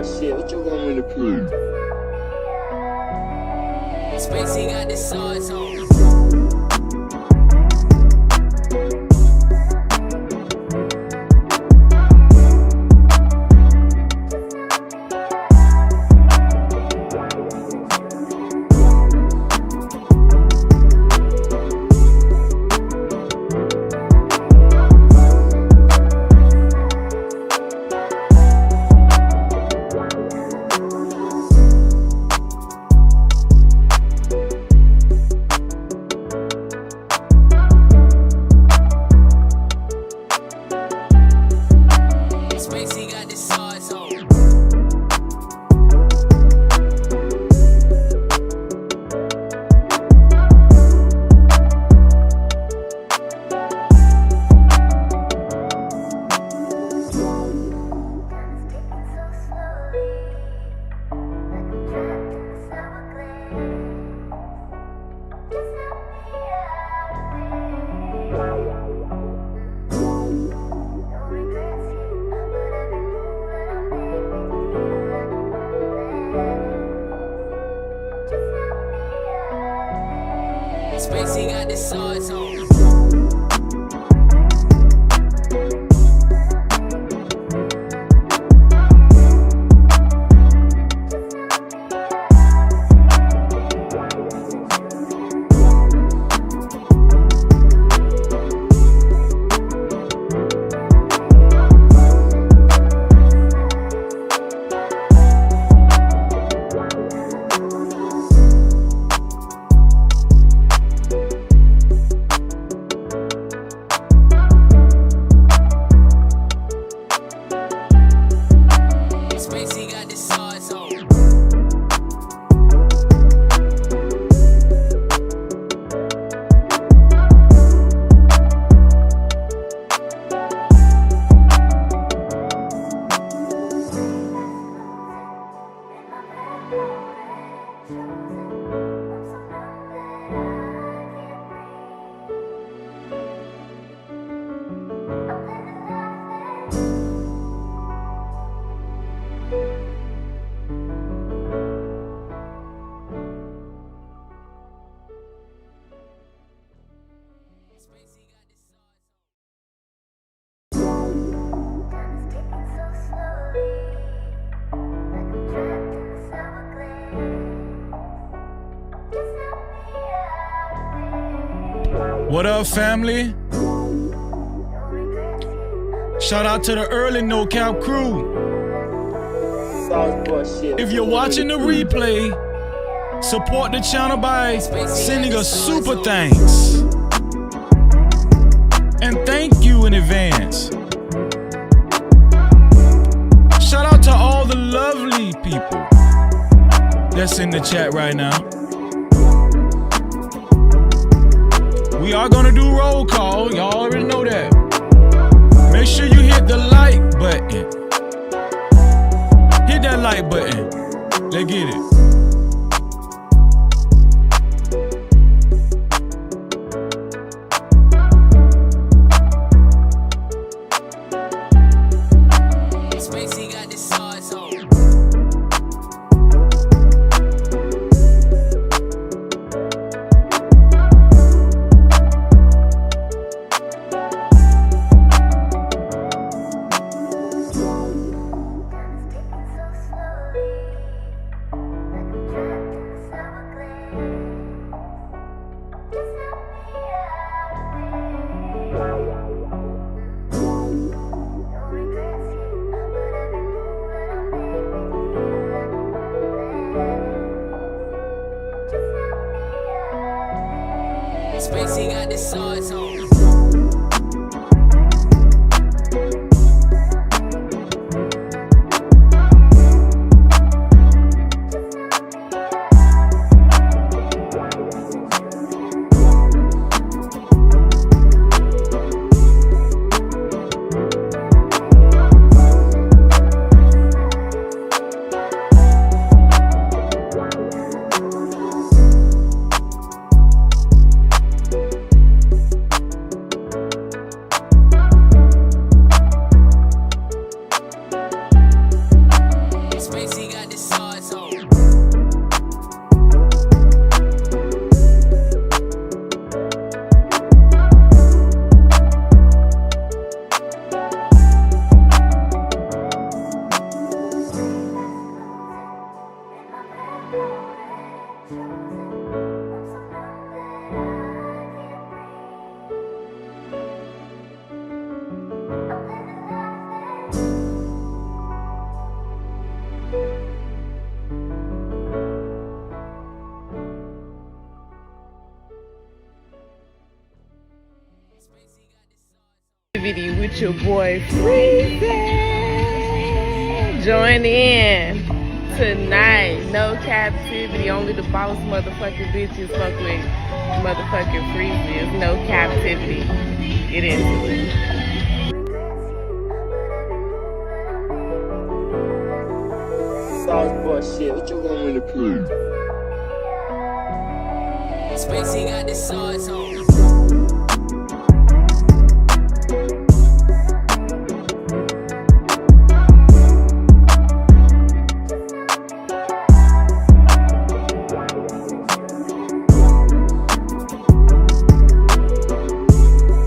shit. What you want me to prove? Spacey got the swords on. Spacey got the swords on. Spacey got the swords on. Spacey got the swords on. Spacey got the What up, family? Shout out to the early No Cap crew. Sauce boy shit. If you're watching the replay, support the channel by sending a super thanks. And thank you in advance. Shout out to all the lovely people that's in the chat right now. We are gonna do roll call, y'all already know that. Make sure you hit the like button. Hit that like button. Let's get it. Spacey got the swords on. Cap-tivity with your boy Freezy. Join in tonight. No captivity. Only the boss motherfucking bitches fuck with motherfucking Freezy. It's no captivity. Get into it. Sauce boy shit, what you want me to prove? Spacey got the sauce on.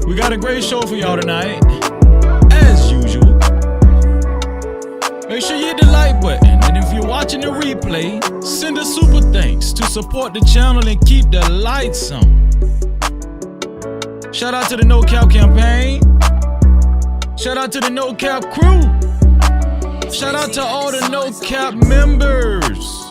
We got a great show for y'all tonight, as usual. Make sure you hit the like button, and if you're watching the replay, send a super thanks to support the channel and keep the lights on. Shout out to the No Cap campaign. Shout out to the No Cap crew. Shout out to all the No Cap members.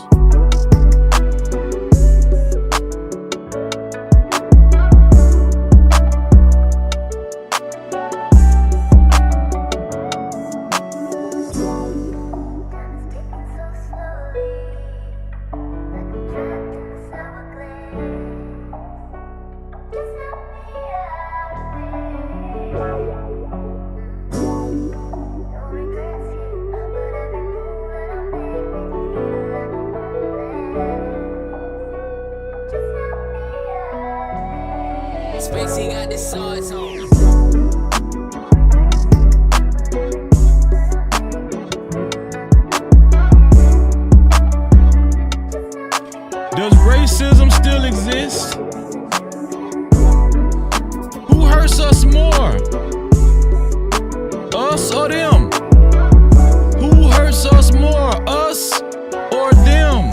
Spacey got the sauce on. Does racism still exist? Who hurts us more? Us or them? Who hurts us more? Us or them?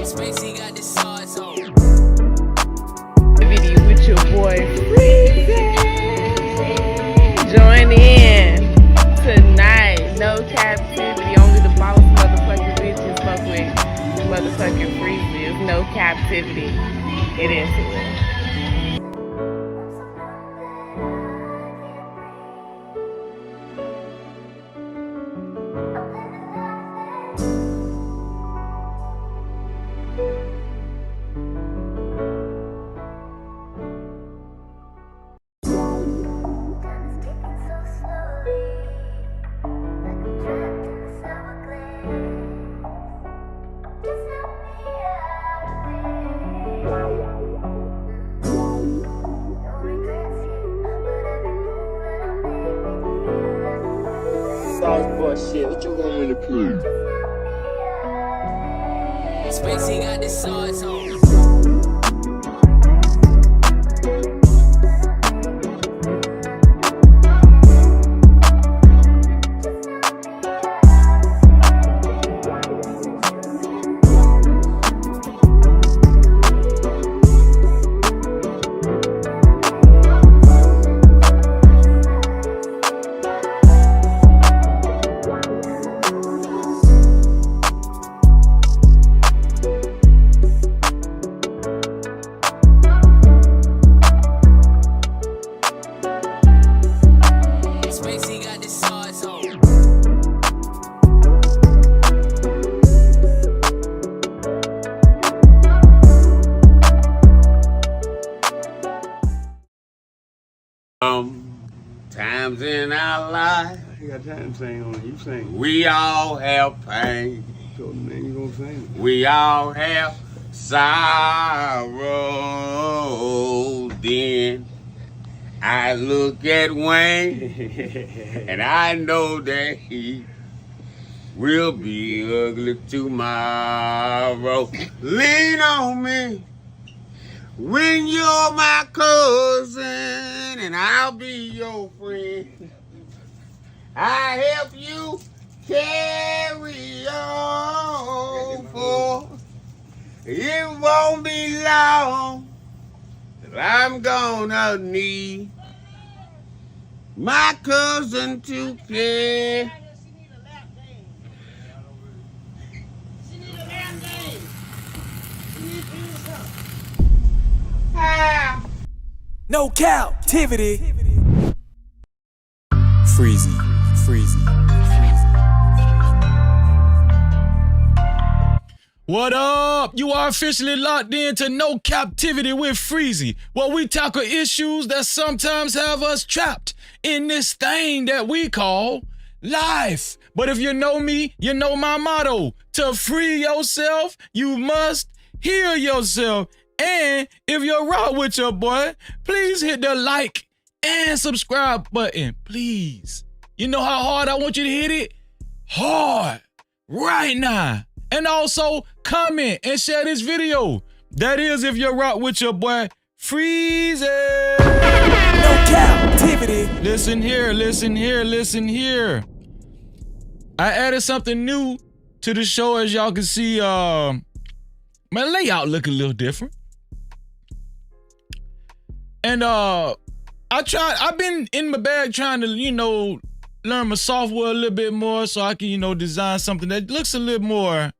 Spacey got the sauce on. Video with your boy Freezy. Join in tonight. No captivity. Only the boss motherfucking bitches fuck with motherfucking Freezy. It's no captivity. Get into it. Sauce boy shit, what you want me to prove? Spacey got the sauce on. Spacey got the sauce on. Times in our life, You got time to sing on it. You sing. we all have pain. So then you gonna sing it. We all have sorrow. Then I look at Wayne and I know that he will be ugly tomorrow. Lean on me when you're my cousin and I'll be your friend. I help you carry on, for it won't be long that I'm gonna need My cousin to play. No captivity. Freezy. What up? You are officially locked into No Captivity with Freezy, where we tackle issues that sometimes have us trapped in this thing that we call life. But if you know me, you know my motto. To free yourself, you must heal yourself. And if you're raw with your boy, please hit the like and subscribe button, please. You know how hard I want you to hit it? Hard, right now. And also comment and share this video. That is if you're rock with your boy, Freezy. No captivity. Listen here. I added something new to the show, as y'all can see. My layout look a little different. And I've been in my bag trying to, learn my software a little bit more so I can, design something that looks a little more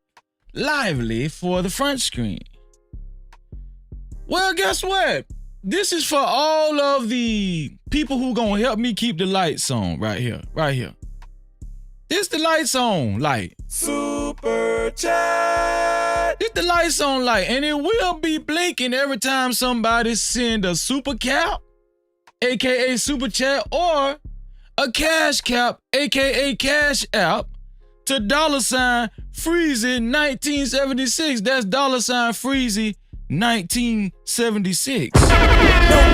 lively for the front screen. Well, guess what? This is for all of the people who gonna help me keep the lights on right here. This the lights on light. Super chat. This the lights on light, and it will be blinking every time somebody send a super cap, aka super chat, or a cash cap, aka cash app, to $Freezy 1976. That's $Freezy 1976. No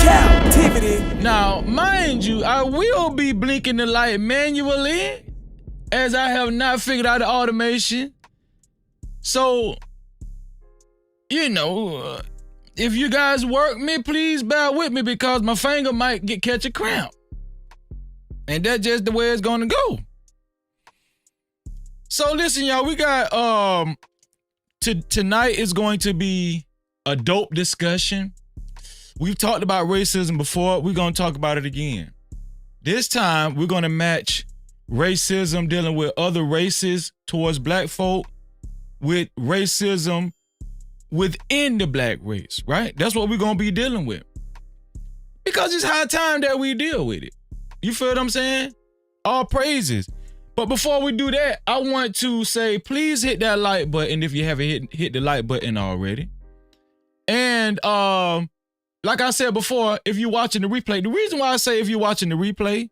captivity. Now, mind you, I will be blinking the light manually, as I have not figured out the automation. So, if you guys work me, please bear with me, because my finger might catch a cramp. And that's just the way it's gonna go. So listen, y'all, we got tonight is going to be a dope discussion. We've talked about racism before. We're gonna talk about it again. This time we're gonna match racism dealing with other races towards black folk with racism within the black race, right? That's what we're gonna be dealing with. Because it's high time that we deal with it. You feel what I'm saying? All praises. But before we do that, I want to say, please hit that like button if you haven't hit the like button already. And like I said before, if you're watching the replay, the reason why I say if you're watching the replay,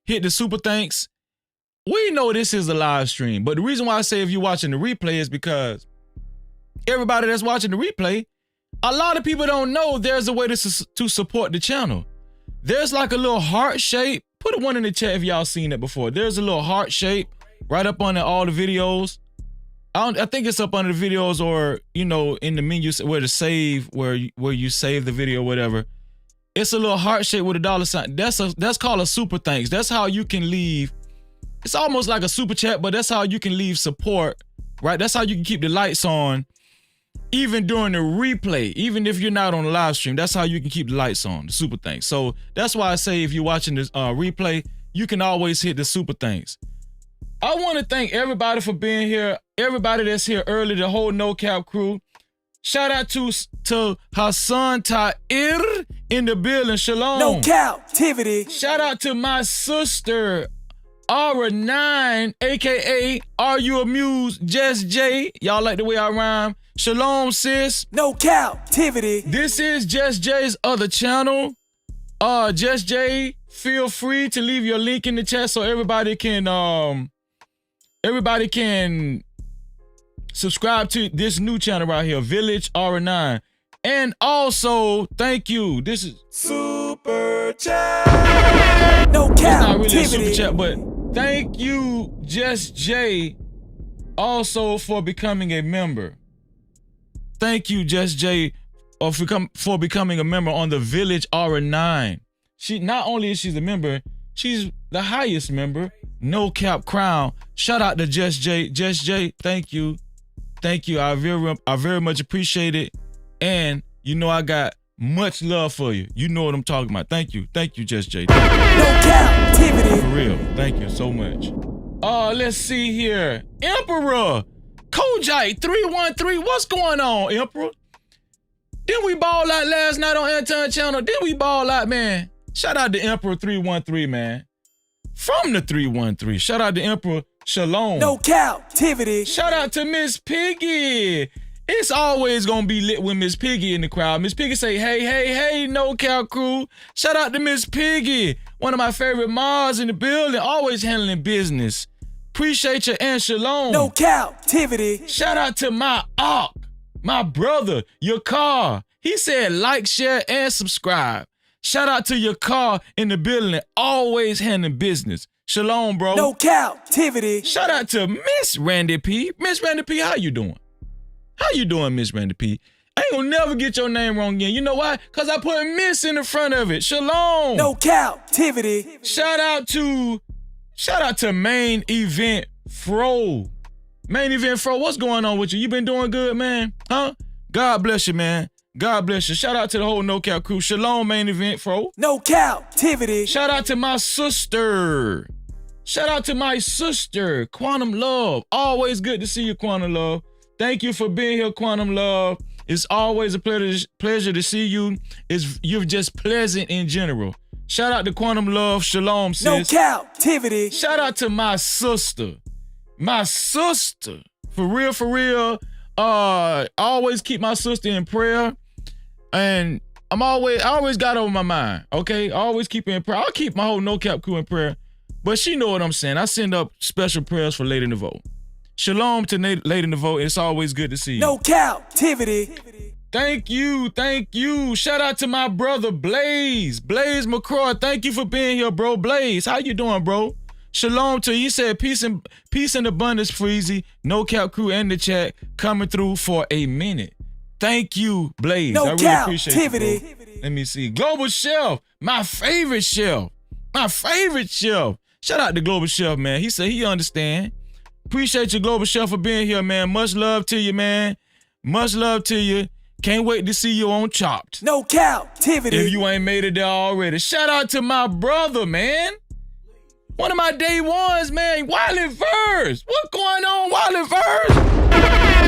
hit the super thanks. We know this is a live stream, but the reason why I say if you're watching the replay is because everybody that's watching the replay, a lot of people don't know there's a way to support the channel. There's like a little heart shape. Put a one in the chat if y'all seen it before. There's a little heart shape right up under all the videos. I think it's up under the videos, or in the menu where to save, where you save the video, whatever. It's a little heart shape with a $. That's called a super thanks. That's how you can leave. It's almost like a super chat, but that's how you can leave support, right? That's how you can keep the lights on even during the replay, even if you're not on the live stream. That's how you can keep the lights on, the super thanks. So that's why I say if you're watching this replay, you can always hit the super thanks. I want to thank everybody for being here. Everybody that's here early, the whole No Cap crew. Shout out to Hassan Ta'ir in the building. Shalom. No captivity. Shout out to my sister, Aura9, aka Are You Amused, Just J. Y'all like the way I rhyme. Shalom, sis. No captivity. This is Just J's other channel. Just J, feel free to leave your link in the chat so everybody can subscribe to this new channel right here, Village Aura9. And also, thank you. This is super chat. No captivity. It's not really a super chat, but thank you, Just J, also for becoming a member. Thank you, Just J, for becoming a member on the Village Aura9. She not only is she a member, she's the highest member. No Cap Crown. Shout out to Just J. Just J, thank you. Thank you. I very much appreciate it. And I got Much love for you. You know what I'm talking about. Thank you. Thank you, Just J. No Cap-tivity. For real. Thank you so much. Let's see here. Emperor. Kojite 313. What's going on, Emperor? Didn't we ball out last night on Anton Channel? Didn't we ball out, man? Shout out to Emperor 313, man. From the 313. Shout out to Emperor Shalom. No Cap-tivity. Shout out to Miss Piggy. It's always gonna be lit with Miss Piggy in the crowd. Miss Piggy say, hey, hey, hey, No Cap crew. Shout out to Miss Piggy. One of my favorite moms in the building, always handling business. Appreciate you and Shalom. No Cap-tivity. Shout out to my Ark, my brother, your car. He said like, share, and subscribe. Shout out to your car in the building, always handling business. Shalom, bro. No Cap-tivity. Shout out to Miss Randy P. Miss Randy P, how you doing? How you doing, Miss Randy P? I ain't gonna never get your name wrong again. You know why? Because I put Miss in the front of it. Shalom. No Cap-tivity. Shout out to Main Event Fro. Main Event Fro, what's going on with you? You been doing good, man? Huh? God bless you, man. God bless you. Shout out to the whole No Cap crew. Shalom, Main Event Fro. No Cap-tivity. Shout out to my sister. Shout out to my sister, Quantum Love. Always good to see you, Quantum Love. Thank you for being here, Quantum Love. It's always a pleasure to see you. You're just pleasant in general. Shout out to Quantum Love. Shalom, sis. No Cap-tivity. Shout out to my sister. My sister. For real, for real. I always keep my sister in prayer. And I always got her on my mind, okay? I always keep her in prayer. I'll keep my whole No Cap crew in prayer. But she know what I'm saying. I send up special prayers for Lady Nevo. Shalom to Lady Nevo. It's always good to see you. No Cap-tivity. Thank you. Thank you. Shout out to my brother, Blaze. Blaze McCroy. Thank you for being here, bro. Blaze, how you doing, bro? Shalom to you. He said peace and abundance, Freezy. No Cap crew in the chat coming through for a minute. Thank you, Blaze. No I really appreciate you, Cap-tivity. bro. Let me see. Global Chef. My favorite chef. My favorite chef. Shout out to Global Chef, man. He said he understand. Appreciate you, Global Chef, for being here, man. Much love to you, man. Much love to you. Can't wait to see you on Chopped. No Cap-tivity. If you ain't made it there already. Shout out to my brother, man. One of my day ones, man. Wiley Verse. What's going on, Wiley Verse?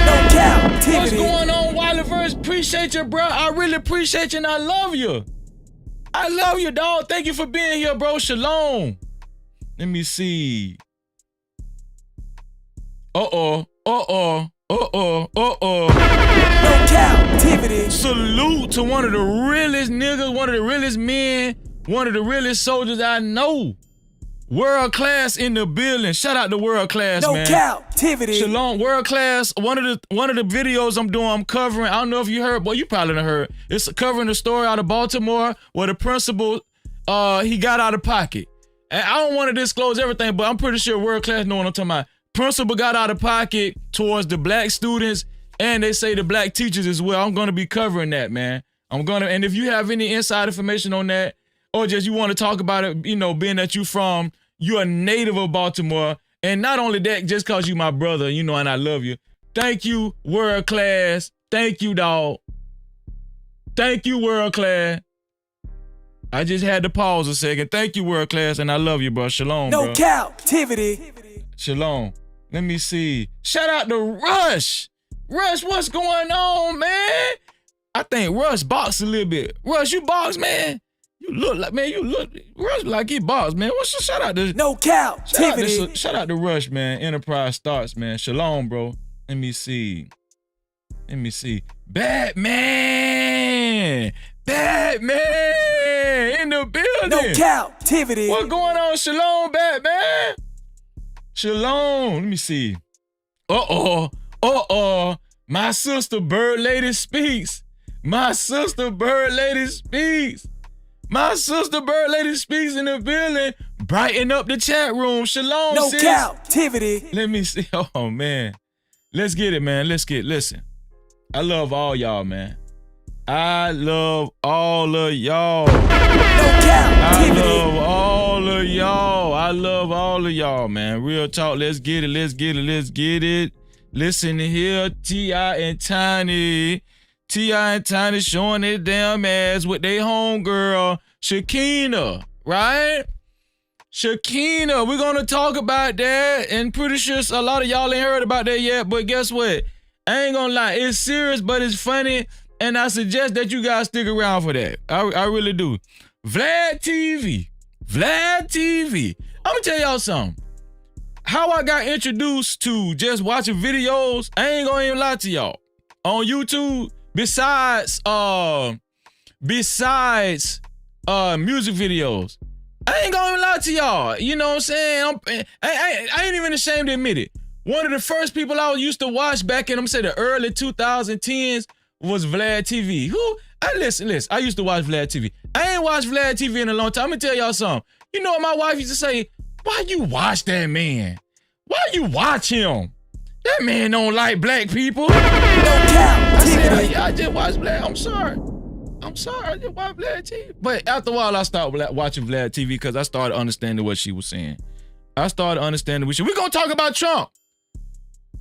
No Cap-tivity. What's going on, Wiley Verse? Appreciate you, bro. I really appreciate you and I love you. I love you, dog. Thank you for being here, bro. Shalom. Let me see. Uh-oh. No Cap-tivity. Salute to one of the realest niggas, one of the realest men, one of the realest soldiers I know. World Class in the building. Shout out to World Class, No man. Cap-tivity. Shalom, World Class. One of the videos I'm doing, I'm covering. I don't know if you heard, but you probably done heard. It's covering the story out of Baltimore where the principal, he got out of pocket. And I don't want to disclose everything, but I'm pretty sure World Class know what I'm talking about. Principal got out of pocket towards the black students, and they say the black teachers as well. I'm gonna be covering that, man. And if you have any inside information on that, or just you want to talk about it, you know, being that you're a native of Baltimore, and not only that, just cause you my brother, you know, and I love you. Thank you, World Class. Thank you, dog. Thank you, World Class. I just had to pause a second. Thank you, World Class, and I love you, bro. Shalom, bro. No Cap-tivity. Shalom. Let me see. Shout out to Rush. Rush, what's going on, man? I think Rush boxed a little bit. Rush, you box, man? You look Rush like he boxed, man. What's your shout out to? No Cap-tivity. Shout out to Rush, man. Enterprise starts, man. Shalom, bro. Let me see. Batman in the building. No Cap-tivity. What's going on, Shalom, Batman? Shalom. Let me see. My sister Bird Lady speaks. My sister Bird Lady speaks. My sister Bird Lady speaks in the building. Brighten up the chat room. Shalom, No sis. Cap-tivity. Let me see. Oh, man. Let's get it, man. Listen. I love all y'all, man. I love all of y'all. No I Cap-tivity. love all of y'all. I love all of y'all, man. Real talk. Let's get it. Listen to here, T.I. and Tiny. T.I. and Tiny showing their damn ass with their homegirl, Shekinah, right? Shekinah, we're going to talk about that, and pretty sure a lot of y'all ain't heard about that yet, but guess what? I ain't gonna lie, it's serious, but it's funny, and I suggest that you guys stick around for that. I really do. VladTV. I'm gonna tell y'all something. How I got introduced to just watching videos, I ain't gonna even lie to y'all. On YouTube, besides music videos, I ain't gonna even lie to y'all. You know what I'm saying? I ain't even ashamed to admit it. One of the first people I used to watch back in, I'm saying, the early 2010s was VladTV. Listen, I used to watch VladTV. I ain't watched VladTV in a long time. I'm gonna tell y'all something. You know what my wife used to say? Why you watch that man? Why you watch him? That man don't like black people. I said, I just watch Vlad. I'm sorry, I just watch VladTV. But after a while, I stopped watching VladTV because I started understanding what she was saying. We're gonna talk about Trump.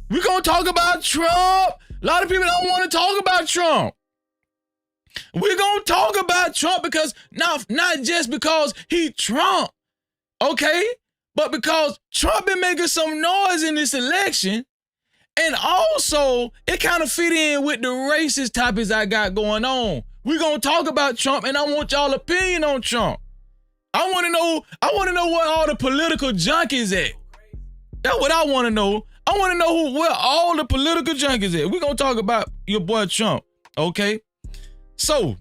We're gonna talk about Trump. A lot of people don't want to talk about Trump. We're gonna talk about Trump because not just because he Trump, okay? But because Trump been making some noise in this election, and also it kind of fit in with the racist topics I got going on. We're gonna talk about Trump, and I want y'all opinion on Trump. I wanna know where all the political junkies at. That's what I wanna know. I wanna know where all the political junkies at. We're gonna talk about your boy Trump, okay? So,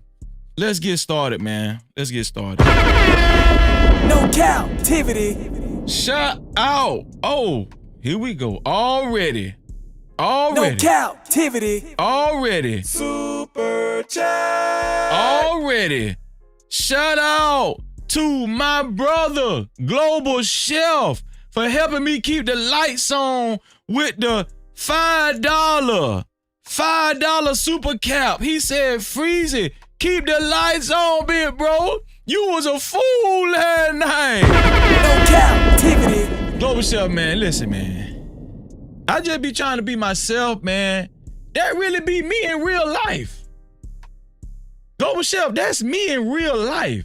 let's get started, man. Let's get started. No Cap-tivity. Shout out. Oh, here we go. Already. No Cap-tivity. Already. Super chat. Already. Shout out to my brother, Global Chef, for helping me keep the lights on with the $5 super cap. He said, freeze it. Keep the lights on, big bro. You was a fool last night. No Cap-tivity. Global Chef, man, listen, man. I just be trying to be myself, man. That really be me in real life. Global Chef, that's me in real life.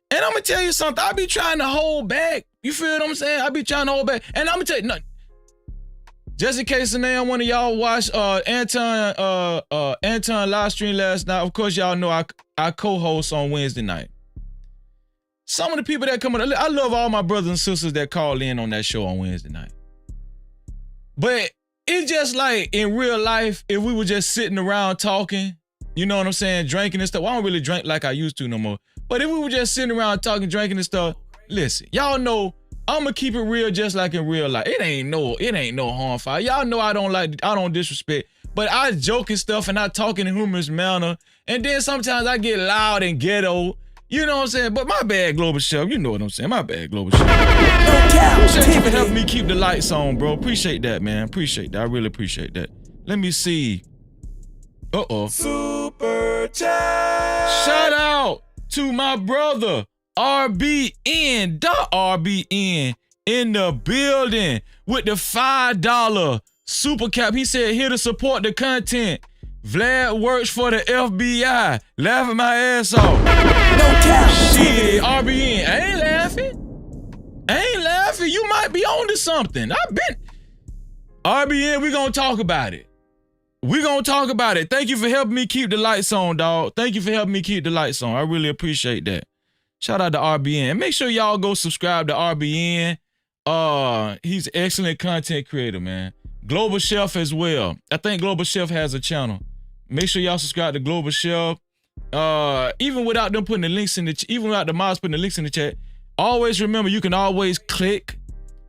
And I'm gonna tell you something. I be trying to hold back. You feel what I'm saying? I be trying to hold back. And I'm gonna tell you, nothing. Just in case one of y'all watched Anton live stream last night. Of course, y'all know I co-host on Wednesday night. Some of the people that come on, I love all my brothers and sisters that call in on that show on Wednesday night. But it's just like in real life, if we were just sitting around talking, you know what I'm saying, drinking and stuff. Well, I don't really drink like I used to no more. But if we were just sitting around talking, drinking and stuff, listen, y'all know I'm gonna keep it real just like in real life. It ain't no harm for y'all know I don't disrespect, but I joke and stuff and I talk in a humorous manner. And then sometimes I get loud and ghetto. You know what I'm saying? But my bad, Global Chef. You know what I'm saying. My bad, Global Chef. Appreciate you for helping me keep the lights on, bro. Appreciate that, man. Appreciate that. I really appreciate that. Let me see. Super chat. Shout out to my brother, RBN, in the building with the $5 super cap. He said, here to support the content. Vlad works for the FBI. Laughing my ass off. No cap. Shit, RBN. I ain't laughing. You might be on to something. RBN, we gonna talk about it. Thank you for helping me keep the lights on, dog. Thank you for helping me keep the lights on. I really appreciate that. Shout out to RBN. And make sure y'all go subscribe to RBN. He's an excellent content creator, man. Global Chef as well. I think Global Chef has a channel. Make sure y'all subscribe to Global Chef. Even without them putting the links in even without the mods putting the links in the chat, always remember you can always click.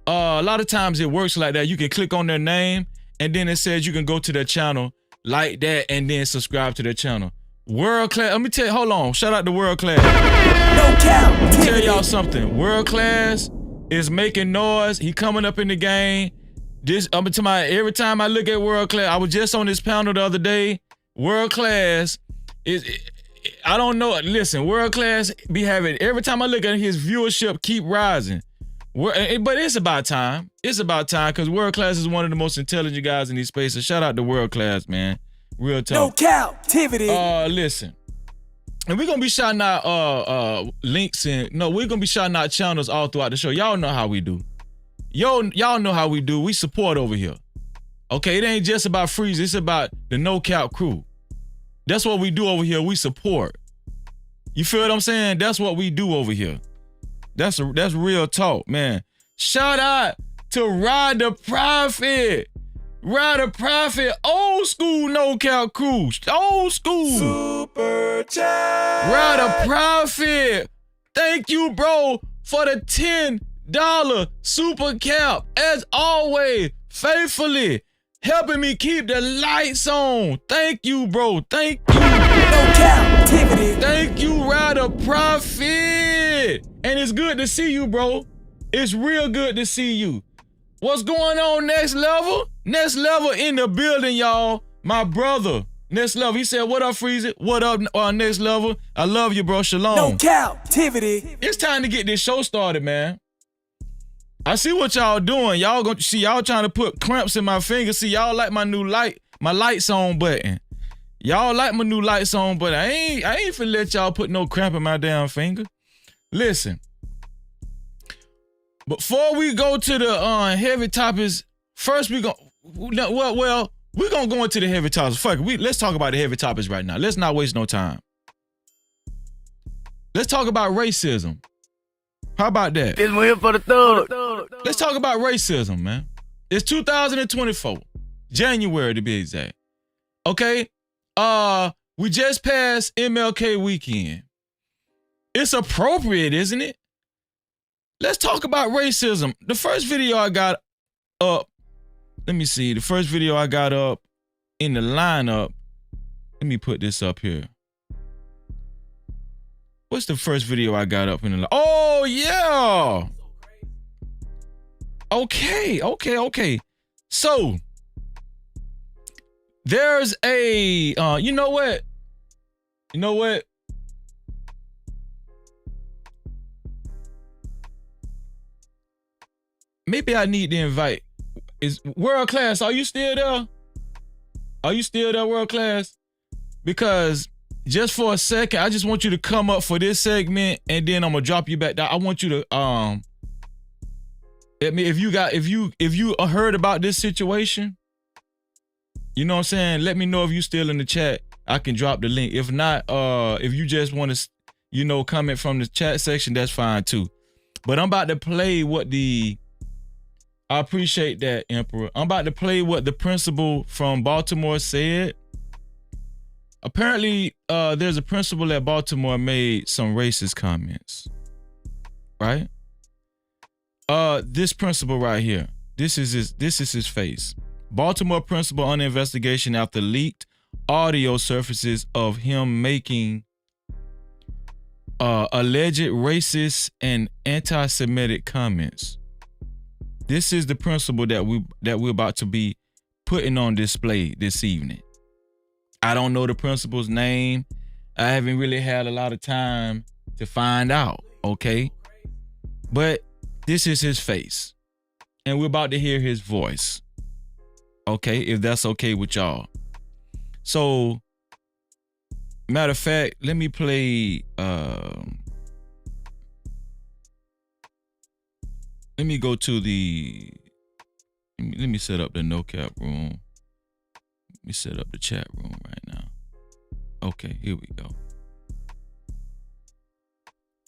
A lot of times it works like that. You can click on their name and then it says you can go to their channel like that and then subscribe to their channel. World Class, let me tell you, hold on. Shout out to World Class. No cap. Let me tell y'all something. World Class is making noise. He coming up in the game. Every time I look at World Class, I was just on this panel the other day. World Class I don't know. Listen, World Class be having, every time I look at his viewership keep rising. But it's about time. It's about time because World Class is one of the most intelligent guys in these spaces. Shout out to World Class, man. Real talk. No Cap-tivity. Listen. And we're gonna be shouting out links and we're gonna be shouting out channels all throughout the show. Y'all know how we do. Y'all know how we do. We support over here. Okay, it ain't just about Freeze, it's about the No Cap crew. That's what we do over here. We support. You feel what I'm saying? That's what we do over here. That's real talk, man. Shout out to Ride the Prophet. Ride the Prophet, old school No Cap crew. Old school. Super chat. Ride the Prophet. Thank you, bro, for the $10 super cap. As always, faithfully helping me keep the lights on. Thank you, bro. Thank you. No Cap-tivity. Thank you, Ride the Prophet. And it's good to see you, bro. It's real good to see you. What's going on, Next Level? Next Level in the building, y'all. My brother, Next Level. He said, what up, Freezy? What up, Next Level? I love you, bro. Shalom. No Cap-tivity. It's time to get this show started, man. I see what y'all doing. Y'all gonna see y'all trying to put clamps in my fingers. See, y'all like my new lights on button. Y'all like my new lights on button. I ain't finna let y'all put no cramp in my damn finger. Listen. Before we go to the heavy topics, first we're gonna go into the heavy topics. Fuck it, let's talk about the heavy topics right now. Let's not waste no time. Let's talk about racism. How about that? This one here for the thug. Let's talk about racism, man. It's 2024, January to be exact. Okay? We just passed MLK weekend. It's appropriate, isn't it? Let's talk about racism. The first video I got up, let me see. The first video I got up in the lineup, let me put this up here. What's the first video I got up in the lineup? Oh, yeah. Okay. So, there's a, you know what? Maybe I need to invite. Is World Class, are you still there? Are you still there, World Class? Because just for a second, I just want you to come up for this segment and then I'm gonna drop you back down. I want you to if you heard about this situation, you know what I'm saying? Let me know if you still in the chat. I can drop the link. If not, if you just want to, comment from the chat section, that's fine too. But I'm about to play I appreciate that, Emperor. I'm about to play what the principal from Baltimore said. Apparently, there's a principal at Baltimore made some racist comments, right? This principal right here. This is his face. Baltimore principal under investigation after leaked audio surfaces of him making alleged racist and anti-Semitic comments. This is the principal that we're about to be putting on display this evening. I don't know the principal's name. I haven't really had a lot of time to find out, okay? But this is his face. And we're about to hear his voice. Okay, if that's okay with y'all. So, matter of fact, let me play let me go to let me set up the no cap room. Let me set up the chat room right now. Okay, here we go.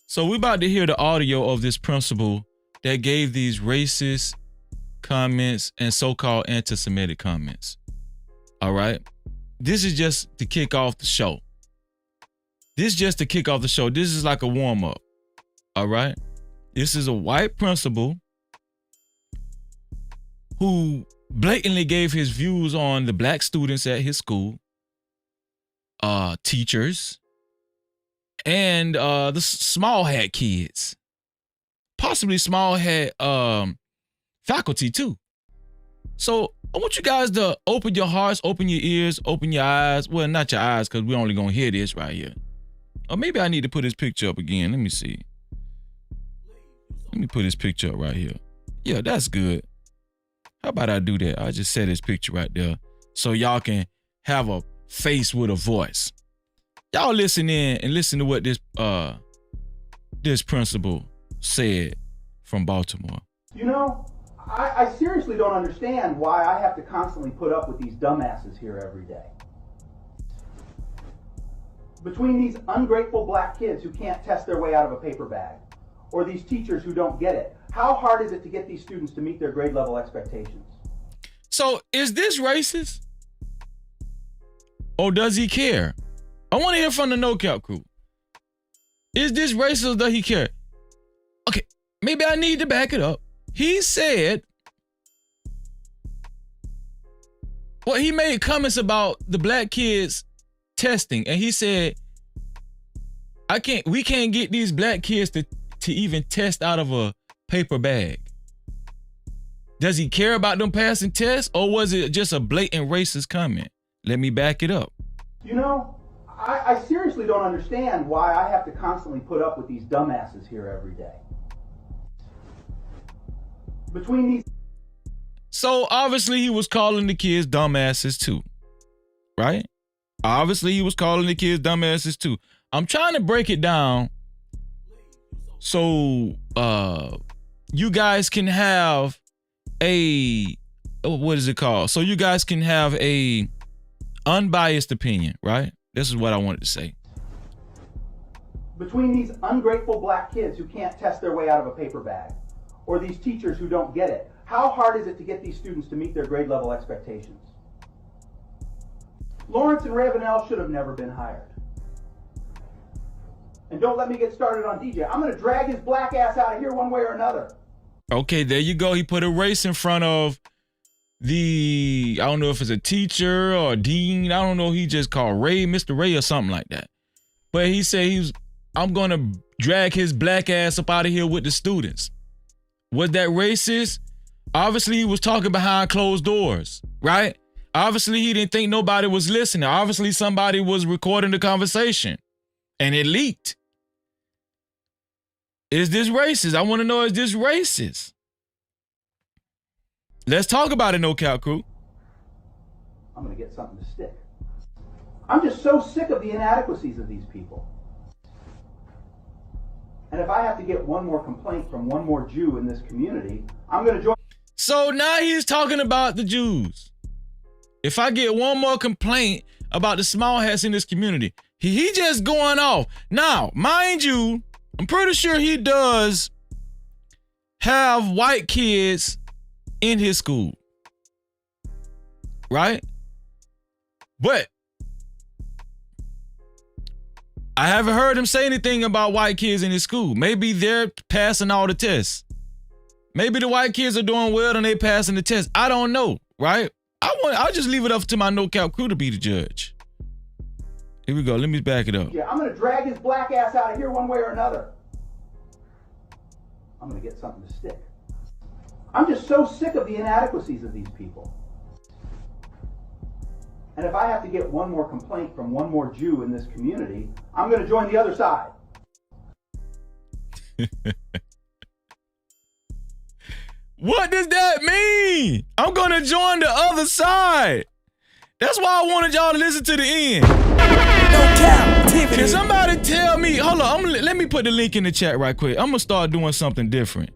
So we're about to hear the audio of this principal that gave these racist comments and so-called anti-Semitic comments. All right? This is just to kick off the show. This is just to kick off the show. This is like a warm-up. All right? This is a white principal who blatantly gave his views on the black students at his school, teachers, and the small hat kids, possibly small hat faculty too. So I want you guys to open your hearts, open your ears, open your eyes. Well, not your eyes, because we're only gonna hear this right here. Or maybe I need to put his picture up again. Let me see. Let me put his picture up right here. Yeah, that's good. How about I do that? I just set his picture right there so y'all can have a face with a voice. Y'all listen in and listen to what this principal said from Baltimore. You know, I seriously don't understand why I have to constantly put up with these dumbasses here every day. Between these ungrateful black kids who can't test their way out of a paper bag, or these teachers who don't get it, how hard is it to get these students to meet their grade level expectations? So is this racist? Or does he care? I want to hear from the No Cap crew. Is this racist or does he care? Okay, maybe I need to back it up. He said, well, he made comments about the black kids testing, and he said, we can't get these black kids to even test out of a paper bag. Does he care about them passing tests, or was it just a blatant racist comment? Let me back it up. You know, I seriously don't understand why I have to constantly put up with these dumbasses here every day. Between these... So obviously he was calling the kids dumbasses too, right? Obviously he was calling the kids dumbasses too. I'm trying to break it down so you guys can have a, what is it called? So you guys can have a unbiased opinion, right? This is what I wanted to say. Between these ungrateful black kids who can't test their way out of a paper bag, or these teachers who don't get it, how hard is it to get these students to meet their grade level expectations? Lawrence and Ravenel should have never been hired. And don't let me get started on DJ. I'm going to drag his black ass out of here one way or another. Okay, there you go. He put a race in front of I don't know if it's a teacher or a dean. I don't know. He just called Ray, Mr. Ray or something like that. But he said I'm going to drag his black ass up out of here with the students. Was that racist? Obviously, he was talking behind closed doors, right? Obviously, he didn't think nobody was listening. Obviously, somebody was recording the conversation and it leaked. Is this racist? I want to know, is this racist? Let's talk about it, No Cap crew. I'm going to get something to stick. I'm just so sick of the inadequacies of these people. And if I have to get one more complaint from one more Jew in this community, I'm going to join. So now he's talking about the Jews. If I get one more complaint about the small hats in this community, he just going off. Now, mind you, I'm pretty sure he does have white kids in his school, right? But I haven't heard him say anything about white kids in his school. Maybe they're passing all the tests. Maybe the white kids are doing well and they passing the test. I don't know, right? I'll just leave it up to my No Cap crew to be the judge. Here we go. Let me back it up. Yeah, I'm going to drag his black ass out of here one way or another. I'm going to get something to stick. I'm just so sick of the inadequacies of these people. And if I have to get one more complaint from one more Jew in this community, I'm going to join the other side. What does that mean? I'm going to join the other side. That's why I wanted y'all to listen to the end. No Cap-tivity. Can somebody tell me, hold on, let me put the link in the chat right quick. I'm going to start doing something different.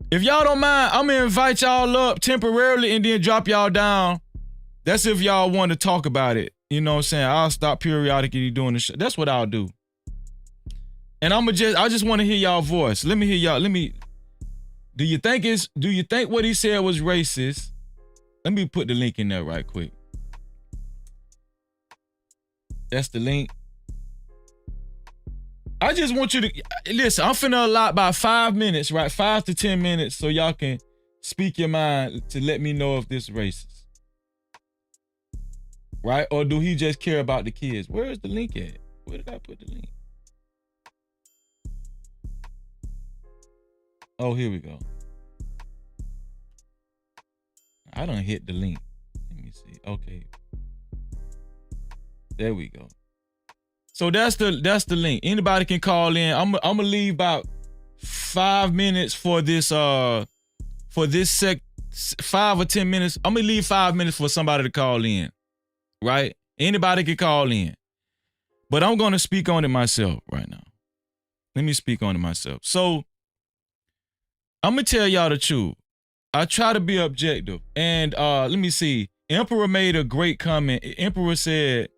If y'all don't mind, I'm going to invite y'all up temporarily and then drop y'all down. That's if y'all want to talk about it. You know what I'm saying? I'll stop periodically doing the show. That's what I'll do. And I just want to hear y'all voice. Let me hear y'all. Do you think what he said was racist? Let me put the link in there right quick. That's the link. I just want you to listen. I'm finna allot about 5 minutes, right? 5 to 10 minutes, so y'all can speak your mind to let me know if this is racist, right? Or do he just care about the kids? Where is the link at? Where did I put the link? Oh, here we go. I done hit the link. Let me see. Okay. There we go. So that's the link. Anybody can call in. I'm gonna leave about 5 minutes for this 5 or 10 minutes. I'm gonna leave 5 minutes for somebody to call in, right? Anybody can call in. But I'm going to speak on it myself right now. Let me speak on it myself. So I'm going to tell y'all the truth. I try to be objective. And let me see. Emperor made a great comment. Emperor said,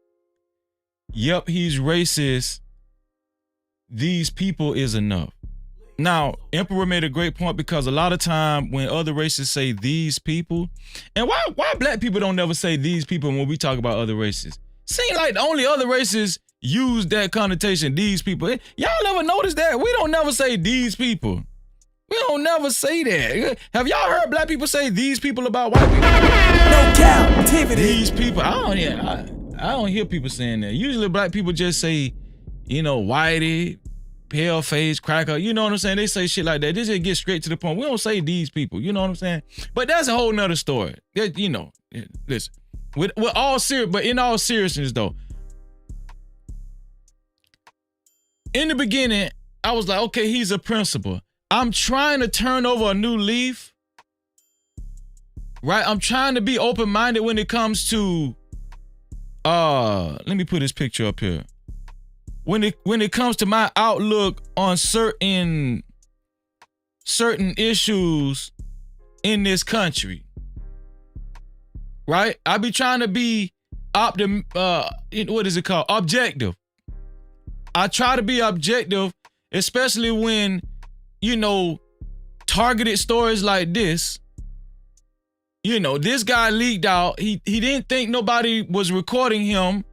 yep, he's racist. These people is enough. Now, Emperor made a great point because a lot of time when other races say these people, and why black people don't never say these people when we talk about other races? Seem like the only other races use that connotation, these people. Y'all never noticed that? We don't never say these people. We don't never say that. Have y'all heard black people say these people about white people? No Cap-tivity. These people, I don't hear people saying that. Usually black people just say, you know, whitey, pale face, cracker, you know what I'm saying? They say shit like that. They just get straight to the point. We don't say these people, you know what I'm saying? But that's a whole nother story. That, you know, listen, with all but in all seriousness though, in the beginning, I was like, okay, he's a principal. I'm trying to turn over a new leaf, right? I'm trying to be open-minded when it comes to, let me put this picture up here. When it comes to my outlook on certain issues in this country, right? I be trying to be what is it called? Objective. I try to be objective, especially when, you know, targeted stories like this. You know, this guy leaked out. He didn't think nobody was recording him.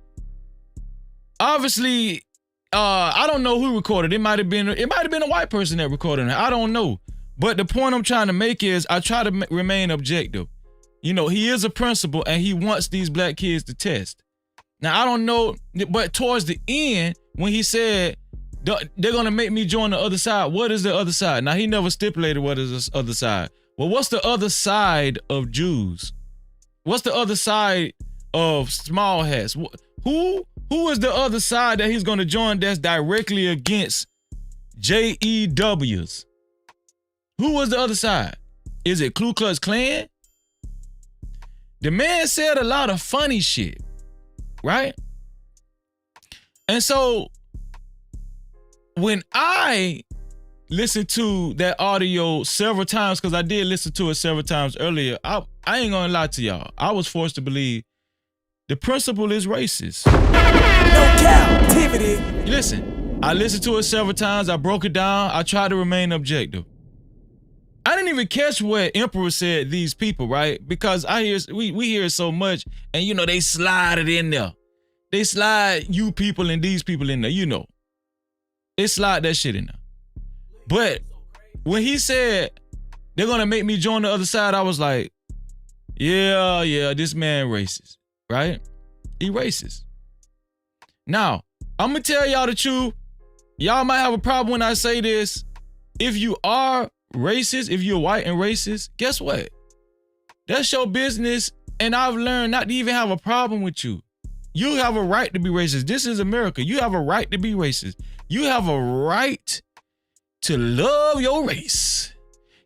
Obviously, I don't know who recorded. It might have been a white person that recorded it. I don't know. But the point I'm trying to make is I try to remain objective. You know, he is a principal and he wants these black kids to test. Now, I don't know, but towards the end, when he said, they're going to make me join the other side, what is the other side? Now, he never stipulated what is this other side. Well, what's the other side of Jews? What's the other side of small hats? Who is the other side that he's going to join that's directly against JEWs? Who was the other side? Is it Ku Klux Klan? The man said a lot of funny shit, right? And so when I listened to that audio several times, because I did listen to it several times earlier, I ain't gonna lie to y'all. I was forced to believe the principal is racist. No Cap-tivity. Listen, I listened to it several times. I broke it down. I tried to remain objective. I didn't even catch what Emperor said, these people, right? Because we hear it so much, and you know, they slide it in there. They slide you people and these people in there, you know. They slide that shit in there. But when he said they're gonna make me join the other side, I was like, yeah, this man racist, right? He racist. Now, I'm gonna tell y'all the truth. Y'all might have a problem when I say this. If you are racist, if you're white and racist, guess what? That's your business, and I've learned not to even have a problem with you. You have a right to be racist. This is America. You have a right to be racist. You have a right to love your race.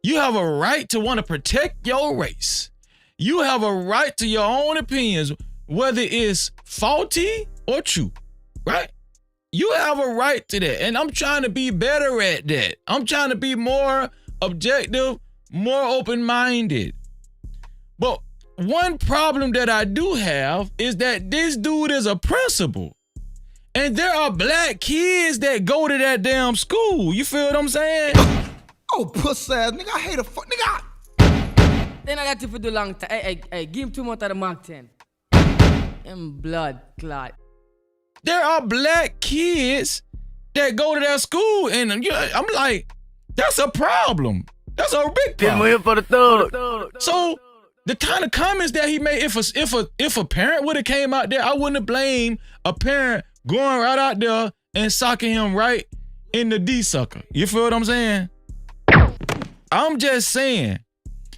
You have a right to want to protect your race. You have a right to your own opinions, whether it's faulty or true, right? You have a right to that. And I'm trying to be better at that. I'm trying to be more objective, more open-minded. But one problem that I do have is that this dude is a principal. And there are black kids that go to that damn school. You feel what I'm saying? Oh, puss ass nigga, I hate a fuck nigga. Then I got to for the long time. Hey, give him 2 months of the Mark 10. And blood clot. There are black kids that go to that school, and I'm like, that's a problem. That's a big problem. For the third. So the kind of comments that he made, if a parent would have came out there, I wouldn't have blamed a parent going right out there and socking him right in the D sucker. You feel what I'm saying? I'm just saying,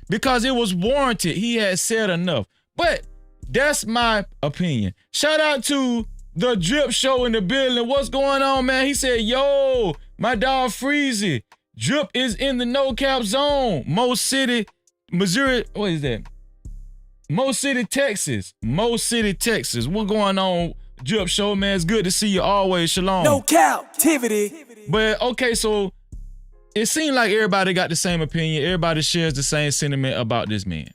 because it was warranted. He had said enough. But that's my opinion. Shout out to the Drip Show in the building. What's going on, man? He said, yo, my dog Freezy. Drip is in the no cap zone. Mo City, Missouri. What is that? Mo City, Texas. Mo City, Texas. What going on, Drip Show, man? It's good to see you always. Shalom. No Cap-tivity. But, okay, so it seemed like everybody got the same opinion. Everybody shares the same sentiment about this man.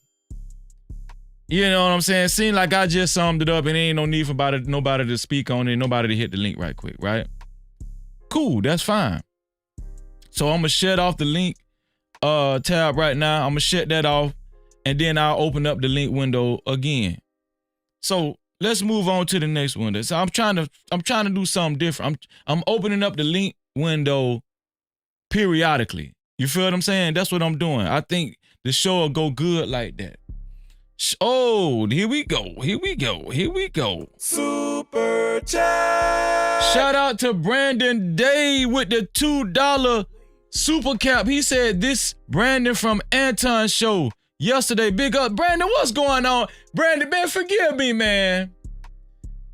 You know what I'm saying? It seemed like I just summed it up and ain't no need for nobody to speak on it, nobody to hit the link right quick, right? Cool, that's fine. So I'm going to shut off the link tab right now. I'm going to shut that off. And then I'll open up the link window again. So let's move on to the next window. So I'm trying to do something different. I'm opening up the link window periodically. You feel what I'm saying? That's what I'm doing. I think the show will go good like that. Oh, here we go. Here we go. Here we go. Super chat. Shout out to Brandon Day with the $2 super cap. He said this Brandon from Anton's show. Yesterday, big up. Brandon, what's going on? Brandon, man, forgive me, man.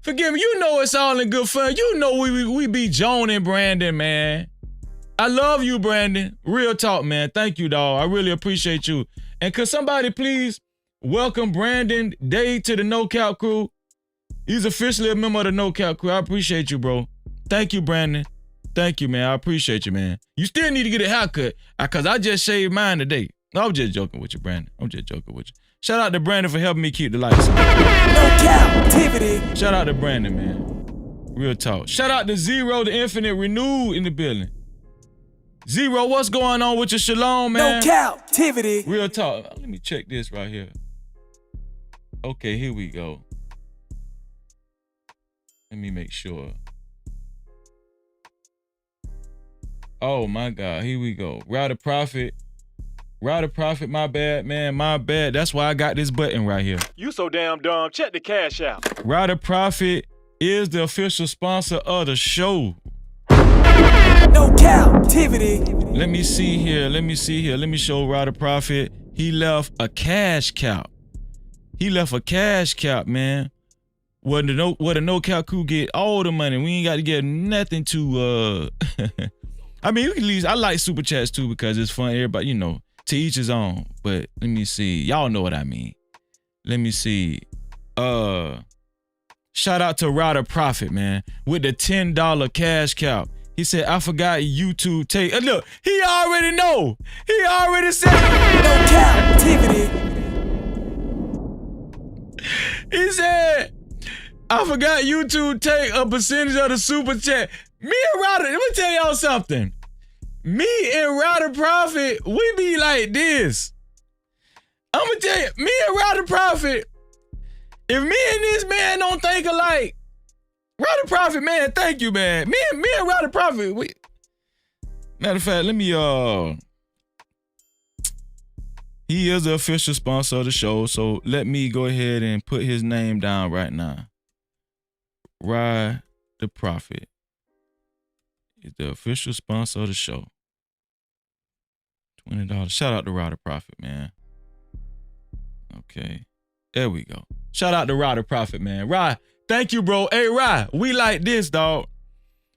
Forgive me. You know it's all in good fun. You know we be joning Brandon, man. I love you, Brandon. Real talk, man. Thank you, dog. I really appreciate you. And could somebody please welcome Brandon Day to the No Cap crew? He's officially a member of the No Cap crew. I appreciate you, bro. Thank you, Brandon. Thank you, man. I appreciate you, man. You still need to get a haircut because I just shaved mine today. No, I'm just joking with you, Brandon. I'm just joking with you. Shout out to Brandon for helping me keep the lights on. No Cap-tivity. Shout out to Brandon, man. Real talk. Shout out to Zero, the Infinite Renewed in the building. Zero, what's going on with your shalom, man? No Cap-tivity. Real talk. Let me check this right here. Okay, here we go. Let me make sure. Oh, my God. Here we go. Rider Prophet. Rider Prophet, my bad, man, my bad. That's why I got this button right here. You so damn dumb. Check the cash out. Rider Prophet is the official sponsor of the show. No Cap-tivity. Let me see here. Let me show Rider Prophet. He left a cash cap. He left a cash cap, man. Where the No Cap crew get all the money. We ain't got to get nothing to I mean, you can leave. I like super chats too because it's fun. Everybody, you know. To each his own, but let me see. Y'all know what I mean. Let me see. Shout out to Rider Prophet, man, with the $10 cash cap. He said, I forgot YouTube take. Look, he already know. He already said. No Cap-tivity. He said, I forgot YouTube take a percentage of the super chat. Me and Rider, let me tell y'all something. Me and Rider Prophet, we be like this. I'm gonna tell you, me and Rider Prophet, if me and this man don't think alike, Rider Prophet, man, thank you, man. Me and Rider Prophet, we. Matter of fact, let me he is the official sponsor of the show, so let me go ahead and put his name down right now. Rider Prophet is the official sponsor of the show. $20. Shout out to Rider Prophet, man. Okay. There we go. Shout out to Rider Prophet, man. Rye, thank you, bro. Hey, Rye, we like this, dog.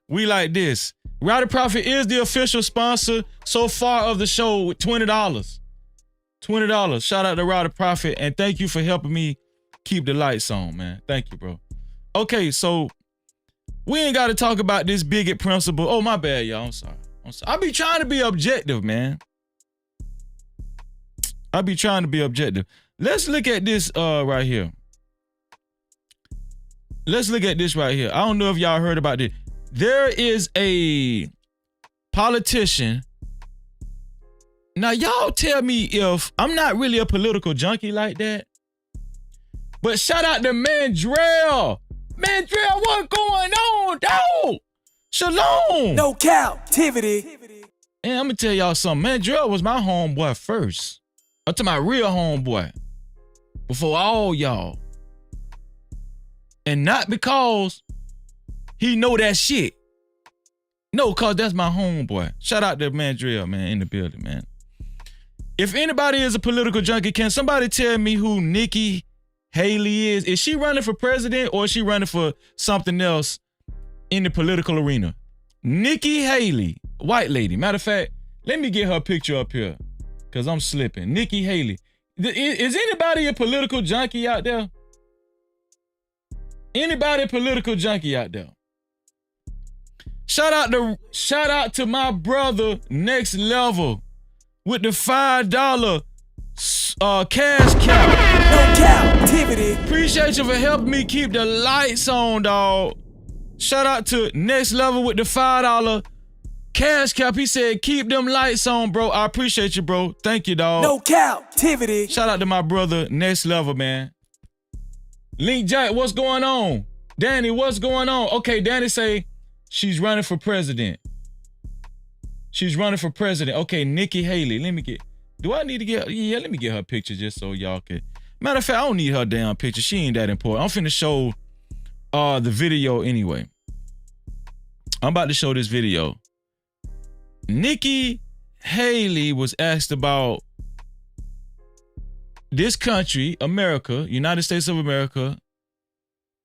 We like this. Rider Prophet is the official sponsor so far of the show with $20. $20. Shout out to Rider Prophet, and thank you for helping me keep the lights on, man. Thank you, bro. Okay, so we ain't got to talk about this bigot principle. Oh, my bad, y'all. I'm sorry. I be trying to be objective, man. I be trying to be objective. Let's look at this right here. Let's look at this right here. I don't know if y'all heard about this. There is a politician. Now, y'all tell me if I'm not really a political junkie like that. But shout out to Mandrell. Mandrell, what's going on, dog? Shalom. No Cap-tivity. And I'm going to tell y'all something. Mandrell was my homeboy first. I'm talking about real homeboy. Before all y'all. And not because he know that shit. No, cause that's my homeboy. Shout out to Mandrell, man, in the building, man. If anybody is a political junkie, can somebody tell me who Nikki Haley is? Is she running for president or is she running for something else in the political arena? Nikki Haley, white lady. Matter of fact, let me get her picture up here because I'm slipping. Nikki Haley. Is anybody a political junkie out there? Anybody a political junkie out there? Shout out to my brother Next Level with the $5 cash cap. No Cap-tivity. Appreciate you for helping me keep the lights on, dog. Shout out to Next Level with the $5 cash cap. He said, keep them lights on, bro. I appreciate you, bro. Thank you, dog. No Cap-tivity. Shout out to my brother Next Level, man. Link Jack, what's going on? Danny, what's going on? Okay, Danny say she's running for president. She's running for president. Okay, Nikki Haley. Do I need to get, yeah, let me get her picture just so y'all can. Matter of fact, I don't need her damn picture. She ain't that important. I'm finna show the video anyway. I'm about to show this video. Nikki Haley was asked about this country, America, United States of America,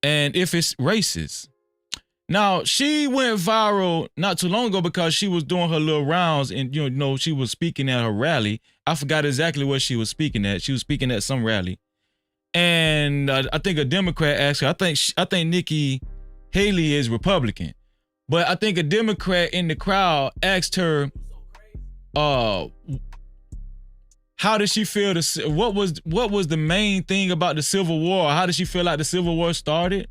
and if it's racist. Now, she went viral not too long ago because she was doing her little rounds and, you know, she was speaking at her rally. I forgot exactly what she was speaking at. She was speaking at some rally. And I think a Democrat asked her, I think Nikki Haley is Republican. But I think a Democrat in the crowd asked her, how did she feel? What was the main thing about the Civil War? How did she feel like the Civil War started?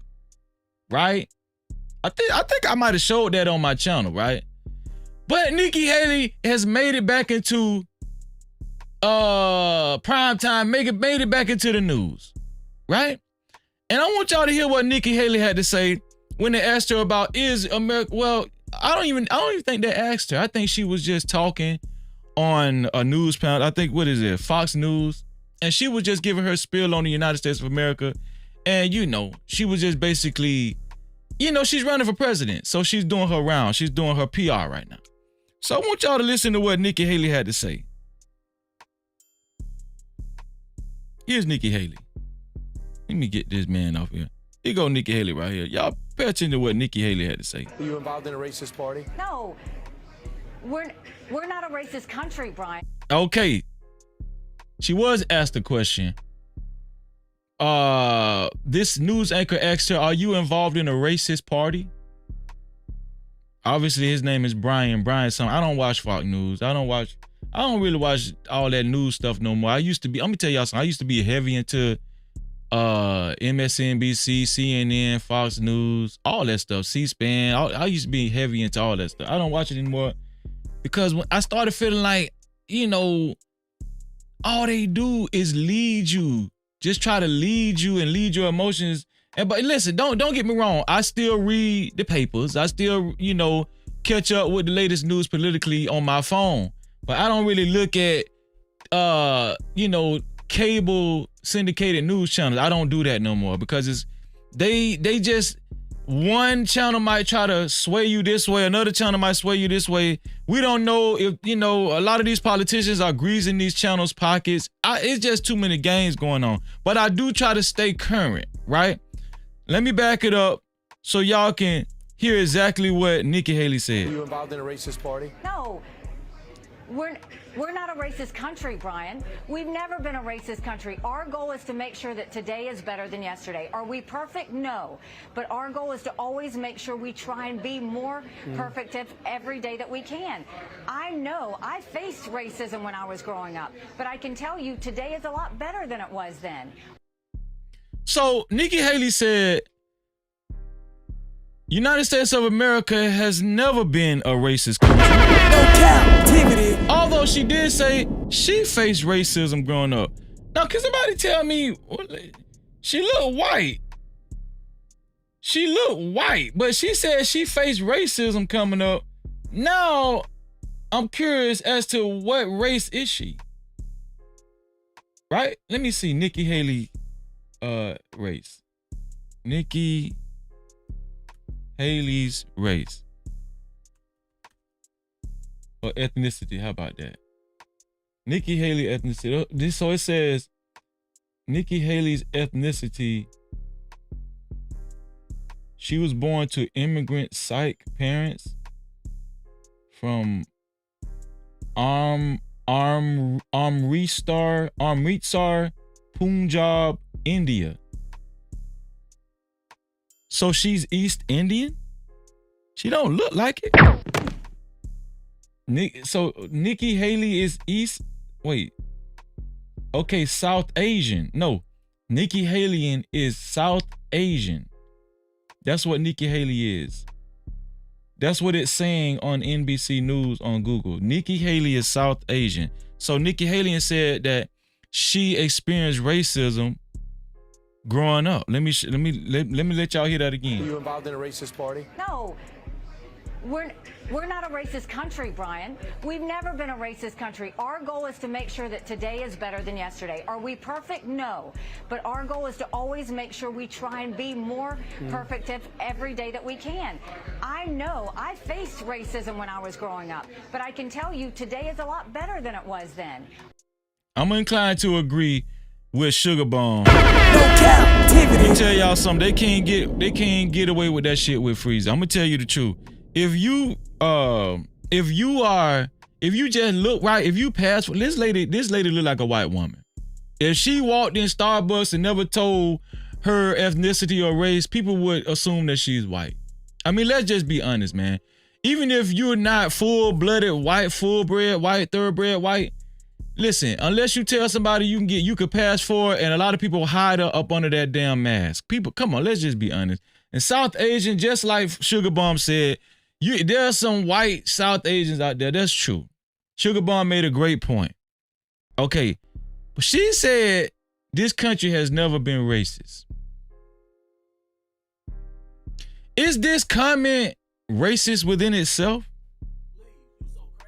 Right? I think I might have showed that on my channel, right? But Nikki Haley has made it back into prime time, made it back into the news, right? And I want y'all to hear what Nikki Haley had to say when they asked her about is America. Well, I don't even think they asked her. I think she was just talking on a news panel. I think, what is it, Fox News? And she was just giving her spiel on the United States of America. And, you know, she was just basically, you know, she's running for president. So she's doing her round. She's doing her PR right now. So I want y'all to listen to what Nikki Haley had to say. Here's Nikki Haley. Let me get this man off here. Here go Nikki Haley right here. Y'all pay attention to what Nikki Haley had to say. Are you involved in a racist party? No. We're not a racist country, Brian. Okay. She was asked a question. This news anchor asked her, are you involved in a racist party? Obviously, his name is Brian. Brian something. I don't watch Fox News. I don't really watch all that news stuff no more. I'm gonna tell y'all something. I used to be heavy into MSNBC, CNN, Fox News, all that stuff, C-SPAN. I used to be heavy into all that stuff. I don't watch it anymore because when I started feeling like, you know, all they do is lead you. Just try to lead you and lead your emotions. But listen, don't get me wrong. I still read the papers. I still, you know, catch up with the latest news politically on my phone. But I don't really look at, you know, cable syndicated news channels. I don't do that no more because they just, one channel might try to sway you this way, another channel might sway you this way. We don't know if, you know, a lot of these politicians are greasing these channels' pockets. It's just too many games going on. But I do try to stay current, right? Let me back it up so y'all can hear exactly what Nikki Haley said. Are you involved in a racist party? No. We're not a racist country, Brian. We've never been a racist country. Our goal is to make sure that today is better than yesterday. Are we perfect? No. But our goal is to always make sure we try and be more perfect every day that we can. I know I faced racism when I was growing up, but I can tell you today is a lot better than it was then. So Nikki Haley said, United States of America has never been a racist country. No Cap-tivity. Although she did say she faced racism growing up. Now, can somebody tell me, she looked white. She looked white, but she said she faced racism coming up. Now, I'm curious as to what race is she? Right? Let me see Nikki Haley race. Nikki Haley's race or ethnicity. How about that? Nikki Haley ethnicity. So it says Nikki Haley's ethnicity. She was born to immigrant psych parents from Amritsar, Punjab, India. So she's East Indian? She don't look like it. So Nikki Haley is East, wait. Okay, South Asian. No, Nikki Haley is South Asian. That's what Nikki Haley is. That's what it's saying on NBC News on Google. Nikki Haley is South Asian. So Nikki Haley said that she experienced racism growing up. Let me let y'all hear that again. Were you involved in a racist party? No. We're not a racist country, Brian. We've never been a racist country. Our goal is to make sure that today is better than yesterday. Are we perfect? No. But our goal is to always make sure we try and be more perfect every day that we can. I know I faced racism when I was growing up, but I can tell you today is a lot better than it was then. I'm inclined to agree with Sugar Bomb. No Cap-tivity. Let me tell y'all something. They can't get away with that shit with Freezer. I'm gonna tell you the truth. If you just look right, if you pass, this lady look like a white woman. If she walked in Starbucks and never told her ethnicity or race, people would assume that she's white. I mean, let's just be honest, man. Even if you're not full-blooded white, full-bred white, thoroughbred white, listen, unless you tell somebody you could pass for it, and a lot of people hide up under that damn mask. People, come on, let's just be honest. And South Asian, just like Sugar Bomb said, there are some white South Asians out there. That's true. Sugar Bomb made a great point. Okay, but she said this country has never been racist. Is this comment racist within itself?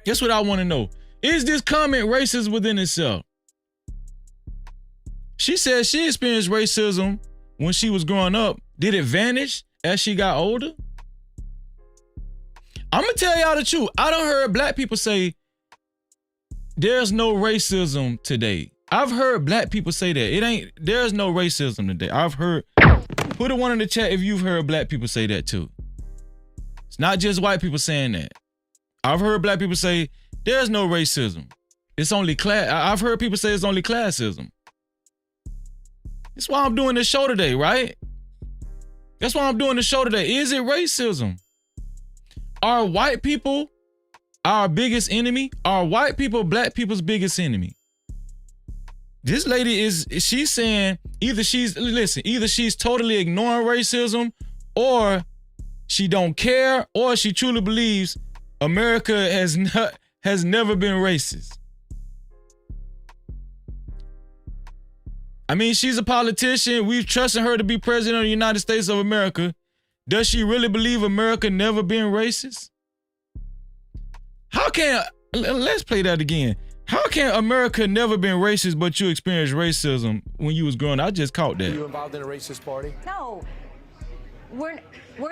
Guess what I want to know. Is this comment racist within itself? She said she experienced racism when she was growing up. Did it vanish as she got older? I'm gonna tell y'all the truth. I done heard black people say there's no racism today. I've heard black people say that. There's no racism today. I've heard, put a one in the chat if you've heard black people say that too. It's not just white people saying that. I've heard black people say there's no racism. It's only class. I've heard people say it's only classism. That's why I'm doing this show today, right? That's why I'm doing this show today. Is it racism? Are white people our biggest enemy? Are white people black people's biggest enemy? This lady she's saying either she's totally ignoring racism, or she don't care, or she truly believes America has never been racist. I mean, she's a politician. We've trusted her to be president of the United States of America. Does she really believe America never been racist? Let's play that again. How can America never been racist, but you experienced racism when you was growing up? I just caught that. Were you involved in a racist party? No. We're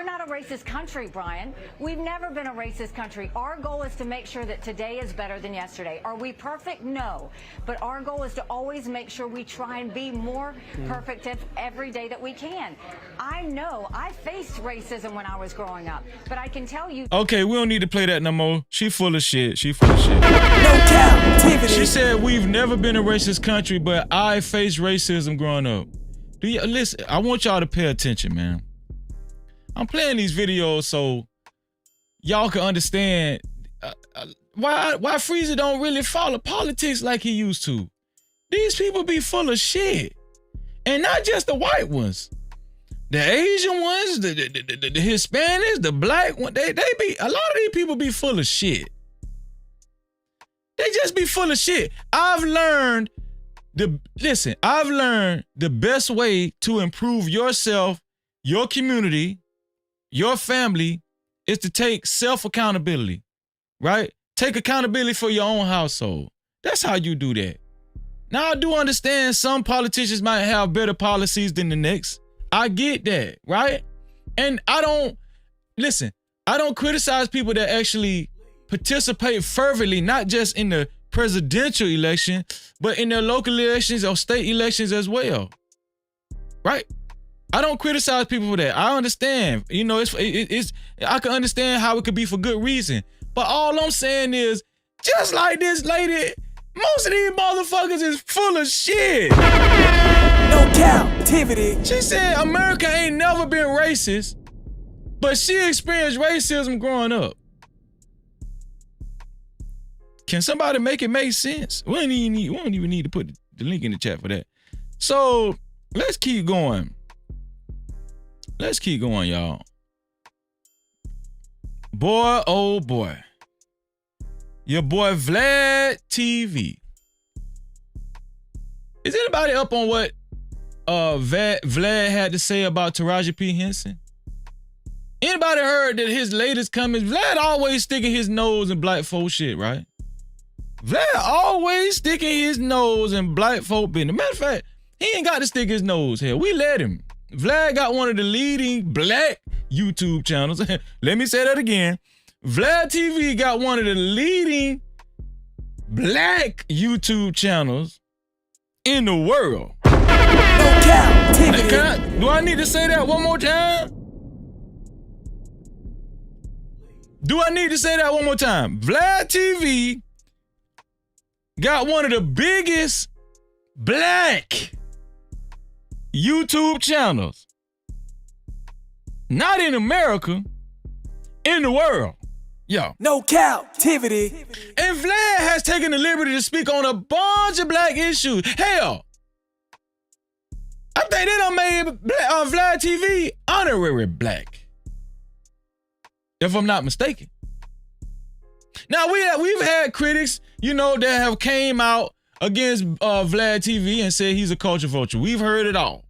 not a racist country, Brian. We've never been a racist country. Our goal is to make sure that today is better than yesterday. Are we perfect? No. But our goal is to always make sure we try and be more perfect every day that we can. I know I faced racism when I was growing up, but I can tell you. Okay, we don't need to play that no more. She full of shit. No Cap-tivity. She said we've never been a racist country, but I faced racism growing up. Listen, I want y'all to pay attention, man. I'm playing these videos so y'all can understand why Freezer don't really follow politics like he used to. These people be full of shit. And not just the white ones. The Asian ones, the Hispanics, the black ones, a lot of these people be full of shit. They just be full of shit. I've learned the best way to improve yourself, your community, your family is to take self-accountability, right? Take accountability for your own household. That's how you do that. Now, I do understand some politicians might have better policies than the next. I get that, right? And I don't criticize people that actually participate fervently, not just in the presidential election, but in their local elections or state elections as well, right? I don't criticize people for that. I understand. You know, I can understand how it could be for good reason. But all I'm saying is, just like this lady Most of these motherfuckers is full of shit. No captivity. She said America ain't never been racist, but she experienced racism growing up. Can somebody make it make sense? We don't even need to put the link in the chat for that. So let's keep going. Let's keep going, y'all. Boy, oh boy. Your boy VladTV. Is anybody up on what Vlad had to say about Taraji P. Henson? Anybody heard that his latest comments? Vlad always sticking his nose in black folk shit, right? Vlad always sticking his nose in black folk business. Matter of fact, he ain't got to stick his nose here. We let him. Vlad got one of the leading black YouTube channels. Let me say that again. VladTV got one of the leading black YouTube channels in the world. No captivity. Do I need to say that one more time? Do I need to say that one more time? VladTV got one of the biggest black YouTube channels. Not in America, in the world. Yo. No captivity. And Vlad has taken the liberty to speak on a bunch of black issues. Hell, I think they done made VladTV honorary black, if I'm not mistaken. Now, we've had critics, you know, that have came out against VladTV and said he's a culture vulture. We've heard it all.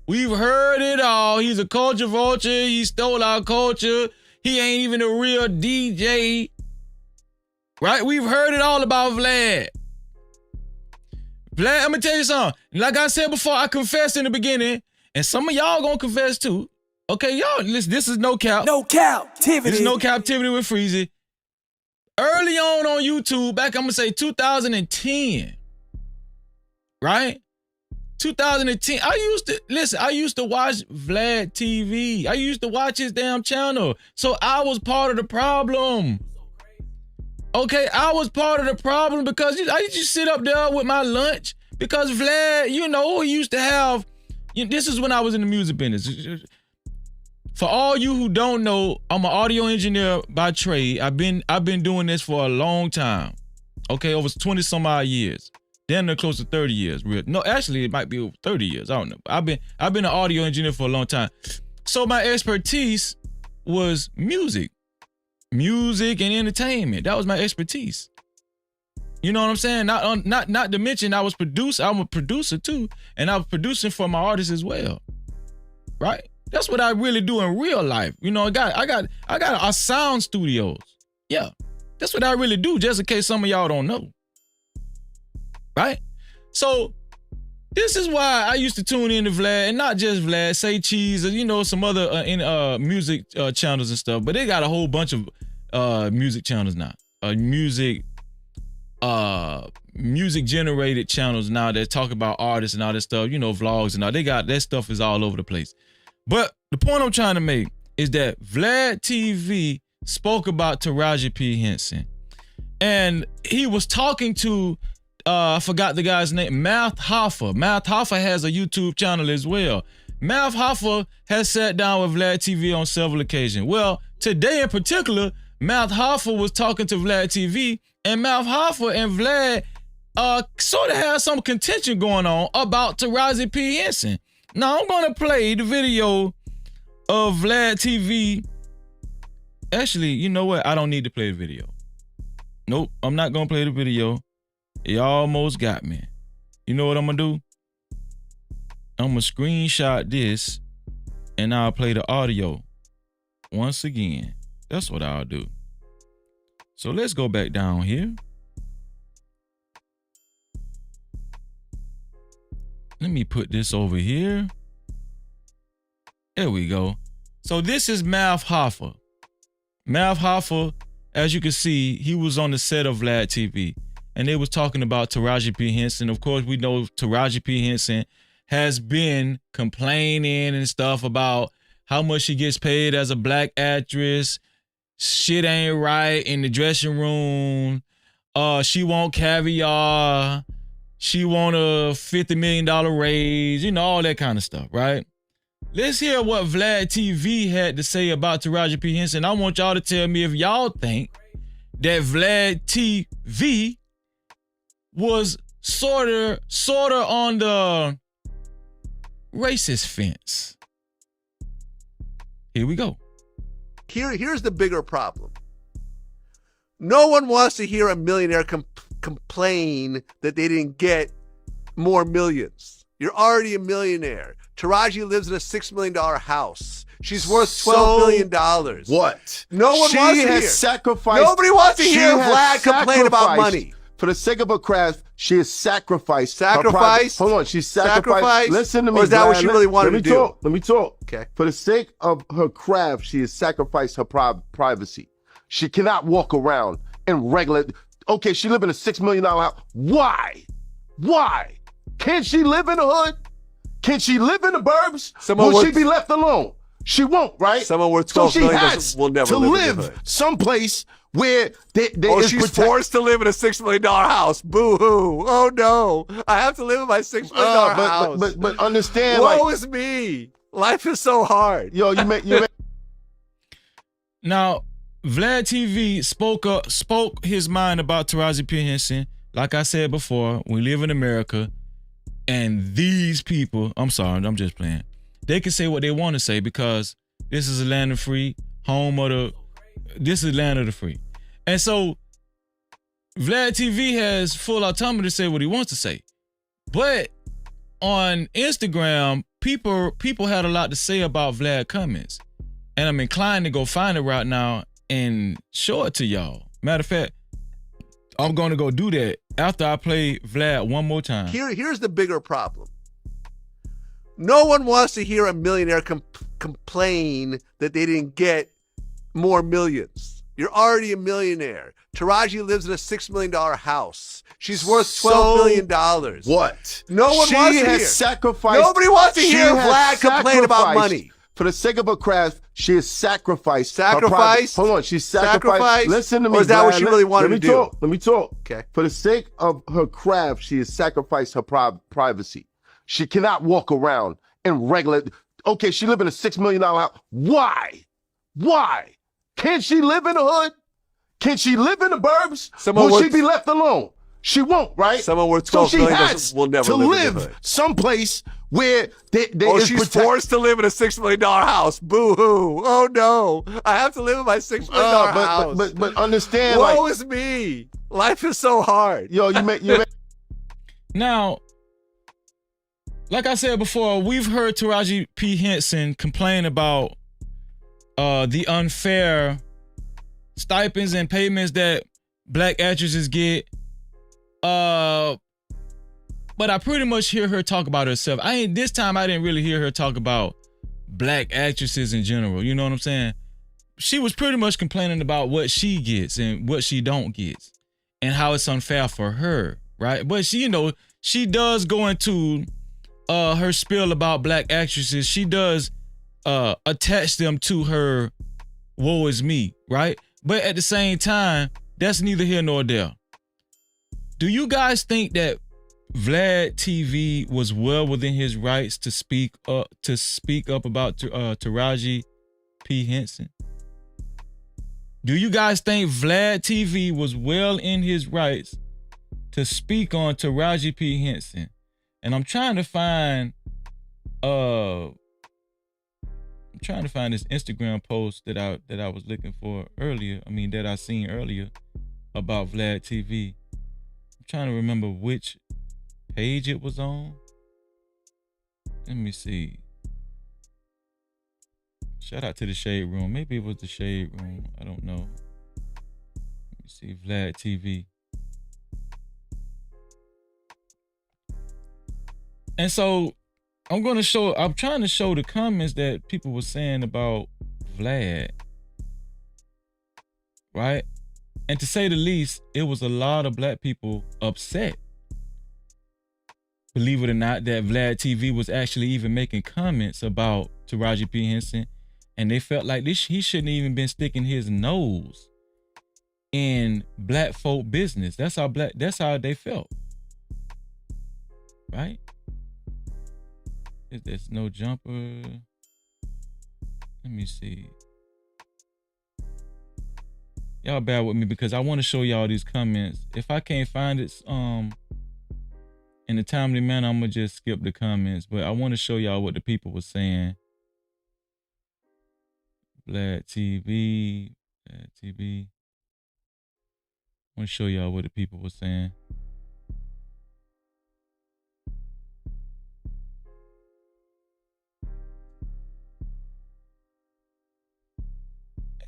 We've heard it all. He's a culture vulture. He stole our culture. He ain't even a real DJ. Right? We've heard it all about Vlad. Vlad, I'm gonna tell you something. Like I said before, I confessed in the beginning, and some of y'all gonna confess too. Okay, y'all, listen, this is no cap. No captivity. This is no captivity with Freezy. Early on YouTube, back I'm gonna say 2010, right? 2010. I used to watch VladTV. I used to watch his damn channel. So I was part of the problem. Okay, I was part of the problem because I used to sit up there with my lunch because Vlad, you know, he used to have, this is when I was in the music business. For all you who don't know, I'm an audio engineer by trade. I've been doing this for a long time. Okay, over 20 some odd years. Damn near close to 30 years. No, actually, it might be over 30 years. I don't know. I've been an audio engineer for a long time. So my expertise was music and entertainment. That was my expertise. You know what I'm saying? Not to mention I'm a producer too, and I was producing for my artists as well. Right? That's what I really do in real life. You know, I got our sound studios. Yeah. That's what I really do, just in case some of y'all don't know. Right? So this is why I used to tune in to Vlad, and not just Vlad, Say Cheese, or, you know, some other music channels and stuff. But they got a whole bunch of music channels now. Music generated channels now that talk about artists and all that stuff, you know, vlogs and all. They got that stuff is all over the place. But the point I'm trying to make is that VladTV spoke about Taraji P. Henson. And he was talking to I forgot the guy's name, Math Hoffa. Math Hoffa has a YouTube channel as well. Math Hoffa has sat down with VladTV on several occasions. Well, today in particular, Math Hoffa was talking to VladTV, and Math Hoffa and Vlad sort of had some contention going on about Taraji P. Henson. Now, I'm going to play the video of VladTV. Actually, you know what? I don't need to play the video. Nope, I'm not going to play the video. You almost got me. You know what I'm gonna do? I'm gonna screenshot this and I'll play the audio once again. That's what I'll do. So let's go back down here. Let me put this over here. There we go. So this is Math Hoffa. Math Hoffa, as you can see, he was on the set of VladTV. And they was talking about Taraji P. Henson. Of course, we know Taraji P. Henson has been complaining and stuff about how much she gets paid as a black actress. Shit ain't right in the dressing room. She want caviar. She want a $50 million raise. You know, all that kind of stuff, right? Let's hear what VladTV had to say about Taraji P. Henson. I want y'all to tell me if y'all think that VladTV was sort of on the racist fence. Here we go. Here's the bigger problem. No one wants to hear a millionaire complain that they didn't get more millions. You're already a millionaire. Taraji lives in a $6 million house. She's worth $12 million. What? No one wants to hear. Sacrificed. Nobody wants to She hear has Vlad complain about sacrificed. money. For the sake of her craft, she has sacrificed. Sacrificed? Hold on, she's sacrificed. Sacrificed? Listen to me, Or is that Vlad. what she really wanted to do? Let me talk. Okay. For the sake of her craft, she has sacrificed her privacy. She cannot walk around in regular. Okay, she live in a $6 million house. Why? Why? Can't she live in the hood? Can she live in the burbs? Will she be left alone? She won't, right? Someone worth So $12 she million has will never to live in the live hood. someplace where she's forced to live in a $6 million house. Boo-hoo. Oh, no. I have to live in my $6 million house. But understand, Woe is me. Life is so hard. Yo, you make Now, VladTV spoke his mind about Taraji P. Henson. Like I said before, we live in America, and these people, I'm sorry, I'm just playing. They can say what they want to say because this is a land of free, this is land of the free. And so VladTV has full autonomy to say what he wants to say. But on Instagram, people had a lot to say about Vlad comments. And I'm inclined to go find it right now and show it to y'all. Matter of fact, I'm going to go do that after I play Vlad one more time. Here's the bigger problem. No one wants to hear a millionaire complain that they didn't get more millions. You're already a millionaire. Taraji lives in a $6 million house. She's worth $12 million. What? No one wants to hear. She has sacrificed. Nobody wants to She hear has Vlad complain about sacrificed. money. For the sake of her craft, she has sacrificed. Sacrificed? Hold on, she's sacrificed. Sacrificed? Listen to me, Or is that what Vlad. she really wanted to do? Let me talk. Okay. For the sake of her craft, she has sacrificed her privacy. She cannot walk around in regular. Okay, she live in a $6 million house. Why? Why? Can't she live in the hood? Can she live in the burbs? Will she be left alone? She won't, right? Someone worth So $12 she million has will never to live in the live hood. someplace where she's forced to live in a $6 million house. Boo-hoo. Oh, no. I have to live in my $6 million house. But understand, Woe is me. Life is so hard. Yo, you make Now, like I said before, we've heard Taraji P. Henson complain about the unfair stipends and payments that black actresses get. But I pretty much hear her talk about herself. This time I didn't really hear her talk about black actresses in general. You know what I'm saying? She was pretty much complaining about what she gets and what she don't get and how it's unfair for her, right? But she does go into her spiel about black actresses. She does attach them to her woe is me, right? But at the same time, that's neither here nor there. Do you guys think that VladTV was well within his rights to speak up about Taraji P. Henson? Do you guys think VladTV was well in his rights to speak on Taraji P. Henson? And I'm trying to find this Instagram post that I was looking for earlier. That I seen earlier about VladTV. I'm trying to remember which page it was on. Let me see. Shout out to the Shade Room. Maybe it was the Shade Room. I don't know. Let me see. VladTV. And so I'm trying to show the comments that people were saying about Vlad. Right? And to say the least, it was a lot of black people upset. Believe it or not, that VladTV was actually even making comments about Taraji P. Henson, and they felt like he shouldn't even been sticking his nose in black folk business. That's how they felt. Right? There's no jumper. Let me see. Y'all bear with me because I want to show y'all these comments. If I can't find it in a timely manner, I'm gonna just skip the comments. But I want to show y'all what the people were saying. VladTV. I want to show y'all what the people were saying.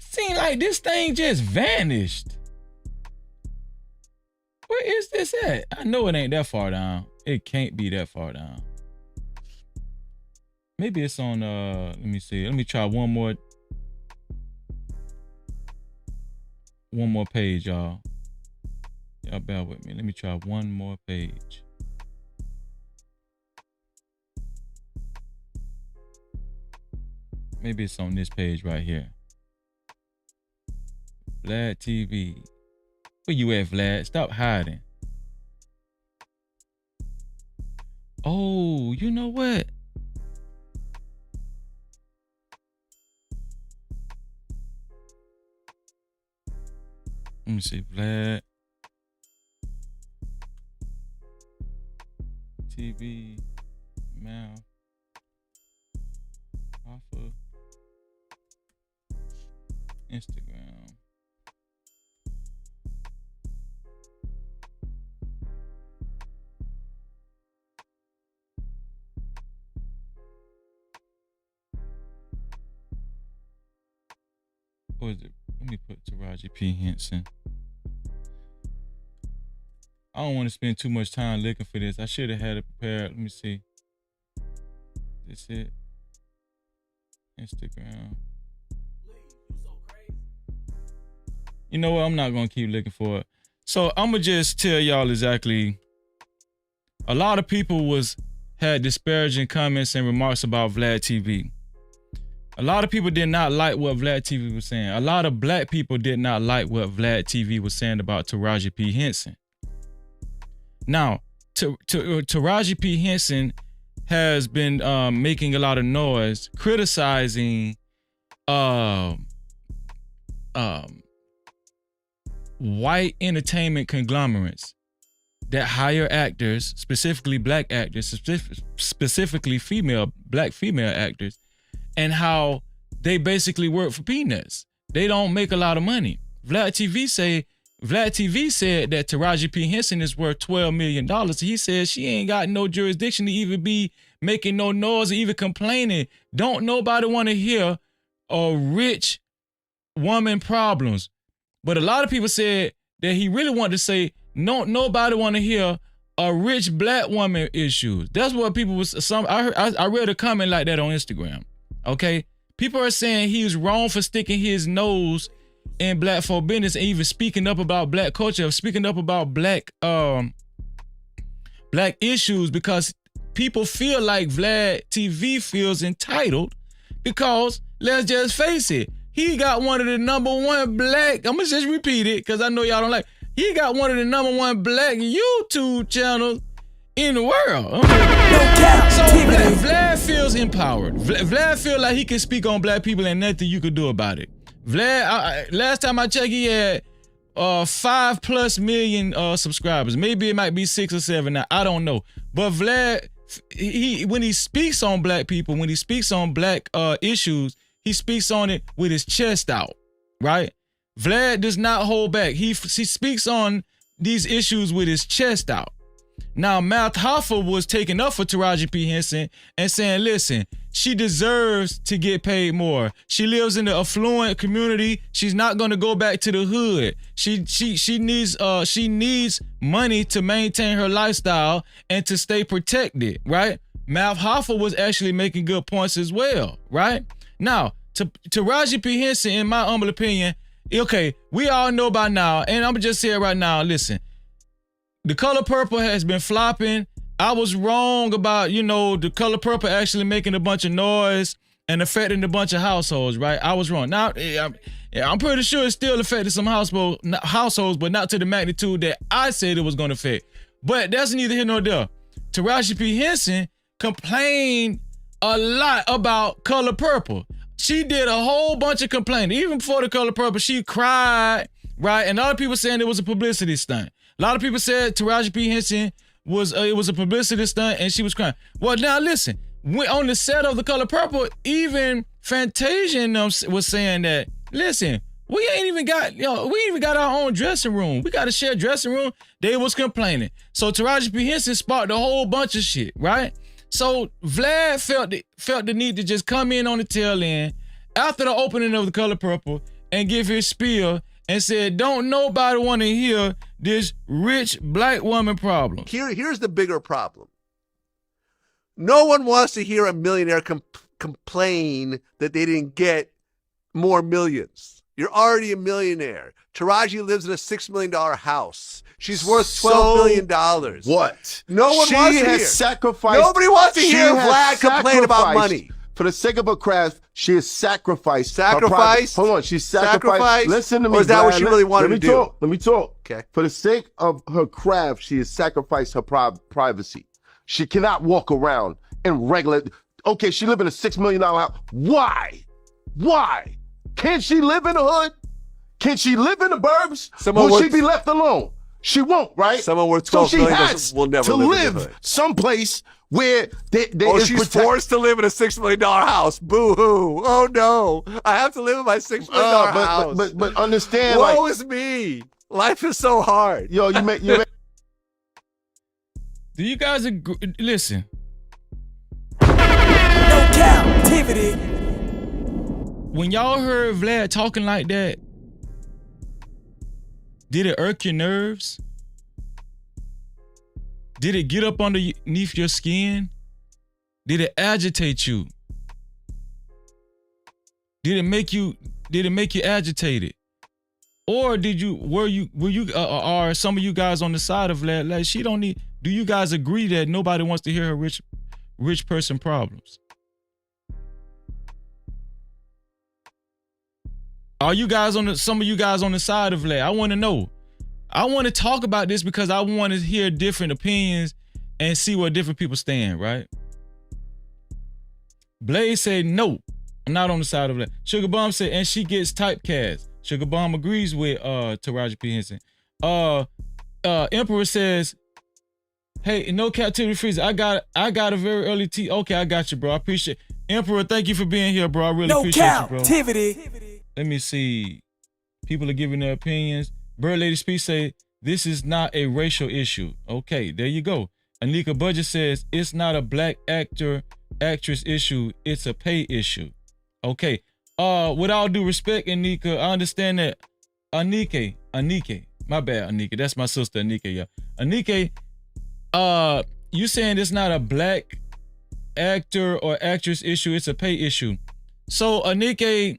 Seems like this thing just vanished. Where is this at? I know it ain't that far down. It can't be that far down. Maybe it's on, let me see. Let me try one more page, y'all. Y'all bear with me. Let me try one more page. Maybe it's on this page right here. VladTV. Where you at, Vlad? Stop hiding. Oh, you know what? Let me see, Vlad. TV, mouth, off of Instagram. What is it? Let me put Taraji P. Henson. I don't want to spend too much time looking for this. I should have had it prepared. Let me see. This it. Instagram. You know what? I'm not going to keep looking for it. So I'm going to just tell y'all exactly. A lot of people had disparaging comments and remarks about VladTV. A lot of people did not like what VladTV was saying. A lot of black people did not like what VladTV was saying about Taraji P. Henson. Now, Taraji P. Henson has been making a lot of noise criticizing white entertainment conglomerates that hire actors, specifically black actors, specifically black female actors, and how they basically work for peanuts. They don't make a lot of money. VladTV said that Taraji P. Henson is worth $12 million. He said she ain't got no jurisdiction to even be making no noise or even complaining. Don't nobody want to hear a rich woman problems. But a lot of people said that he really wanted to say, no, nobody want to hear a rich black woman issues. That's what people was. I read a comment like that on Instagram. Okay, people are saying he was wrong for sticking his nose in black folk business and even speaking up about black culture, speaking up about black issues, because people feel like VladTV feels entitled because, let's just face it, he got one of the #1 black, I'm gonna just repeat it because I know y'all don't like, he got one of the #1 black YouTube channels in the world. So Vlad feels empowered. Vlad feel like he can speak on black people and nothing you could do about it. Vlad, last time I checked, he had 5+ million subscribers. Maybe it might be 6 or 7 now. I don't know. But Vlad, when he speaks on black people, when he speaks on black issues, he speaks on it with his chest out, right? Vlad does not hold back. He speaks on these issues with his chest out. Now, Mouth Hoffa was taking up for Taraji P. Henson and saying, listen, she deserves to get paid more. She lives in the affluent community. She's not going to go back to the hood. She needs money to maintain her lifestyle and to stay protected, right? Mouth Hoffa was actually making good points as well, right? Now, Taraji P. Henson, in my humble opinion, okay, we all know by now, and I'm going to just say it right now, listen, The Color Purple has been flopping. I was wrong about, The Color Purple actually making a bunch of noise and affecting a bunch of households, right? I was wrong. Now, I'm pretty sure it still affected some households, but not to the magnitude that I said it was going to affect. But that's neither here nor there. Taraji P. Henson complained a lot about Color Purple. She did a whole bunch of complaining. Even before the Color Purple, she cried, right? And a lot of people saying it was a publicity stunt. A lot of people said Taraji P. Henson was it was a publicity stunt and she was crying. Well, now listen, on the set of The Color Purple, even Fantasia and them was saying that, listen, we ain't even got our own dressing room. We got a shared dressing room. They was complaining. So Taraji P. Henson sparked a whole bunch of shit, right? So Vlad felt the need to just come in on the tail end after the opening of The Color Purple and give his spiel and said, don't nobody want to hear this rich black woman problem. Here's the bigger problem. No one wants to hear a millionaire complain that they didn't get more millions. You're already a millionaire. Taraji lives in a $6 million house. She's worth $12 million. What? No one wants to hear. Sacrificed. Nobody wants to hear Vlad complain about money. For the sake of her craft, she has sacrificed. Sacrificed? Hold on, she's sacrificed. Listen to me, or is that Vlad. what she really wanted to do? Let me talk. Okay. For the sake of her craft, she has sacrificed her privacy. She cannot walk around in regular. Okay, she live in a $6 million house. Why? Why? Can't she live in the hood? Can she live in the burbs? Will she be left alone? She won't, right? Someone worth $12 million will never live in the hood. Someplace where she's forced to live in a $6 million house. Boo-hoo. Oh, no. I have to live in my $6 million house. But understand, woe is me. Life is so hard. Yo, you make Do you guys agree? Listen. No Cap-tivity. When y'all heard Vlad talking like that, did it irk your nerves? Did it get up underneath your skin? Did it agitate you? Did it make you agitated? Or are some of you guys on the side of Vlad, like, she don't need, do you guys agree that nobody wants to hear her rich person problems? Are you guys some of you guys on the side of Vlad? I want to know. I want to talk about this because I want to hear different opinions and see where different people stand, right? Blaze said, no, I'm not on the side of Vlad. Sugar Bomb said, and she gets typecast. Sugar Bomb agrees with Taraji P. Henson. Emperor says, hey, no Cap-tivity freezer. I got a very early tea. Okay, I got you, bro. I appreciate it. Emperor, thank you for being here, bro. I really appreciate you, bro. No Cap-tivity. Let me see. People are giving their opinions. Bird Lady Speech say, this is not a racial issue. Okay, there you go. Anika Budget says, it's not a black actress issue. It's a pay issue. Okay. With all due respect, Anika, I understand that Anike, my bad, Anika. That's my sister, Anike, yeah. Anike, you saying it's not a black actor or actress issue, it's a pay issue. So, Anike,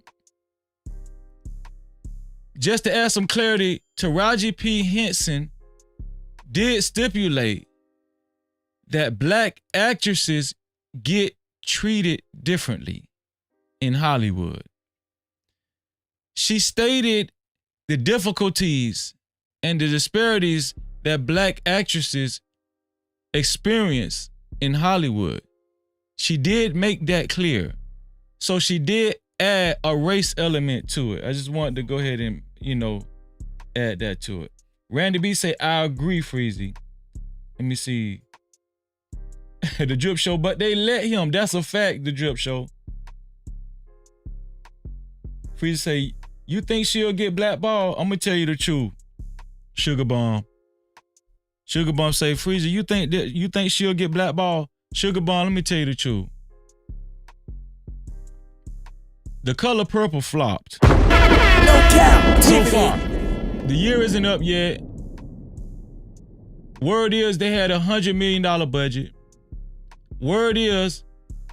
just to add some clarity, Taraji P. Henson did stipulate that black actresses get treated differently in Hollywood. She stated the difficulties and the disparities that black actresses experience in Hollywood. She did make that clear. So she did add a race element to it. I just wanted to go ahead and, add that to it. Randy B say, I agree, Freezy. Let me see. The Drip Show, but they let him. That's a fact, the Drip Show. Freezy say, you think she'll get blackballed? I'm gonna tell you the truth. Sugar Bomb. Sugar Bomb say, Freezy, you think she'll get blackballed? Sugar Bomb, let me tell you the truth. The Color Purple flopped. No Cap-tivity. So far. The year isn't up yet. Word is they had $100 million budget. Word is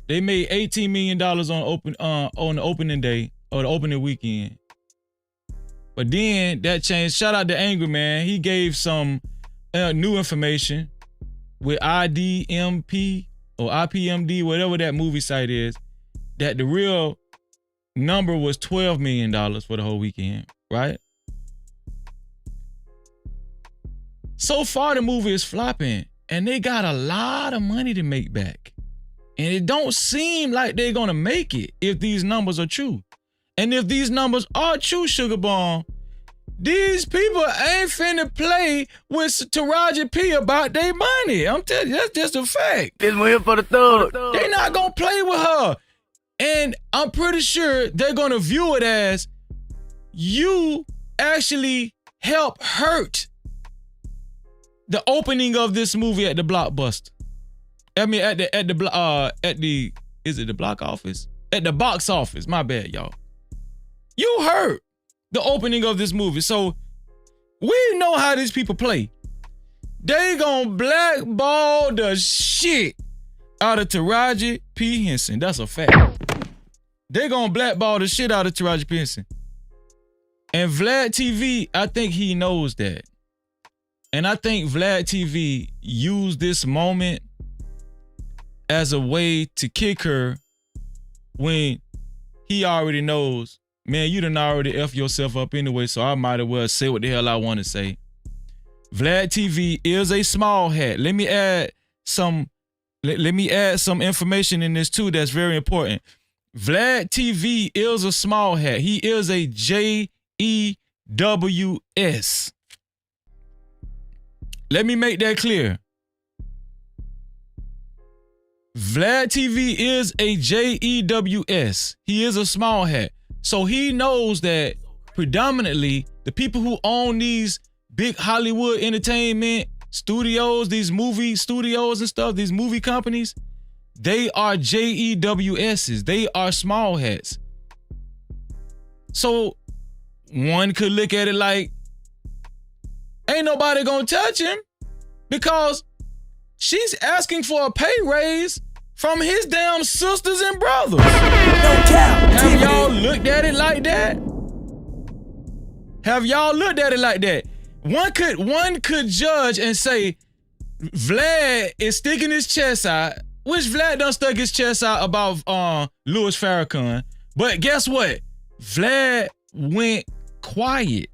they made $18 million on the opening day or the opening weekend. But then that changed. Shout out to Angry Man. He gave some new information with IDMP or IPMD, whatever that movie site is. that the real number was $12 million for the whole weekend, right? So far, the movie is flopping, and they got a lot of money to make back. And it don't seem like they're gonna make it if these numbers are true. And if these numbers are true, Sugar Bomb, these people ain't finna play with Taraji P about their money. I'm telling you, that's just a fact. This one here for the thug. They not gonna play with her. And I'm pretty sure they're gonna view it as you actually help hurt the opening of this movie at the Blockbuster. I mean, is it the block office? At the box office. My bad, y'all. You hurt the opening of this movie. So we know how these people play. They gonna blackball the shit out of Taraji P. Henson. That's a fact. They gonna blackball the shit out of Taraji P. Henson. And VladTV, I think he knows that. And I think VladTV used this moment as a way to kick her when he already knows, man, you done already F yourself up anyway, so I might as well say what the hell I want to say. VladTV is a small hat. Let me add some information in this too that's very important. VladTV is a small hat. He is a JEWS. Let me make that clear. VladTV is a JEWS. He is a small hat. So he knows that predominantly the people who own these big Hollywood entertainment studios, these movie studios and stuff, these movie companies, they are JEWSs. They are small hats. So one could look at it like, ain't nobody gonna touch him because she's asking for a pay raise from his damn sisters and brothers. Have y'all looked at it like that? Have y'all looked at it like that? One could judge and say Vlad is sticking his chest out, which Vlad done stuck his chest out about Louis Farrakhan. But guess what? Vlad went quiet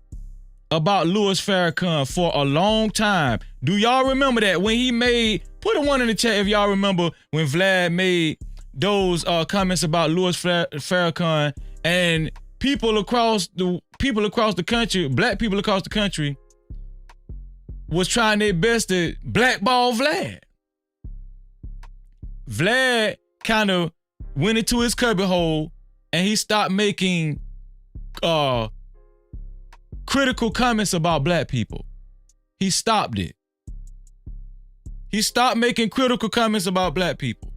about Louis Farrakhan for a long time. Do y'all remember that when he made, put a one in the chat if y'all remember when Vlad made those comments about Louis Farrakhan, and people across the country, black people across the country was trying their best to blackball Vlad. Vlad kind of went into his cubbyhole and he stopped making critical comments about black people. He stopped it. He stopped making critical comments about black people.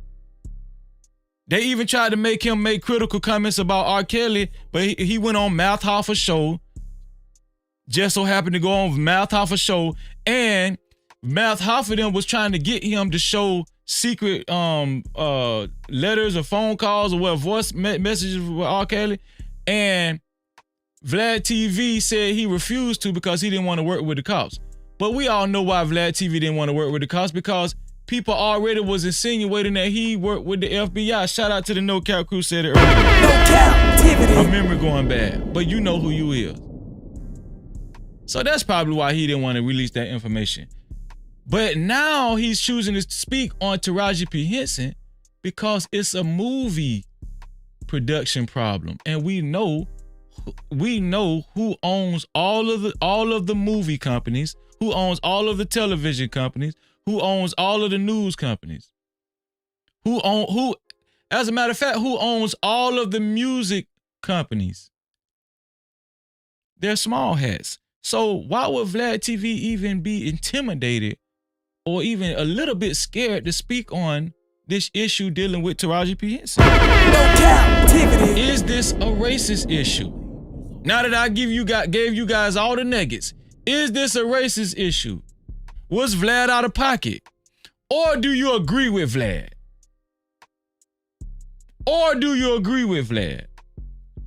They even tried to make him make critical comments about R. Kelly, but he went on Math Hoffa's show. Just so happened to go on Math Hoffa's show, and Math Hoffa them was trying to get him to show secret letters or phone calls or what, voice messages with R. Kelly, and VladTV said he refused to because he didn't want to work with the cops. But we all know why VladTV didn't want to work with the cops, because people already was insinuating that he worked with the FBI. Shout out to the No Cap crew said it earlier. No Cap-tivity. My memory going bad, but you know who you is. So that's probably why he didn't want to release that information. But now he's choosing to speak on Taraji P. Henson because it's a movie production problem, and we know who owns all of the movie companies, who owns all of the television companies, who owns all of the news companies, who as a matter of fact, who owns all of the music companies. They're small hats. So why would VladTV even be intimidated or even a little bit scared to speak on this issue dealing with Taraji P. Henson? Is this a racist issue? Now that I gave you guys all the nuggets, is this a racist issue? Was Vlad out of pocket? Or do you agree with Vlad?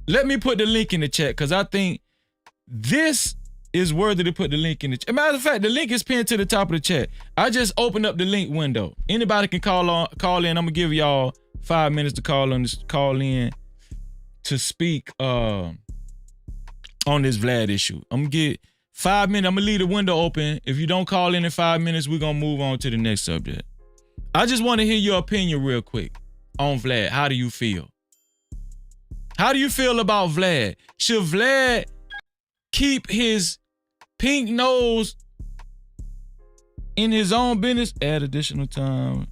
Let me put the link in the chat because I think this is worthy to put the link in the chat. Matter of fact, the link is pinned to the top of the chat. I just opened up the link window. Anybody can call in. I'm gonna give y'all 5 minutes to call in to speak on this Vlad issue. I'm gonna get 5 minutes. I'm gonna leave the window open. If you don't call in 5 minutes, we're gonna move on to the next subject. I just want to hear your opinion real quick on Vlad. How do you feel? How do you feel about Vlad? Should Vlad keep his pink nose in his own business? Add additional time.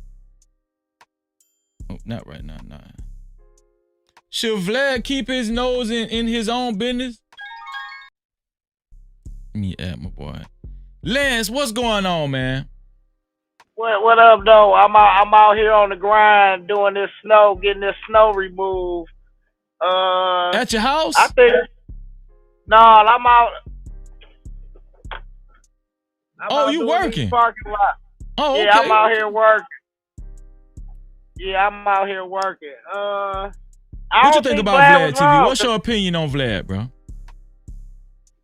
Oh, not right now, nah. Should Vlad keep his nose in his own business? Let me add my boy. Lance, what's going on, man? What up, though? I'm out here on the grind doing this snow, getting this snow removed. At your house? I think. No, I'm out. You working? Parking lot. Oh, okay. Yeah, I'm out here working. Yeah, I'm out here working. What you think about VladTV? What's your opinion on Vlad, bro?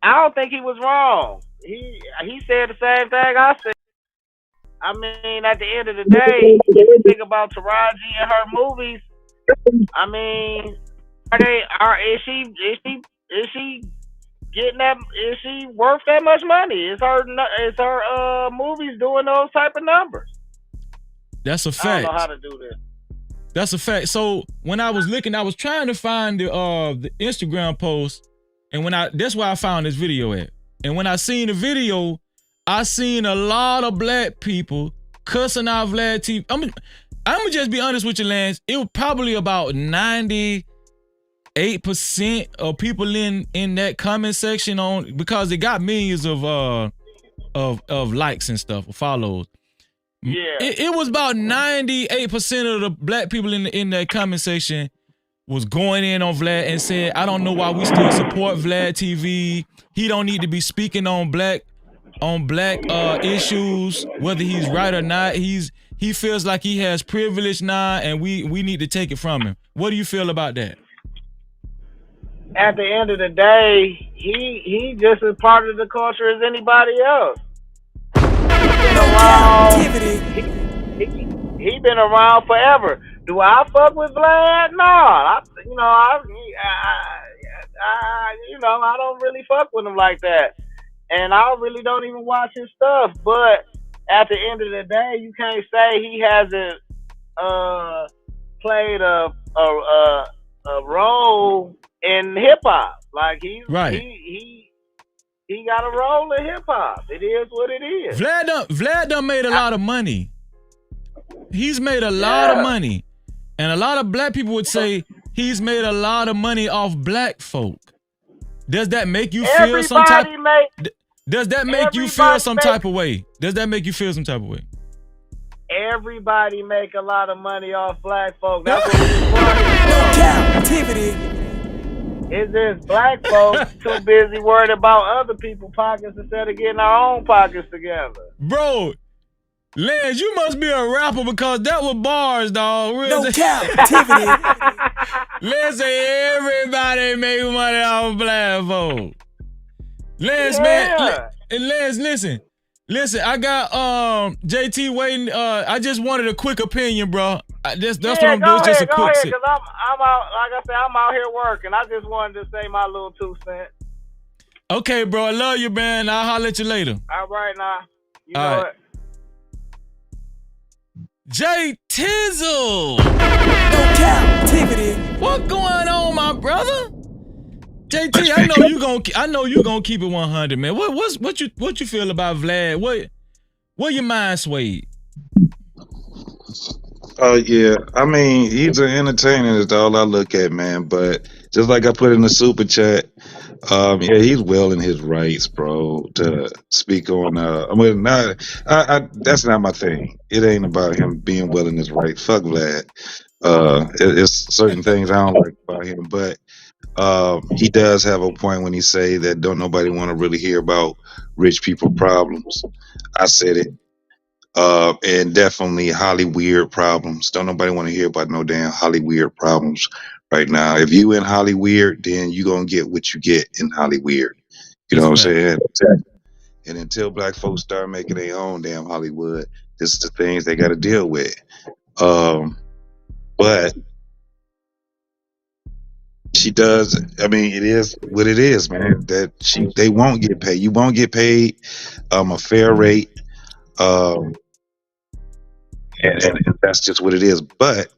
I don't think he was wrong. He said the same thing I said. I mean, at the end of the day, if you think about Taraji and her movies, I mean, is she getting that? Is she worth that much money? Is her movies doing those type of numbers? That's a fact. I don't know how to do this. That's a fact. So when I was looking, I was trying to find the Instagram post, and that's where I found this video at. And when I seen the video, I seen a lot of black people cussing out VladTV. I'm gonna just be honest with you, Lance. It was probably about 98% of people in that comment section because it got millions of likes and stuff, or follows. Yeah. It was about 98% of the black people in that comment section was going in on Vlad and said, I don't know why we still support VladTV. He don't need to be speaking on black issues, whether he's right or not. He feels like he has privilege now, and we need to take it from him. What do you feel about that? At the end of the day, he just as part of the culture as anybody else. He been around forever. Do I fuck with Vlad? No, I don't really fuck with him like that, and I really don't even watch his stuff. But at the end of the day, you can't say he hasn't played a role in hip hop. Like he's right. He got a role in hip hop. It is what it is. Vlad done made a lot of money. He's made a lot of money. And a lot of black people would say he's made a lot of money off black folk. Does that make you feel some type? Does that make you feel some type of way? Does that make you feel some type of way? Everybody make a lot of money off black folk. That's what we want. Cap-tivity. It's just black folks too busy worried about other people's pockets instead of getting our own pockets together. Bro, Lance, you must be a rapper because that was bars, dog. No Cap-tivity. Lance say everybody make money off black folk. Lance, man, Lance, listen, I got JT waiting. I just wanted a quick opinion, bro. That's what I'm doing. Just a quick because I'm out. Like I said, I'm out here working. I just wanted to say my little 2 cents. Okay, bro. I love you, man. I'll holler at you later. All right, now. You all know right. Jay Tizzle. No Cap-tivity. What going on, my brother? JT, I know you gonna keep it 100, man. What you feel about Vlad? What your mind swayed? Yeah, I mean, he's an entertainer. Is all I look at, man. But just like I put in the super chat, yeah, he's well in his rights, bro, to speak on. That's not my thing. It ain't about him being well in his rights. Fuck Vlad. It's certain things I don't like about him, but he does have a point when he say that don't nobody want to really hear about rich people problems. I said it. And definitely Hollyweird problems. Don't nobody want to hear about no damn Hollyweird problems right now. If you in Hollyweird, then you gonna get what you get in Hollyweird. You know what I'm saying? And until black folks start making their own damn Hollywood, this is the things they got to deal with. but she does. I mean, it is what it is, man. That they won't get paid. You won't get paid a fair rate, um, and that's just what it is. But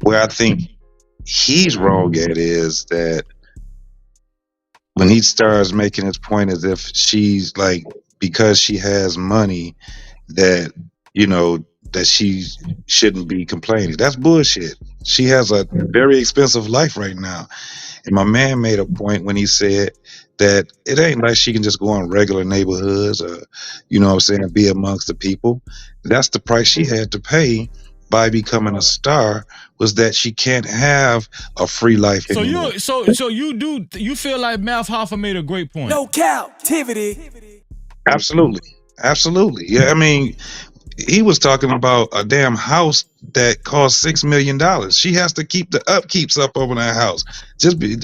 where I think he's wrong at is that when he starts making his point as if she's like, because she has money, that you know that she shouldn't be complaining. That's bullshit. She has a very expensive life right now. And my man made a point when he said that it ain't like she can just go on regular neighborhoods or, you know what I'm saying, be amongst the people. That's the price she had to pay by becoming a star, was that she can't have a free life So anymore. you feel like Math Hoffa made a great point. No captivity. Absolutely. Yeah, I mean, he was talking about a damn house that cost $6 million. She has to keep the upkeeps up over that house.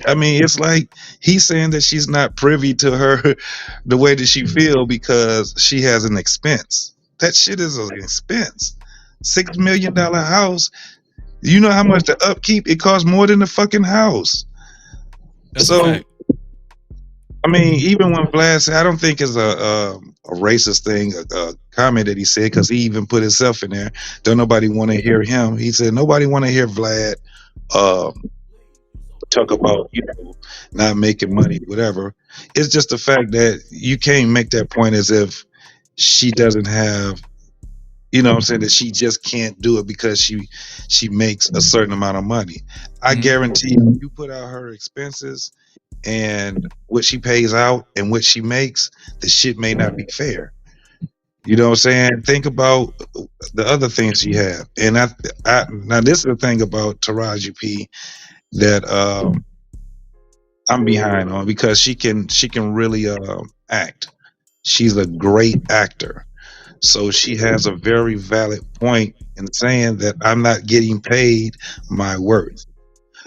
I mean, it's like he's saying that she's not privy to her the way that she feel because she has an expense. That shit is an expense. $6 million house. You know how much the upkeep? It costs more than the fucking house. That's so. a fact. I mean, even when Vlad said, I don't think it's a racist thing, a comment that he said, because he even put himself in there. Don't nobody want to hear him. He said, nobody want to hear Vlad talk about, not making money, whatever. It's just the fact that you can't make that point as if she doesn't have, you know what I'm saying, that she just can't do it because she makes a certain amount of money. I guarantee you put out her expenses and what she pays out and what she makes, the shit may not be fair. You know what I'm saying? Think about the other things she have. And I now this is the thing about Taraji P that I'm behind on, because she can really act. She's a great actor. So she has a very valid point in saying that I'm not getting paid my worth.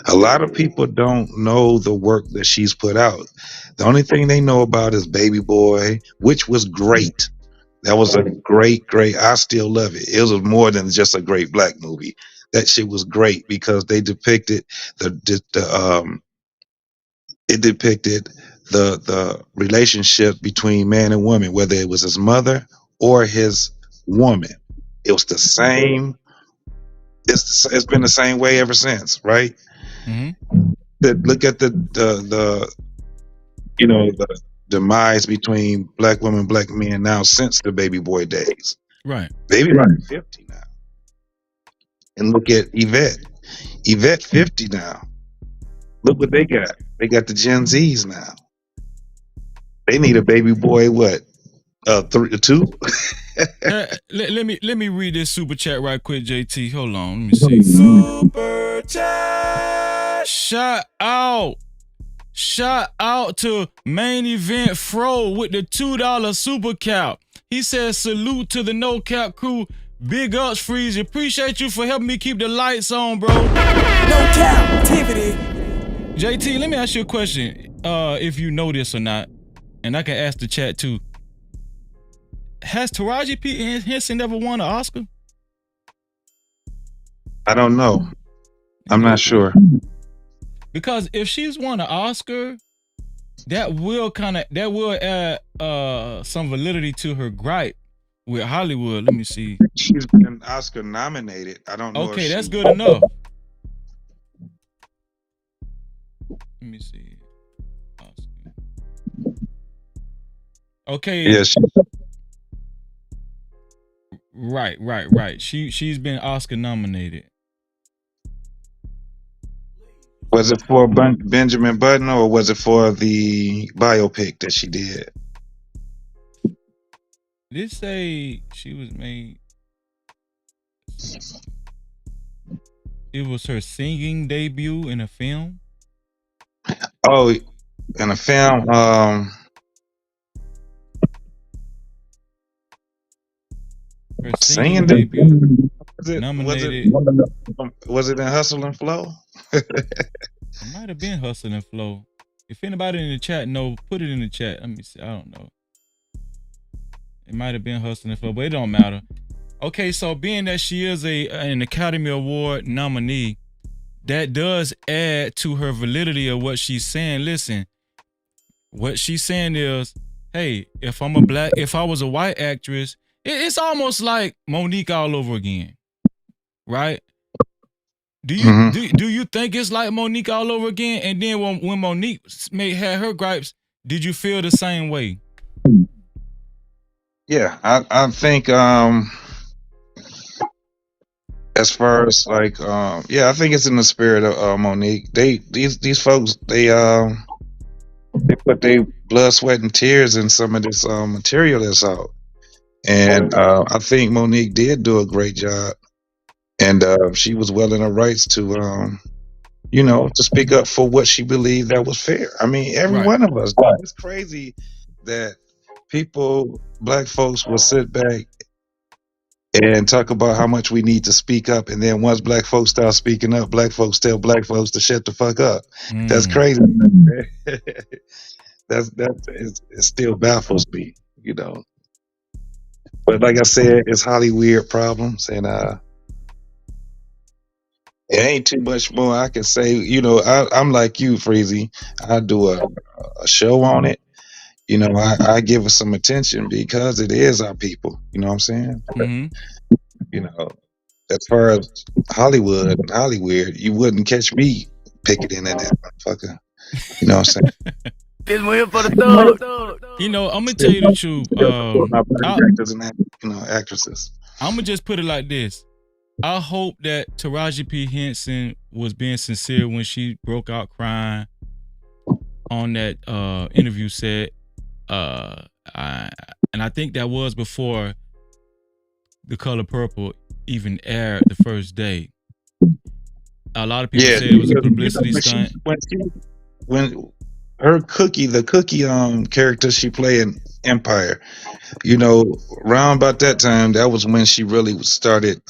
A lot of people don't know the work that she's put out. The only thing they know about is Baby Boy, which was great. That was a great. I still love it. It was more than just a great black movie. That shit was great because they depicted it depicted the relationship between man and woman, whether it was his mother or his woman. It was the same. It's been the same way ever since, right? Look at the demise between black women, black men now since the Baby Boy days. Right. Baby Boy 50 now. And look at Yvette. Yvette 50 now. Look what they got. They got the Gen Zs now. They need a Baby Boy, what? 2? Let me read this super chat right quick, JT. Hold on, let me see. Super chat. Shout out to Main Event Fro with the $2 super cap. He says salute to the No Cap crew. Big ups, Freezy. Appreciate you for helping me keep the lights on, bro. No captivity. JT, let me ask you a question. If you know this or not, and I can ask the chat too. Has Taraji P. Henson ever won an Oscar? I don't know. I'm not sure. Because if she's won an Oscar, that will add some validity to her gripe with Hollywood. Let me see. She's been Oscar nominated. I don't know. Okay, that's good enough. Let me see. Oscar. Okay. Yes. Right. She's been Oscar nominated. Was it for Benjamin Button or was it for the biopic that she did? Did it say she was made? It was her singing debut in a film. Oh, in a film. Her singing debut. Was it in Hustle and Flow? It might have been Hustle and Flow. If anybody in the chat know, put it in the chat. Let me see. I don't know. It might have been Hustle and Flow, but it don't matter. Okay, so being that she is an Academy Award nominee, that does add to her validity of what she's saying. Listen, what she's saying is, hey, if I was a white actress, it's almost like Monique all over again, right? Do you think it's like Monique all over again? And then when Monique had her gripes, did you feel the same way? Yeah, I think as far as like yeah, I think it's in the spirit of Monique. These folks they put their blood, sweat, and tears in some of this material that's out, and I think Monique did do a great job, and she was well in her rights to to speak up for what she believed that was fair. I mean, every one of us. It's crazy that black folks will sit back and talk about how much we need to speak up, and then once black folks start speaking up, black folks tell black folks to shut the fuck up. That's crazy. It still baffles me, But like I said, it's Hollywood problems, and it ain't too much more I can say. I'm like you, Freezy. I do a show on it. I give it some attention because it is our people. You know what I'm saying? As far as Hollywood and Hollywood, you wouldn't catch me picketing in that motherfucker. You know what I'm saying? This one here for the thug. I'm gonna tell you the truth. Actors and actresses. I'm gonna just put it like this. I hope that Taraji P. Henson was being sincere when she broke out crying on that interview set. And I think that was before The Color Purple even aired the first day. A lot of people said it was a publicity stunt. When her the cookie character she played in Empire, around about that time, that was when she really started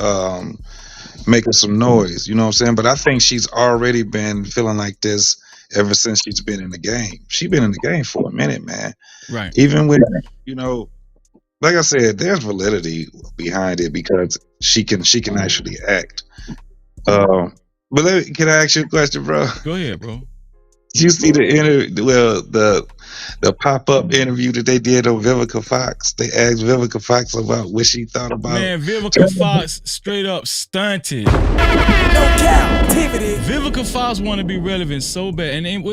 making some noise. You know what I'm saying? But I think she's already been feeling like this ever since she's been in the game. She's been in the game for a minute, man. Right. Even with, like I said, there's validity behind it because she can actually act. But can I ask you a question, bro? Go ahead, bro. You see the pop-up interview that they did on Vivica Fox? They asked Vivica Fox about what she thought about. Man, Vivica Fox straight up stunted. No Cap-tivity. Vivica Fox want to be relevant so bad, and in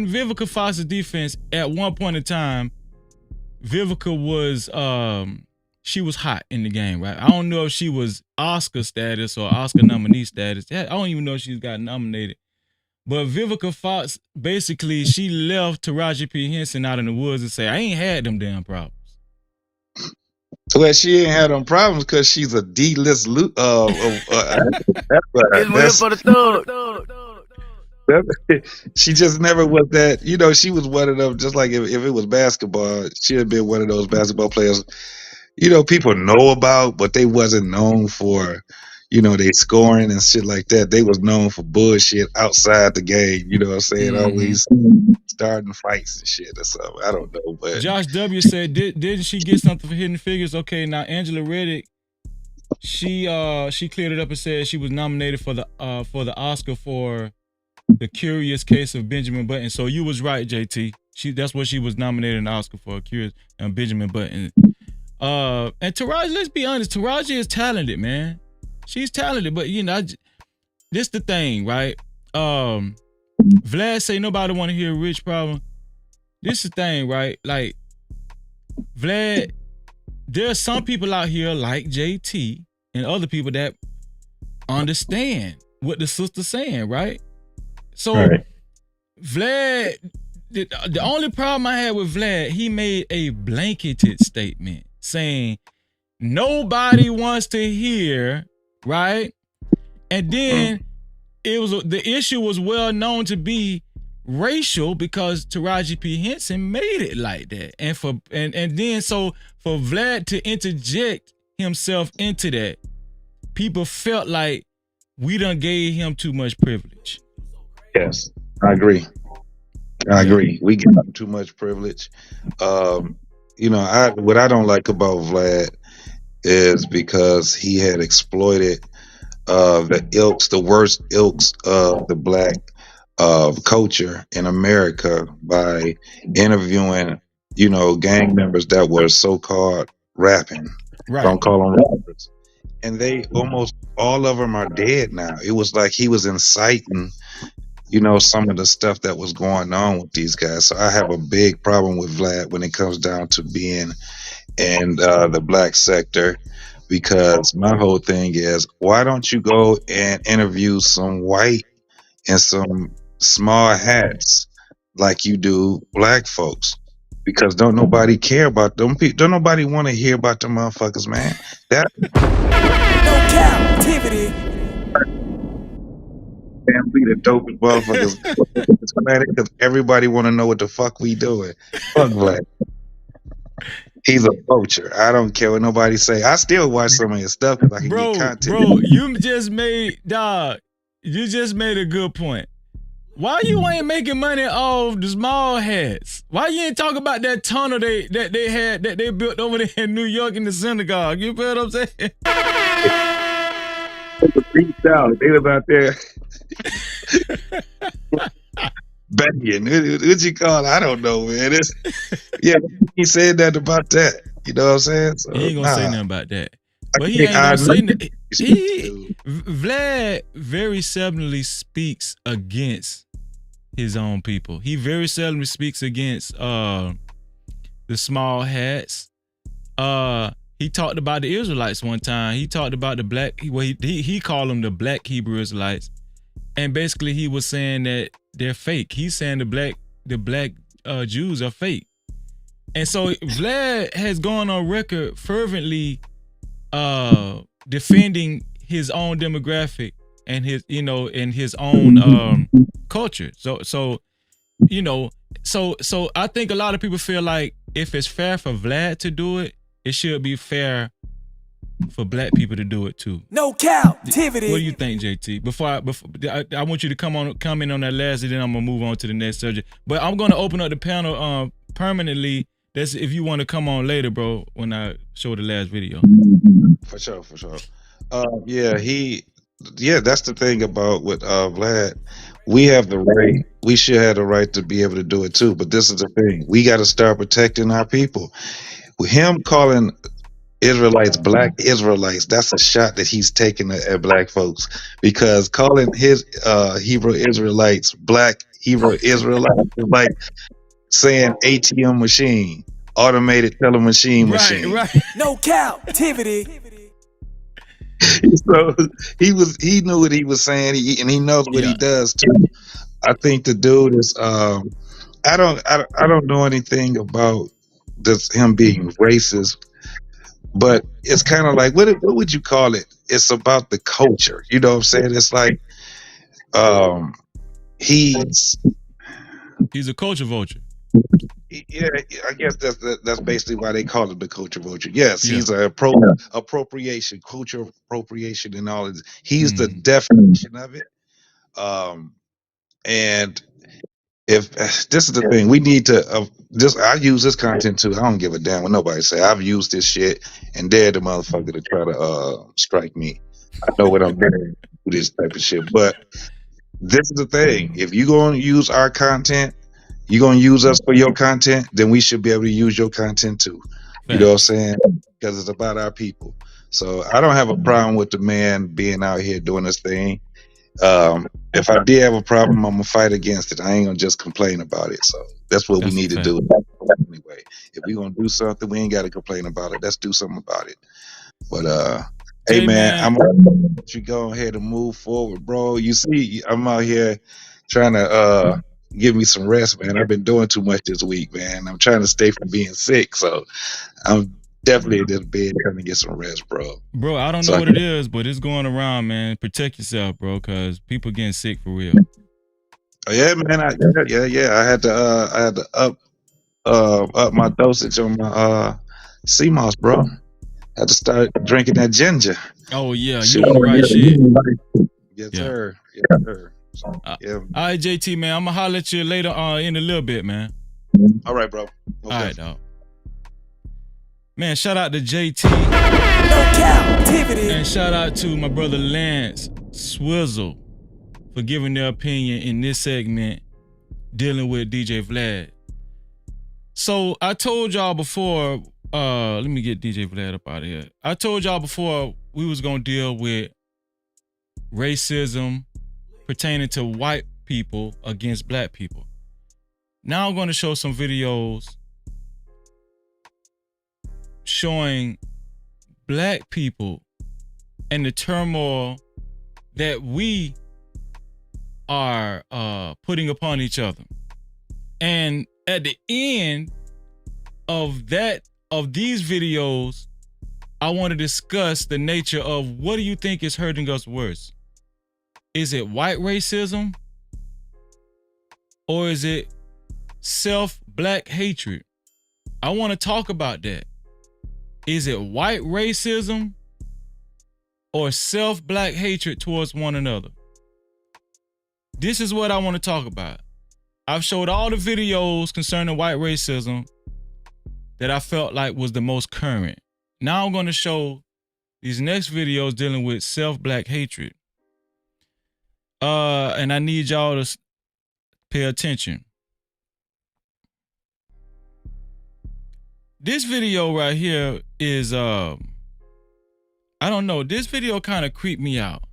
Vivica Fox's defense, at one point in time, Vivica was she was hot in the game, right? I don't know if she was Oscar status or Oscar nominee status. I don't even know if she got nominated. But Vivica Fox, basically, she left Taraji P. Henson out in the woods and say, I ain't had them damn problems. Well, she ain't had them problems because she's a D-list she just never was that, she was one of them, just like if it was basketball, she had been one of those basketball players, people know about, but they wasn't known for, they scoring and shit like that. They was known for bullshit outside the game, you know what I'm saying? Always starting fights and shit or something. I don't know, but Josh W. said, didn't she get something for Hidden Figures? Okay, now Angela Reddick, she cleared it up and said she was nominated for the Oscar for The Curious Case of Benjamin Button. So you was right, JT. That's what she was nominated an Oscar for, Curious Benjamin Button. And Taraji, let's be honest, Taraji is talented, man. She's talented, but this the thing, right? Vlad say nobody want to hear Rich problem. This is the thing, right? Like, Vlad, there are some people out here like JT and other people that understand what the sister's saying, right? So, right. Vlad, the only problem I had with Vlad, he made a blanketed statement saying nobody wants to hear, right? And then the issue was well known to be racial because Taraji P. Henson made it like that. And then for Vlad to interject himself into that, people felt like we done gave him too much privilege. Yes, I agree. We give him too much privilege. What I don't like about Vlad is because he had exploited the worst ilks of the black culture in America by interviewing, gang members that were so-called rapping. Right. Don't call them rappers. And they almost all of them are dead now. It was like he was inciting, some of the stuff that was going on with these guys. So I have a big problem with Vlad when it comes down to being in the black sector, because my whole thing is, why don't you go and interview some white and some small hats like you do black folks? Because don't nobody care about them. Don't nobody want to hear about them motherfuckers, man. That No Cap-tivity. man, we the dopest motherfuckers. It's mad because everybody want to know what the fuck we doing. Fuck Vlad. He's a poacher. I don't care what nobody say. I still watch some of his stuff because I can get content. Bro, you just made a good point. Why you ain't making money off the small hats? Why you ain't talk about that tunnel that they built over there in New York in the synagogue? You feel what I'm saying? They was out there banging. What you call it? I don't know, man. He said that about that. You know what I'm saying? So, he ain't gonna say nothing about that. But he ain't gonna say nothing. Vlad very seldomly speaks against his own people. He very seldomly speaks against the small hats. He talked about the Israelites one time. He talked about the black. He called them the black Hebrew Israelites, and basically he was saying that they're fake. He's saying the black Jews are fake, and so Vlad has gone on record fervently defending his own demographic and his his own culture. So I think a lot of people feel like if it's fair for Vlad to do it, it should be fair for black people to do it too. No Cap-tivity. What do you think, JT? Before I want you to come in on that last, and then I'm gonna move on to the next subject. But I'm gonna open up the panel permanently. That's if you want to come on later, bro, when I show the last video. For sure. That's the thing about with Vlad. We have the right. We should have the right to be able to do it too. But this is the thing. We got to start protecting our people. With him calling Israelites black Israelites, that's a shot that he's taking at black folks, because calling his Hebrew Israelites black Hebrew Israelites is like saying ATM machine, automated teller machine. Right. No Cap-tivity. So he knew what he was saying, and he knows what he does too. I think the dude is I don't know anything about this him being racist, but it's kind of like what would you call it? It's about the culture. You know what I'm saying? It's like he's a culture vulture. Yeah, I guess that's basically why they call it the culture vulture. Yes, he's a appropriation, culture appropriation, and all of this. He's the definition of it. And if this is the thing, we need to. I use this content too. I don't give a damn what nobody say. I've used this shit, and they're the motherfucker to try to strike me. I know what I'm doing with this type of shit. But this is the thing: if you're gonna use our content, you're gonna use us for your content, then we should be able to use your content too. You know what I'm saying? Because it's about our people. So I don't have a problem with the man being out here doing this thing. If I did have a problem, I'm gonna fight against it. I ain't gonna just complain about it. So that's what we need to do. Anyway, if we're gonna do something, we ain't gotta complain about it. Let's do something about it. But hey man, I'm gonna let you go ahead and move forward, bro. You see, I'm out here trying to give me some rest, man. I've been doing too much this week, man. I'm trying to stay from being sick, so I'm definitely in this bed trying to get some rest, bro. Bro, I don't know what it is, but it's going around, man. Protect yourself, bro, because people getting sick for real. Oh yeah, man. I had to up my dosage on my CMOS, bro. Had to start drinking that ginger. Oh yeah, you on the right shit. Yes, sir. Yes, sir. All right, JT, man. I'm gonna holler at you later in a little bit, man. All right, bro. Okay. All right, dog. Man, shout out to JT. No Cap-tivity. And shout out to my brother Lance Swizzle for giving their opinion in this segment dealing with DJ Vlad. So I told y'all before, let me get DJ Vlad up out of here. I told y'all before we was gonna deal with racism pertaining to white people against black people. Now I'm gonna show some videos showing black people and the turmoil that we are putting upon each other. And at the end of these videos, I want to discuss the nature of what do you think is hurting us worse? Is it white racism? Or is it self-black hatred? I want to talk about that. Is it white racism or self-black hatred towards one another? This is what I want to talk about. I've showed all the videos concerning white racism that I felt like was the most current. Now I'm going to show these next videos dealing with self-black hatred. And I need y'all to pay attention. This video right here is, I don't know, this video kind of creeped me out.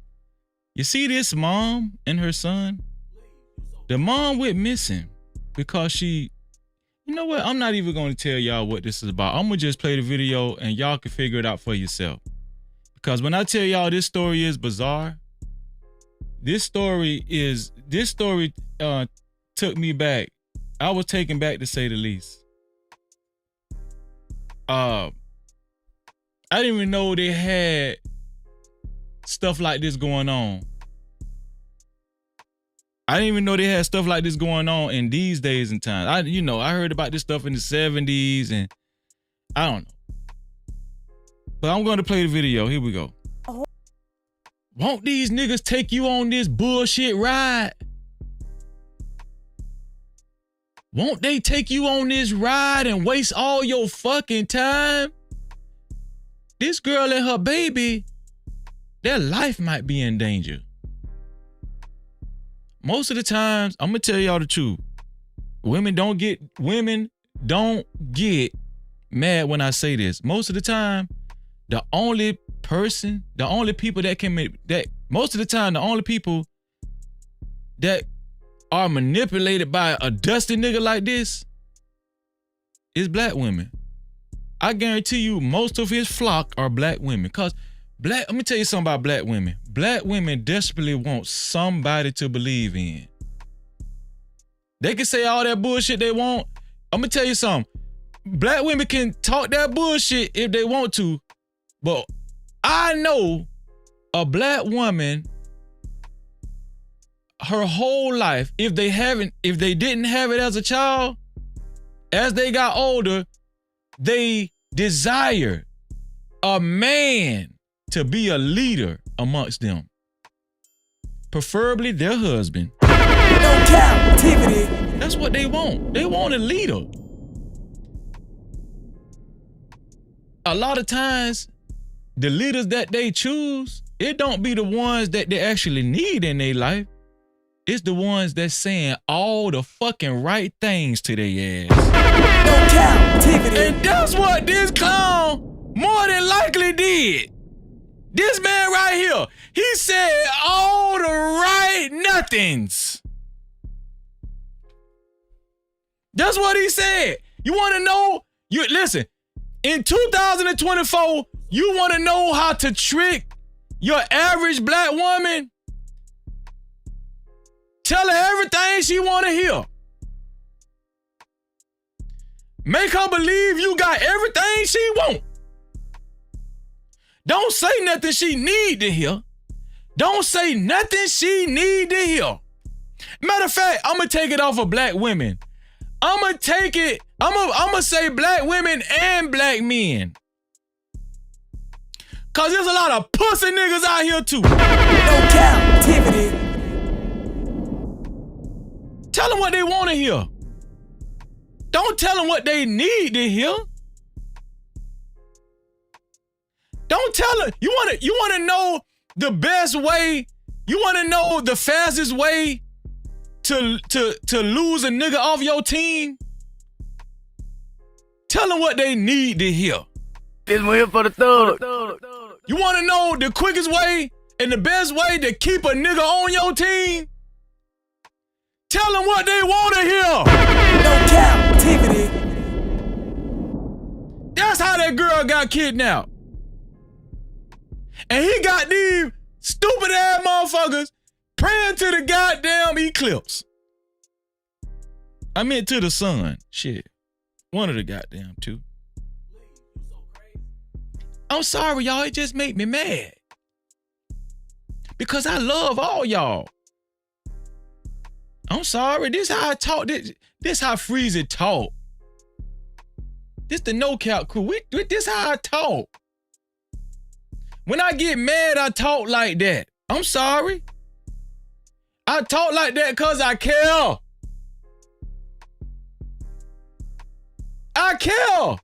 You see this mom and her son? The mom went missing because she, you know what? I'm not even going to tell y'all what this is about. I'm going to just play the video and y'all can figure it out for yourself. Because when I tell y'all this story is bizarre, this story took me back. I was taken back to say the least. I didn't even know they had stuff like this going on. I didn't even know they had stuff like this going on in these days and times. I heard about this stuff in the 70s and I don't know. But I'm going to play the video. Here we go. Won't these niggas take you on this bullshit ride? Won't they take you on this ride and waste all your fucking time? This girl and her baby, their life might be in danger. Most of the times, I'm gonna tell y'all the truth. Women don't get mad when I say this. Most of the time, the only people that can make that, most of the time, the only people that are manipulated by a dusty nigga like this is black women. I guarantee you most of his flock are black women. Cause let me tell you something about black women. Black women desperately want somebody to believe in. They can say all that bullshit they want. I'm gonna tell you something. Black women can talk that bullshit if they want to, but I know a black woman, her whole life, if they didn't have it as a child, as they got older, they desire a man to be a leader amongst them. Preferably their husband. No Cap-tivity. That's what they want. They want a leader. A lot of times, the leaders that they choose, it don't be the ones that they actually need in their life. It's the ones that's saying all the fucking right things to their ass. No Cap-tivity. And that's what this clown more than likely did. This man right here, he said all the right nothings. That's what he said. You want to know? Listen, in 2024, you want to know how to trick your average black woman? Tell her everything she want to hear. Make her believe you got everything she want. Don't say nothing she need to hear. Don't say nothing she need to hear. Matter of fact, I'm going to take it off of black women. I'm going to say black women and black men. Cause there's a lot of pussy niggas out here too. No Cap-tivity. Tell them what they want to hear. Don't tell them what they need to hear. Don't tell her. You wanna know the best way? You wanna know the fastest way to lose a nigga off your team? Tell them what they need to hear. This one here for the thug. You wanna know the quickest way and the best way to keep a nigga on your team? Tell them what they wanna hear. No captivity. That's how that girl got kidnapped. And he got these stupid ass motherfuckers praying to the goddamn eclipse. I meant to the sun. Shit. One of the goddamn two. I'm sorry, y'all. It just made me mad. Because I love all y'all. I'm sorry. This how I talk. This how Freezy talk. This the no cap crew. This how I talk. When I get mad, I talk like that. I'm sorry. I talk like that because I care. I care.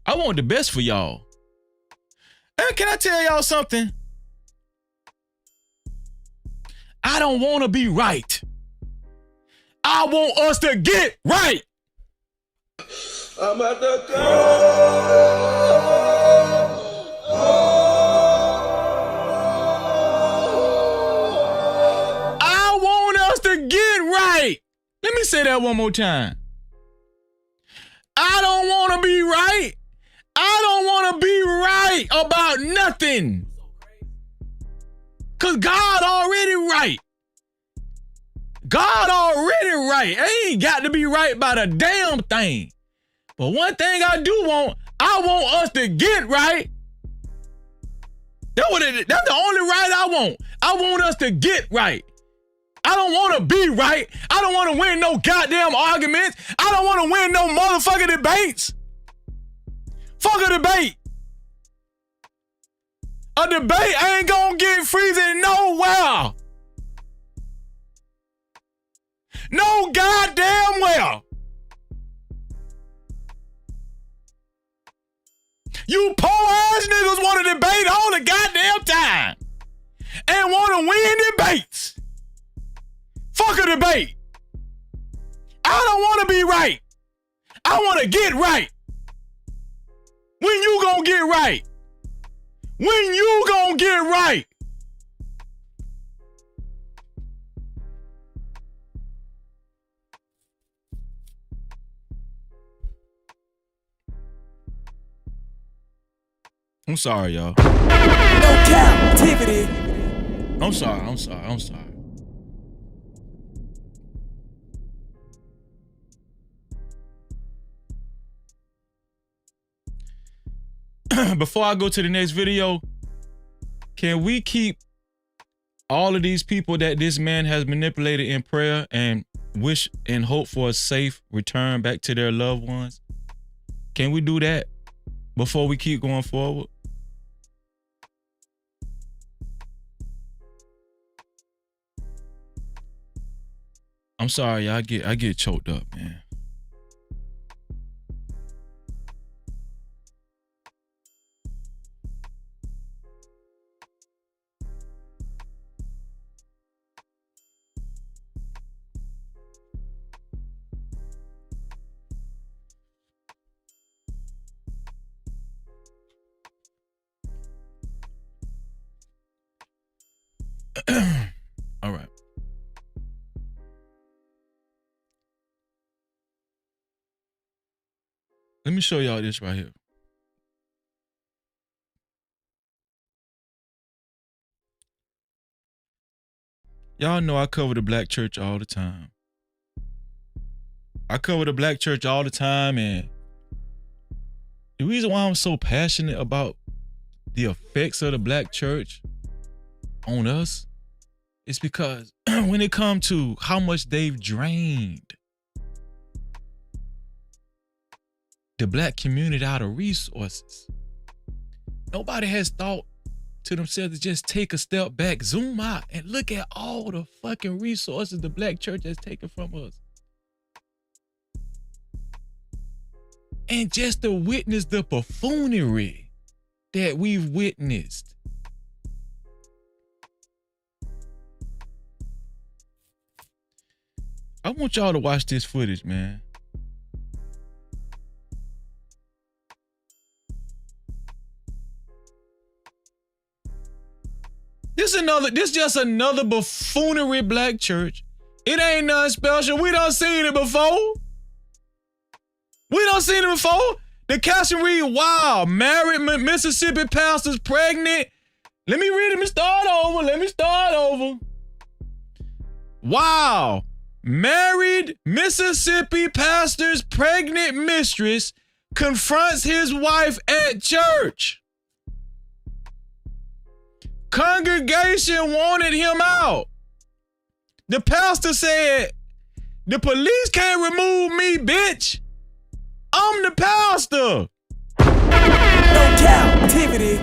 I want the best for y'all. And can I tell y'all something? I don't want to be right. I want us to get right. I'm at the go. I want us to get right. Let me say that one more time. I don't want to be right. I don't want to be right about nothing. Because God already right. God already right. I ain't got to be right about a damn thing. But one thing I do want, I want us to get right. That's the only right I want. I want us to get right. I don't want to be right. I don't want to win no goddamn arguments. I don't want to win no motherfucking debates. Fuck a debate. A debate ain't gonna get Freezy nowhere. No goddamn well. You poor ass niggas want to debate all the goddamn time and want to win debates. Fuck a debate. I don't want to be right. I want to get right. When you gonna get right? When you gonna get right? I'm sorry, y'all. No captivity. I'm sorry. Before I go to the next video, can we keep all of these people that this man has manipulated in prayer and wish and hope for a safe return back to their loved ones? Can we do that before we keep going forward? I'm sorry, y'all. I get choked up, man. All right. Let me show y'all this right here. Y'all know I cover the black church all the time. I cover the black church all the time, and the reason why I'm so passionate about the effects of the black church on us is because when it comes to how much they've drained the black community out of resources, nobody has thought to themselves to just take a step back, zoom out, and look at all the fucking resources the black church has taken from us. And just to witness the buffoonery that we've witnessed. I want y'all to watch this footage, man. This just another buffoonery black church. It ain't nothing special. We done seen it before. The caption read, wow, married Mississippi pastors pregnant. Let me read it. Let me start over. Wow, married Mississippi pastor's pregnant mistress confronts his wife at church. Congregation wanted him out. The pastor said, the police can't remove me, bitch. I'm the pastor. No captivity.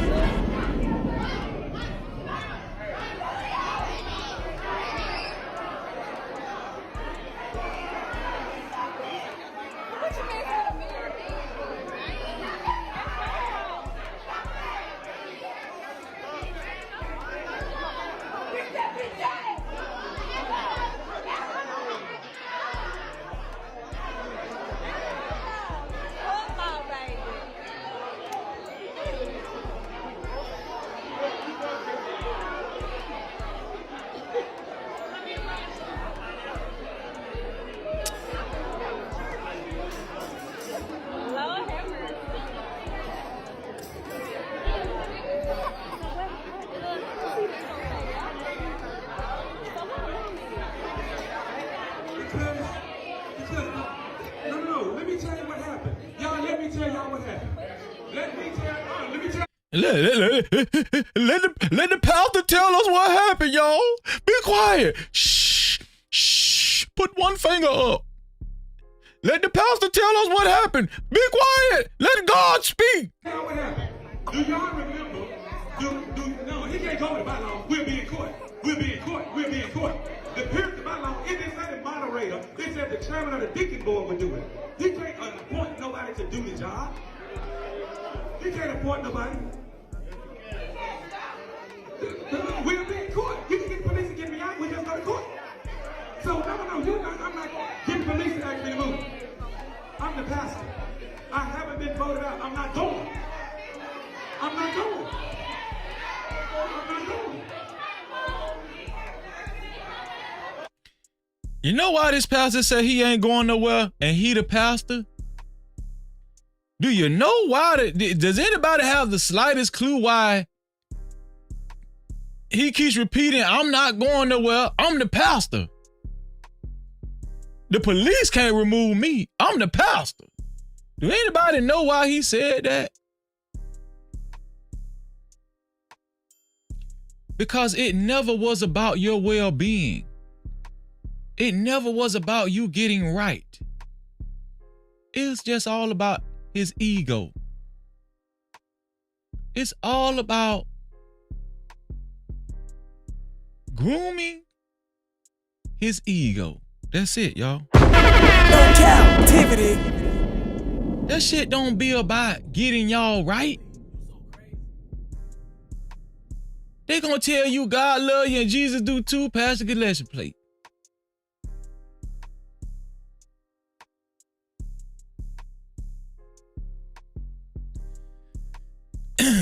Let the pastor tell us what happened, y'all. Be quiet. Shh. Put one finger up. Let the pastor tell us what happened. Be quiet. Let God speak. What happened? Do y'all remember? No, he can't go to my law. We'll be in court. The period of my law, it didn't say the moderator. It said the chairman of the deacon board would do it. He can't appoint nobody to do the job. He can't appoint nobody. We'll be in court. You can get the police to get me out. We just go to court. So, no, you're not. I'm not getting police to ask me to move. I'm the pastor. I haven't been voted out. I'm not going. You know why this pastor said he ain't going nowhere and he the pastor? Do you know why? Does anybody have the slightest clue why he keeps repeating, I'm not going nowhere, I'm the pastor? The police can't remove me, I'm the pastor. Do anybody know why he said that? Because it never was about your well-being. It never was about you getting right. It was just all about his ego. It's all about grooming his ego. That's it, y'all. No captivity. That shit don't be about getting y'all right. They gonna tell you God love you and Jesus do too. Pass the collection plate.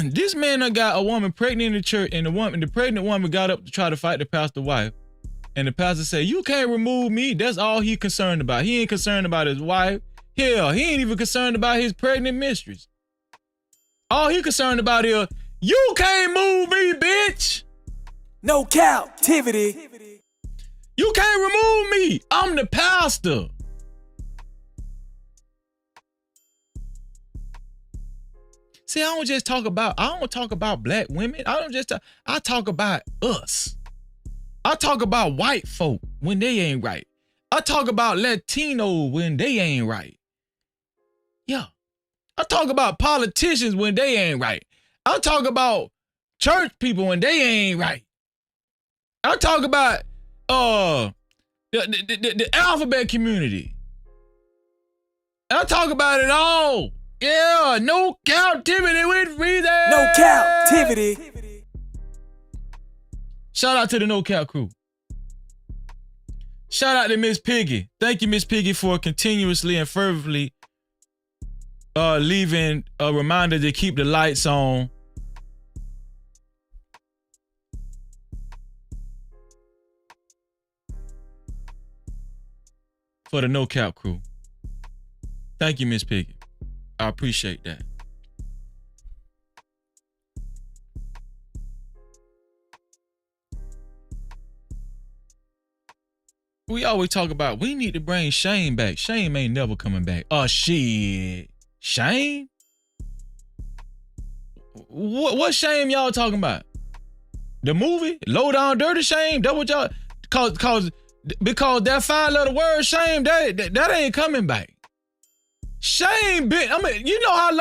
This man done got a woman pregnant in the church, and the pregnant woman got up to try to fight the pastor's wife. And the pastor said, you can't remove me. That's all he concerned about. He ain't concerned about his wife. Hell, he ain't even concerned about his pregnant mistress. All he concerned about is, you can't move me, bitch. No captivity. You can't remove me. I'm the pastor. See, I don't talk about black women. I talk about us. I talk about white folk when they ain't right. I talk about Latino when they ain't right. Yeah. I talk about politicians when they ain't right. I talk about church people and they ain't right. I talk about the alphabet community. I talk about it all. Yeah, no captivity with reason. No captivity. Shout out to the No Cap crew. Shout out to Miss Piggy. Thank you, Miss Piggy, for continuously and fervently leaving a reminder to keep the lights on. For the No Cap crew. Thank you, Miss Piggy. I appreciate that. We always talk about we need to bring Shame back. Shame ain't never coming back. Oh shit. Shame? What Shame y'all talking about? The movie? Low Down Dirty Shame? That what y'all because that 5-letter word shame, that ain't coming back. Shame been, I mean, you know how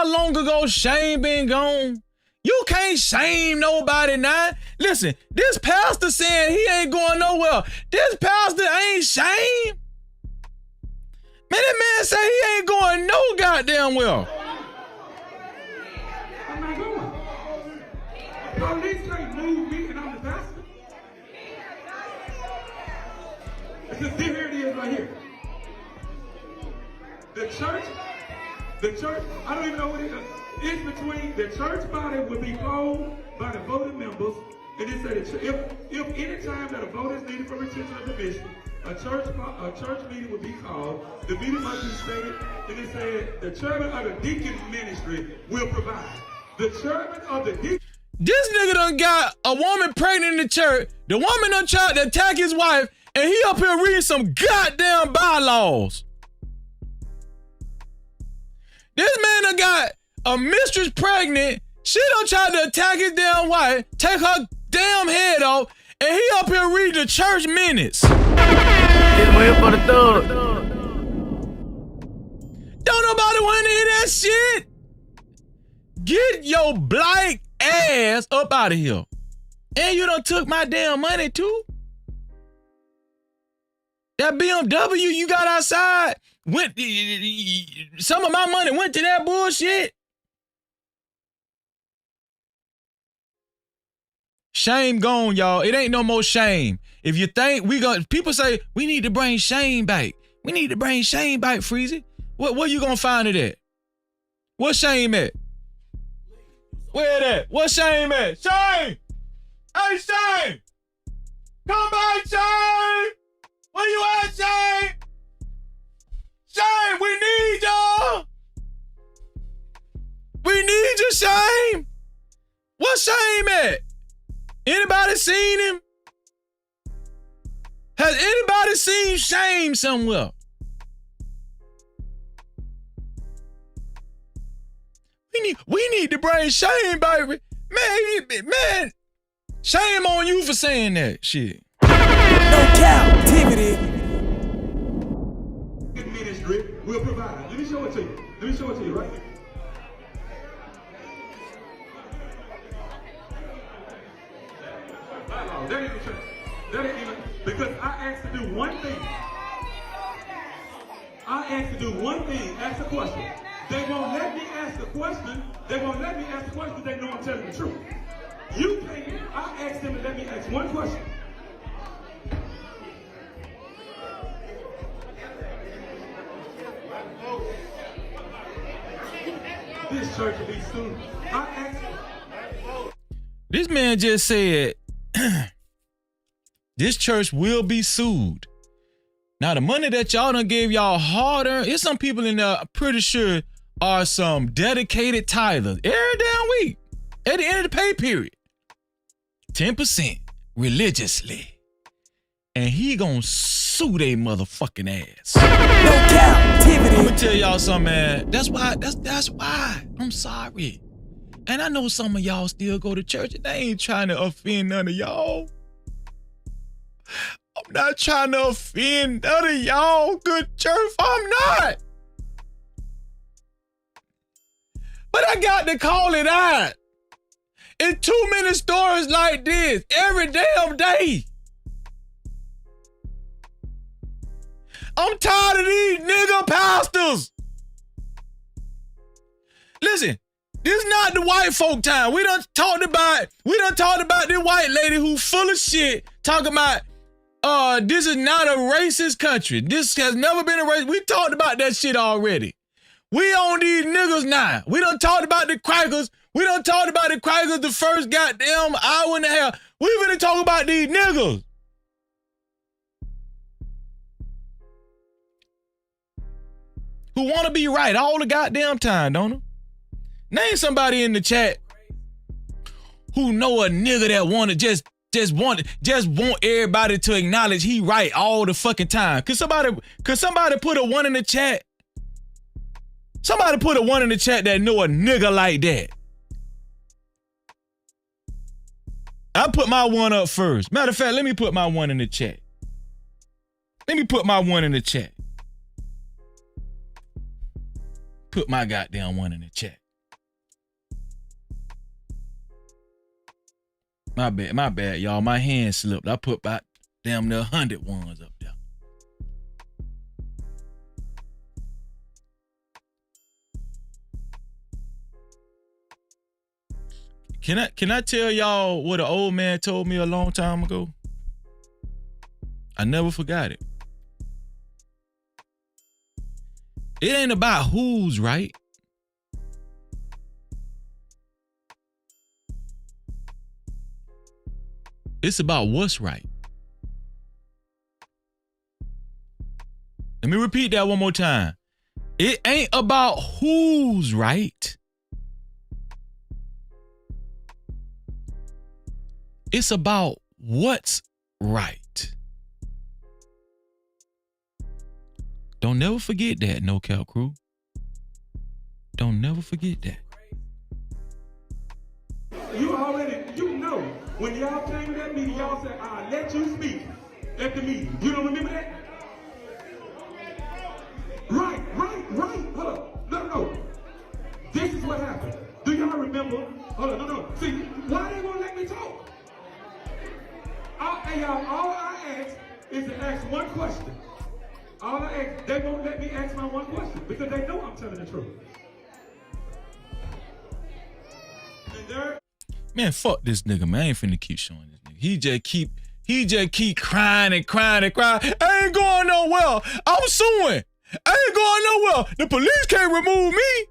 long ago Shame been gone? You can't shame nobody now. Listen, this pastor saying he ain't going nowhere. This pastor ain't shame. Man, that man say he ain't going no goddamn well. I'm not going. Police can't move me and I'm the pastor. Because here it is right here. The church, I don't even know what it is. It's between the church body will be called by the voting members, and it said if any time that a vote is needed for retention of the mission, a church meeting will be called. The meeting must be stated, and it said the chairman of the deacon ministry will provide. The chairman of the deacon. This nigga done got a woman pregnant in the church. The woman done tried to attack his wife, and he up here reading some goddamn bylaws. This man done got a mistress pregnant. She done tried to attack his damn wife, take her damn head off, and he up here reading the church minutes. It's way for the third. Don't nobody want to hear that shit. Get your black ass up out of here. And you done took my damn money too. That BMW you got outside, some of my money went to that bullshit. Shame gone, y'all. It ain't no more shame. If you think people say we need to bring shame back. We need to bring shame back, Freezy. Where you gonna find it at? What shame at? Where it at? What shame at? Shame! Hey, Shame! Come back, Shame! Where you at, Shame? Shame, we need y'all! We need you, Shame! What Shame at? Anybody seen him? Has anybody seen Shame somewhere? We need to bring Shame back. Man, shame on you for saying that shit. No captivity. Ministry will provide. Let me show it to you. Right here. That ain't true. That ain't even, because I asked to do one thing. Ask a question. They won't let me ask a question. They know I'm telling the truth. You can't. I asked them to let me ask one question. This church will be soon. I asked them. This man just said, this church will be sued. Now, the money that y'all done gave y'all hard earned, there's some people in there, I'm pretty sure, are some dedicated tithers every damn week at the end of the pay period. 10% religiously. And he gonna sue they motherfucking ass. No captivity. I'm gonna tell y'all something, man. That's why. I'm sorry. And I know some of y'all still go to church and they ain't trying to offend none of y'all. I'm not trying to offend none of y'all, good church. I'm not. But I got to call it out. It's too many stories like this every damn day. I'm tired of these nigga pastors. Listen, this is not the white folk time. We done talked about this white lady who full of shit talking about this is not a racist country. This has never been a racist. We talked about that shit already. We on these niggas now. We done talked about the crackers. We done talked about the crackers the first goddamn hour and a half. We finna talk about these niggas. Who wanna be right all the goddamn time, don't they? Name somebody in the chat who know a nigga that wanna just want everybody to acknowledge he right all the fucking time. Could somebody put a 1 in the chat? Somebody put a 1 in the chat that know a nigga like that. I put my 1 up first. Matter of fact, let me put my 1 in the chat. Let me put my 1 in the chat. Put my goddamn 1 in the chat. My bad, y'all. My hand slipped. I put about damn near 100 ones up there. Can I tell y'all what an old man told me a long time ago? I never forgot it. It ain't about who's right. It's about what's right. Let me repeat that one more time. It ain't about who's right. It's about what's right. Don't never forget that, No Cap Crew. Don't never forget that. You know, when y'all came to that meeting, y'all said, I'll let you speak at the meeting. You don't remember that? Right. Hold up. No. This is what happened. Do y'all remember? Hold on, no. See, why they won't let me talk? All I ask is to ask one question. All I ask, they won't let me ask my one question because they know I'm telling the truth. And they're... Man, fuck this nigga, man. I ain't finna keep showing this nigga. He just keep crying and crying and crying. I ain't going nowhere. I'm suing. I ain't going nowhere. The police can't remove me.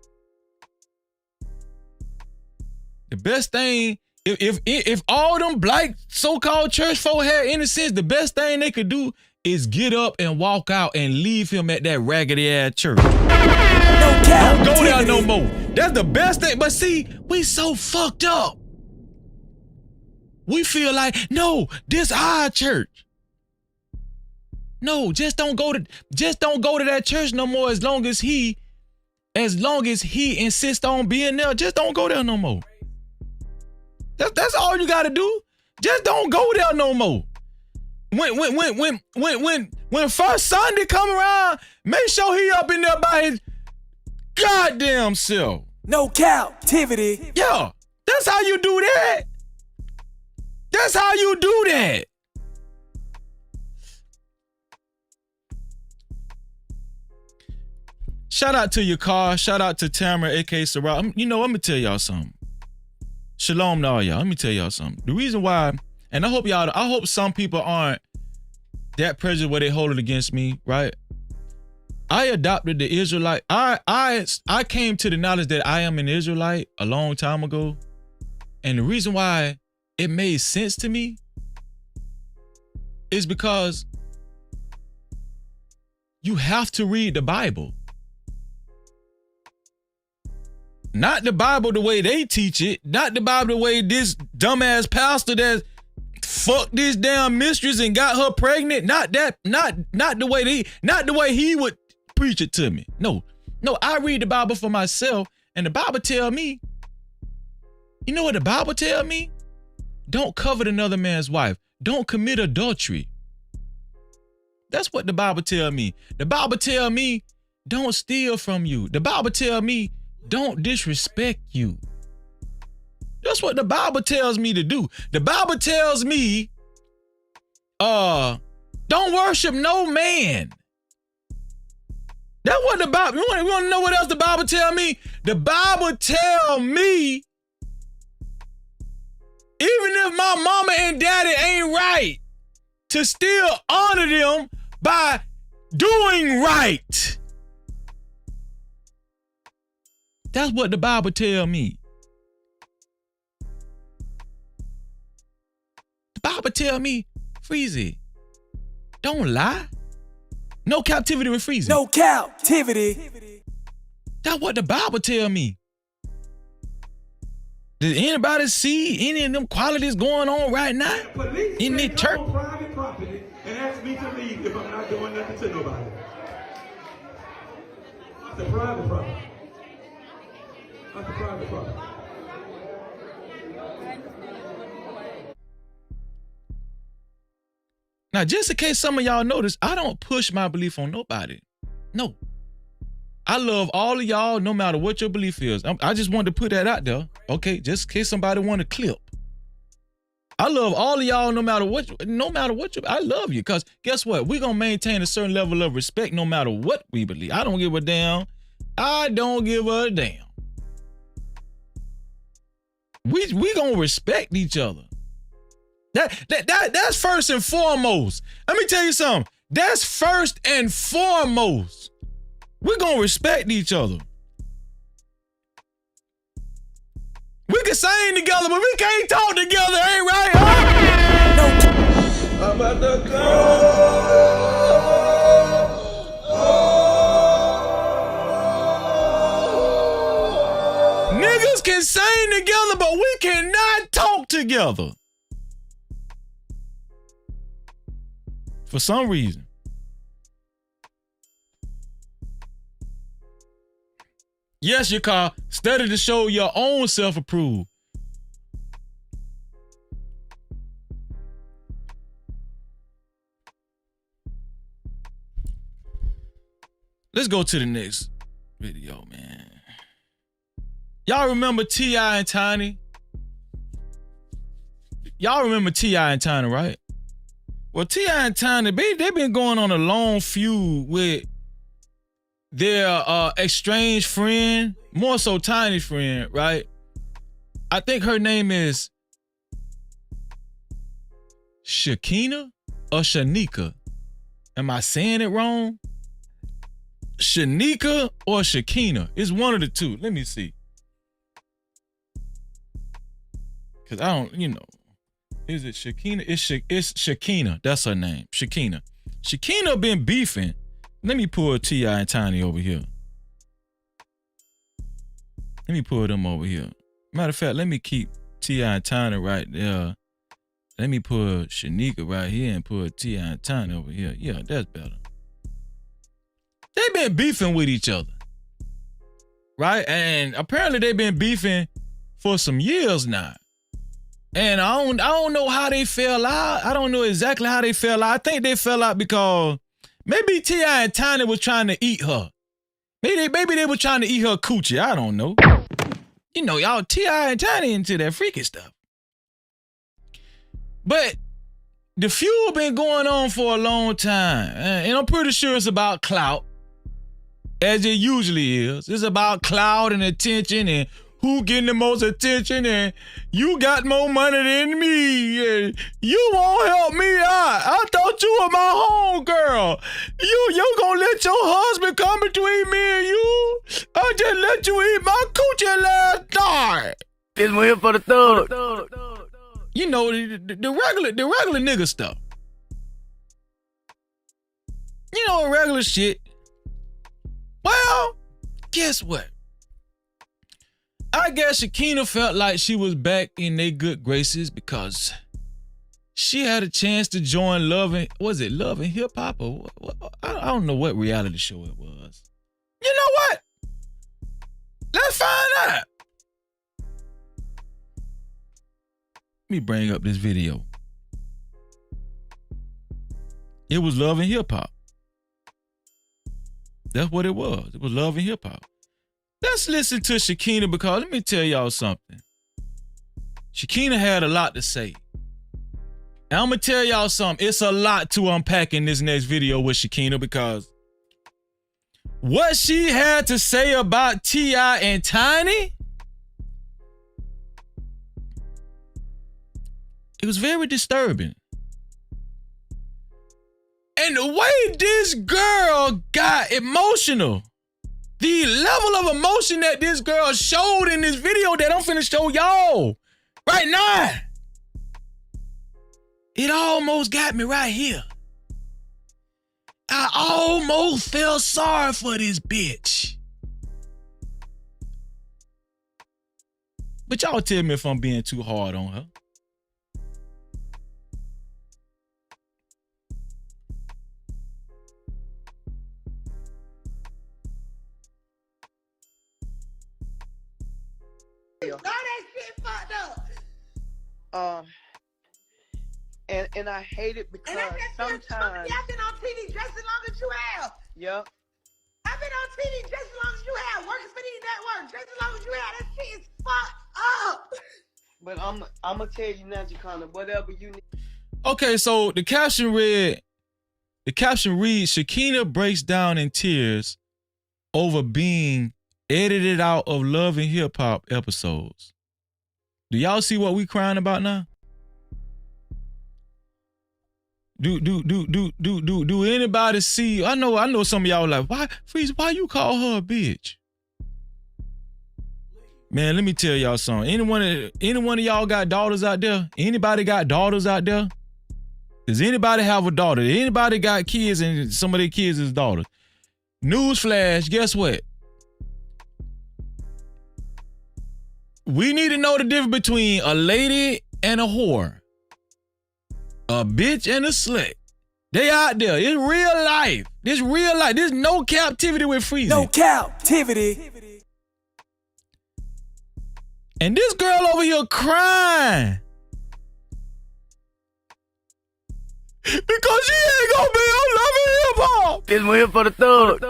The best thing, if all them black so-called church folk had any sense, the best thing they could do is get up and walk out and leave him at that raggedy ass church. Don't go there no more. That's the best thing. But see, we so fucked up. We feel like, no, this our church. No, just don't go to that church no more as long as he insists on being there. Just don't go there no more. That's all you gotta do. Just don't go there no more. When first Sunday come around, make sure he up in there by his goddamn self. No Cap-tivity. Yeah, that's how you do that. That's how you do that. Shout out to your car. Shout out to Tamara, aka Sarah. You know, I'm gonna tell y'all something. Shalom to all y'all. Let me tell y'all something. The reason why, and I hope some people aren't that prejudiced where they hold it against me, right? I adopted the Israelite. I came to the knowledge that I am an Israelite a long time ago. And the reason why it made sense to me is because you have to read the Bible. Not the Bible the way they teach it. Not the Bible the way this dumbass pastor that fucked this damn mistress and got her pregnant. Not the way he would preach it to me. No, I read the Bible for myself, and the Bible tell me, you know what the Bible tell me? Don't covet another man's wife. Don't commit adultery. That's what the Bible tell me. The Bible tell me, don't steal from you. The Bible tell me, don't disrespect you. That's what the Bible tells me to do. The Bible tells me, don't worship no man. That's what the Bible, you want to know what else the Bible tell me? The Bible tell me, even if my mama and daddy ain't right, to still honor them by doing right. That's what the Bible tell me. The Bible tell me, Freezy, don't lie. No captivity with Freezy. No captivity. That's what the Bible tell me. Did anybody see any of them qualities going on right now in the church? Private property and ask me to leave if I'm not doing nothing to nobody. That's the private property. That's the private property. Now, just in case some of y'all notice, I don't push my belief on nobody. No. I love all of y'all no matter what your belief is. I just wanted to put that out there. Okay, just in case somebody want to clip. I love all of y'all no matter what I love you, because guess what? We're going to maintain a certain level of respect no matter what we believe. I don't give a damn. I don't give a damn. We going to respect each other. That's first and foremost. Let me tell you something. That's first and foremost. We're going to respect each other. We can sing together, but we can't talk together, ain't right? Huh? No. I'm about to go. Niggas can sing together, but we cannot talk together. For some reason. Yes, you call study to show your own self-approved. Let's go to the next video, man. Y'all remember T.I. and Tiny? Y'all remember T.I. and Tiny, right? Well, T.I. and Tiny, they've been going on a long feud with their estranged friend, more so Tiny's friend, right? I think her name is Shekinah or Shanika. Am I saying it wrong? Shanika or Shekinah? It's one of the two. Let me see. Because I don't, is it Shekinah? It's Shekinah. That's her name. Shekinah. Shekinah been beefing. Let me pull T.I. and Tiny over here. Let me pull them over here. Matter of fact, let me keep T.I. and Tiny right there. Let me put Shanika right here and put T.I. and Tiny over here. Yeah, that's better. They've been beefing with each other. Right? And apparently they've been beefing for some years now. And I don't know how they fell out. I don't know exactly how they fell out. I think they fell out because maybe T.I. and Tiny was trying to eat her. Maybe they were trying to eat her coochie. I don't know. Y'all T.I. and Tiny into that freaky stuff. But the feud been going on for a long time. And I'm pretty sure it's about clout. As it usually is. It's about clout and attention and who getting the most attention, and you got more money than me, and you won't help me out. I thought you were my home girl. You gonna let your husband come between me and you? I just let you eat my coochie last night. This one here for the thug. The regular nigga stuff. Regular shit. Well, guess what? I guess Shekinah felt like she was back in their good graces because she had a chance to join Love and Hip Hop or what? I don't know what reality show it was. You know what? Let's find out. Let me bring up this video. It was Love and Hip Hop. That's what it was. It was Love and Hip Hop. Let's listen to Shekinah because let me tell y'all something. Shekinah had a lot to say. And I'm gonna tell y'all something. It's a lot to unpack in this next video with Shekinah, because what she had to say about T.I. and Tiny, it was very disturbing. And the way this girl got emotional, the level of emotion that this girl showed in this video that I'm finna show y'all right now, it almost got me right here. I almost felt sorry for this bitch. But y'all tell me if I'm being too hard on her. No, that shit fucked up. And I hate it because sometimes I've been on TV just as long as you have. Yep. I've been on TV just as long as you have, working for these networks just as long as you have. That shit is fucked up. But I'm gonna tell you now, Shekinah, whatever you need. Okay, so the caption reads, Shekinah breaks down in tears over being edited out of Love and Hip Hop episodes. Do y'all see what we crying about now? Do anybody see? I know some of y'all like, why, Freeze, why you call her a bitch? Man, let me tell y'all something. Any one of y'all got daughters out there? Anybody got daughters out there? Does anybody have a daughter? Anybody got kids and some of their kids is daughters? Newsflash, guess what? We need to know the difference between a lady and a whore. A bitch and a slut. They out there. It's real life. This real life. There's no captivity with Freezy. No captivity. And this girl over here crying because she ain't gonna be on Love and Hip Hop. This one here for the thug.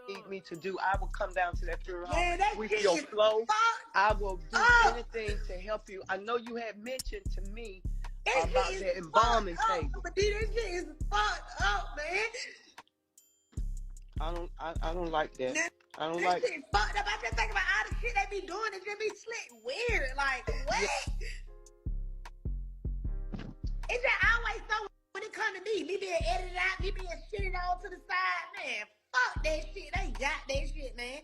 Need me to do, I will come down to that funeral with shit your is flow. I will do anything to help you. I know you had mentioned to me about the embalming table. But this shit is fucked up, man. I don't like that. I don't like. This shit fucked up. I just think about all the shit they be doing. It just be slick weird. Like what? It's just always so when it come to me being edited out, me being shitted on to the side, man. Fuck that shit. They got that shit, man.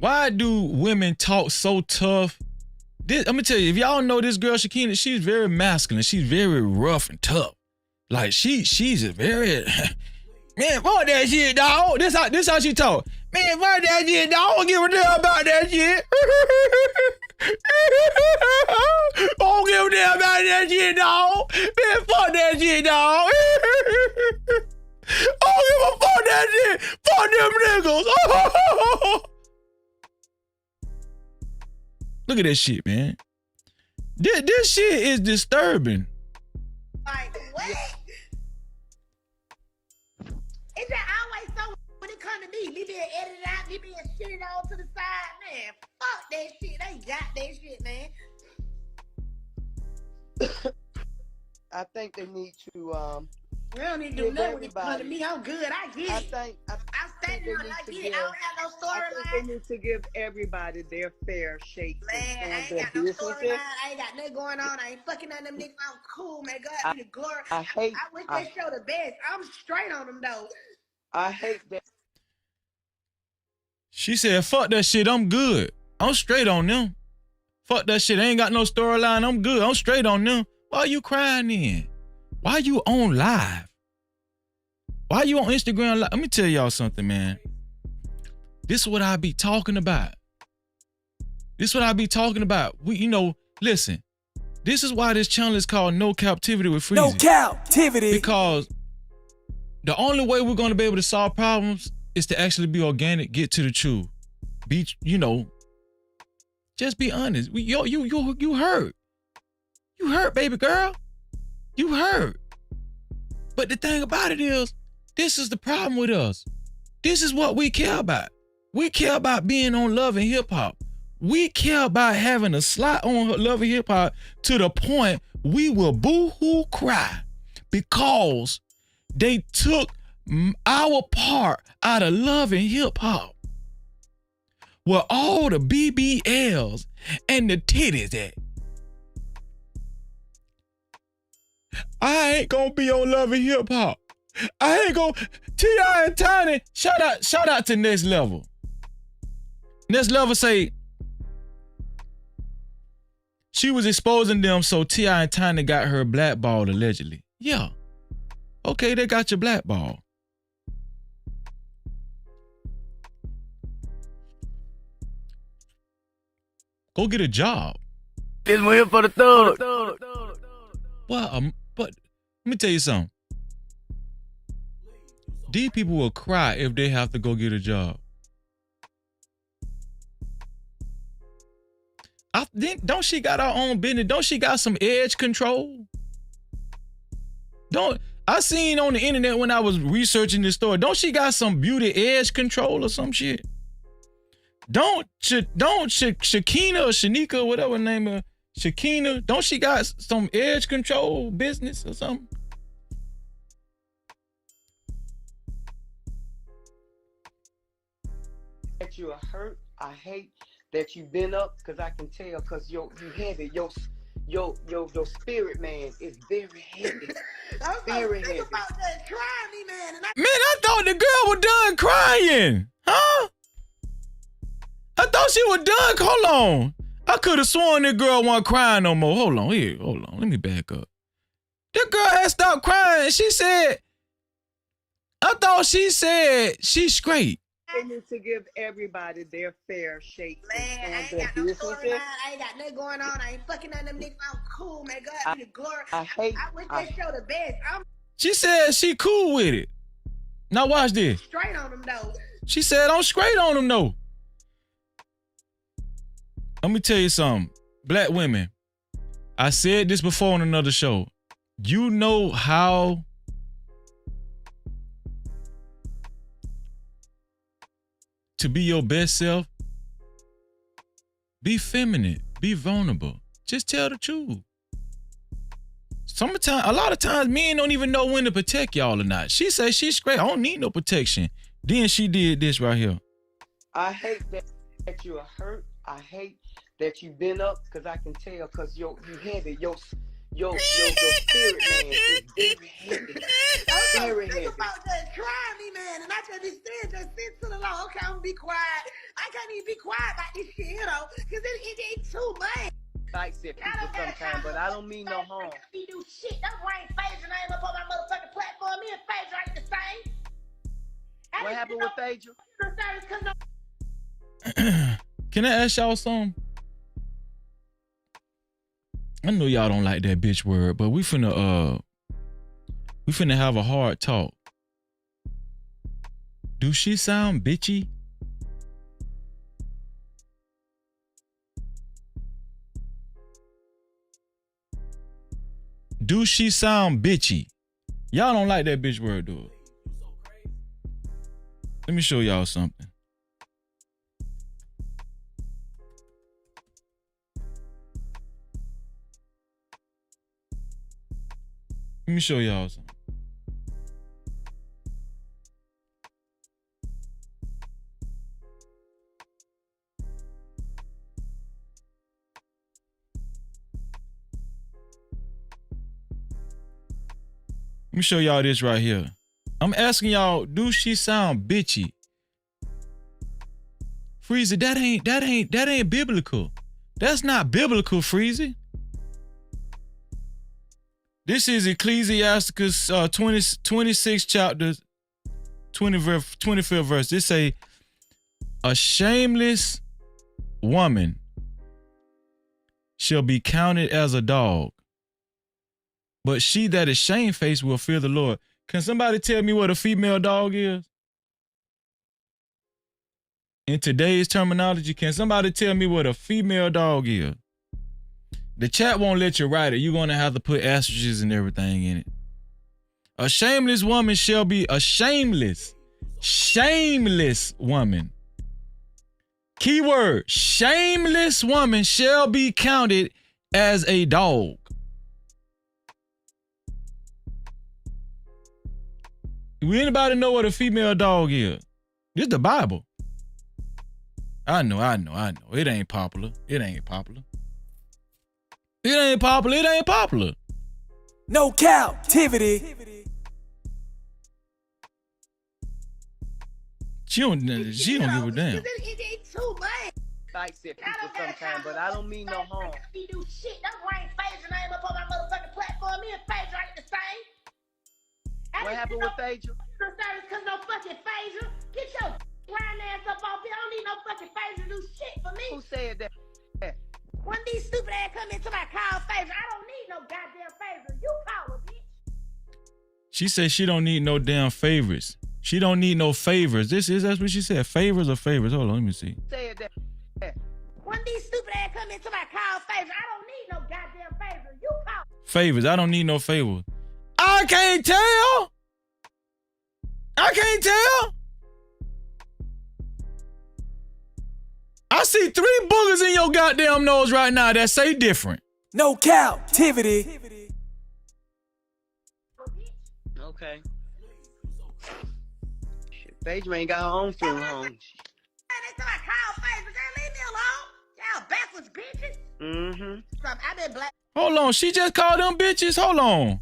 Why do women talk so tough? I'm gonna tell you, if y'all know this girl Shekinah, she's very masculine. She's very rough and tough. Like she's a very man. Fuck that shit, dog. This how she talk. Man, fuck that shit, dog. I don't give a damn about that shit. I don't give a damn about that shit, dog. Man, fuck that shit, dog. I don't give a fuck that shit. Fuck them niggas. Look at that shit, man. This shit is disturbing. Like what? It's just always so when it come to me being edited out, me being shitted on to the side, man. Fuck that shit. They got that shit, man. I think they need to we don't need to do nothing when it comes to me. I'm good. I get it. I'm standing on it. I get it. I don't have no storyline. I think they need to give everybody their fair shake. Man, I ain't got no storyline. I ain't got nothing going on. I ain't fucking none of them niggas. I'm cool, man. God be the glory. I wish they show the best. I'm straight on them, though. I hate that. She said, fuck that shit. I'm good. I'm straight on them. Fuck that shit. I ain't got no storyline. I'm good. I'm straight on them. Why are you crying then? Why you on live? Why you on Instagram live? Let me tell y'all something, man. This is what I be talking about. This is what I be talking about. Listen. This is why this channel is called No Captivity with Freezy. No captivity. Because the only way we're gonna be able to solve problems is to actually be organic, get to the truth. Be, just be honest. You hurt. You hurt, baby girl. You hurt. But the thing about it is, this is the problem with us. This is what we care about. We care about being on Love and Hip Hop. We care about having a slot on Love and Hip Hop to the point we will boo-hoo cry because they took our part out of Love and Hip Hop, where all the BBLs and the titties at. I ain't gonna be on Love and Hip Hop. I ain't gonna. T.I. and Tiny, shout out to Next Level. Next Level say she was exposing them, so T.I. and Tiny got her blackballed allegedly. Yeah. Okay, they got your blackball. Go get a job. This one here for the thug. Well, but let me tell you something. These people will cry if they have to go get a job. Don't she got her own business? Don't she got some edge control? I seen on the internet when I was researching this story, don't she got some beauty edge control or some shit? Don't Shekinah or Shanika, whatever her name is, Shekinah, don't she got some edge control business or something? That you are hurt. I hate that you've been up, because I can tell, because you heavy. Your spirit, man, is very heavy. Very heavy. About that crying me, man. Man, I thought the girl was done crying. Huh? I thought she was done. Hold on. I could have sworn that girl wasn't crying no more. Hold on. Let me back up. That girl had stopped crying. She said, I thought she said she's straight. They need to give everybody their fair shake. Man, I ain't got no storyline. I ain't got nothing going on. I ain't fucking none of them niggas. I'm cool, man. God be the glory. I wish they show the best. I'm She said she cool with it. Now watch this. straight on them, though. She said I'm straight on them though. Let me tell you something. Black women, I said this before on another show. You know how to be your best self? Be feminine. Be vulnerable. Just tell the truth. A lot of times men don't even know when to protect y'all or not. She says she's straight. I don't need no protection. Then she did this right here. I hate that you are hurt. I hate that you've been up, because I can tell, because you heavy. Your spirit, man, is very heavy. Very heavy. About that crying me, man, and I just be saying, just sit to the law. Okay, I'm gonna be quiet. I can't even be quiet about this shit, you know, because it ain't too much. Like said people sometimes, but I don't mean no harm. You do shit. That's why I ain't Phaedra name up on my motherfucking platform. Me and Phaedra ain't the same. What happened with Phaedra? Can I ask y'all something? I know y'all don't like that bitch word, but we finna have a hard talk. Do she sound bitchy? Do she sound bitchy? Y'all don't like that bitch word, do it. Let me show y'all something. Let me show y'all something. Let me show y'all this right here. I'm asking y'all, do she sound bitchy? Freezy, that ain't biblical. That's not biblical, Freezy. This is Ecclesiasticus 26 chapter 25th verse. This say, a shameless woman shall be counted as a dog, but she that is shamefaced will fear the Lord. Can somebody tell me what a female dog is? In today's terminology, can somebody tell me what a female dog is? The chat won't let you write it. You're going to have to put asterisks and everything in it. A shameless woman shall be a shameless woman Keyword, shameless woman shall be counted as a dog. Do anybody know what a female dog is? This the Bible. I know. It ain't popular. It ain't popular. No Cap-tivity. She don't give a damn. It ain't too much. Like said people sometimes, but I don't mean no harm. You do shit. That's why I ain't Phaedra name up on my motherfucking platform. Me and Phaedra ain't the same. What happened with Phaedra? Cause no fucking Phaedra. Get your lying ass up off here. I don't need no fucking Phaedra to do shit for me. Who said that? When these stupid ass come into my call Phaedra, I don't need no goddamn Phaedra. You call her, bitch. She said she don't need no damn favors. She don't need no favors. That's what she said. Favors or favors? Hold on, let me see. Said that. When these stupid ass come into my call Phaedra, I don't need no goddamn Phaedra. You call Favors. I don't need no favors. I can't tell. I see 3 boogers in your goddamn nose right now that say different. No Cap-tivity. Okay. Shit, Phaedra ain't got her own funeral home. They my call Phaedra. Leave me alone. Y'all backwards bitches. Mm-hmm. I've been black. Hold on, she just called them bitches? Hold on.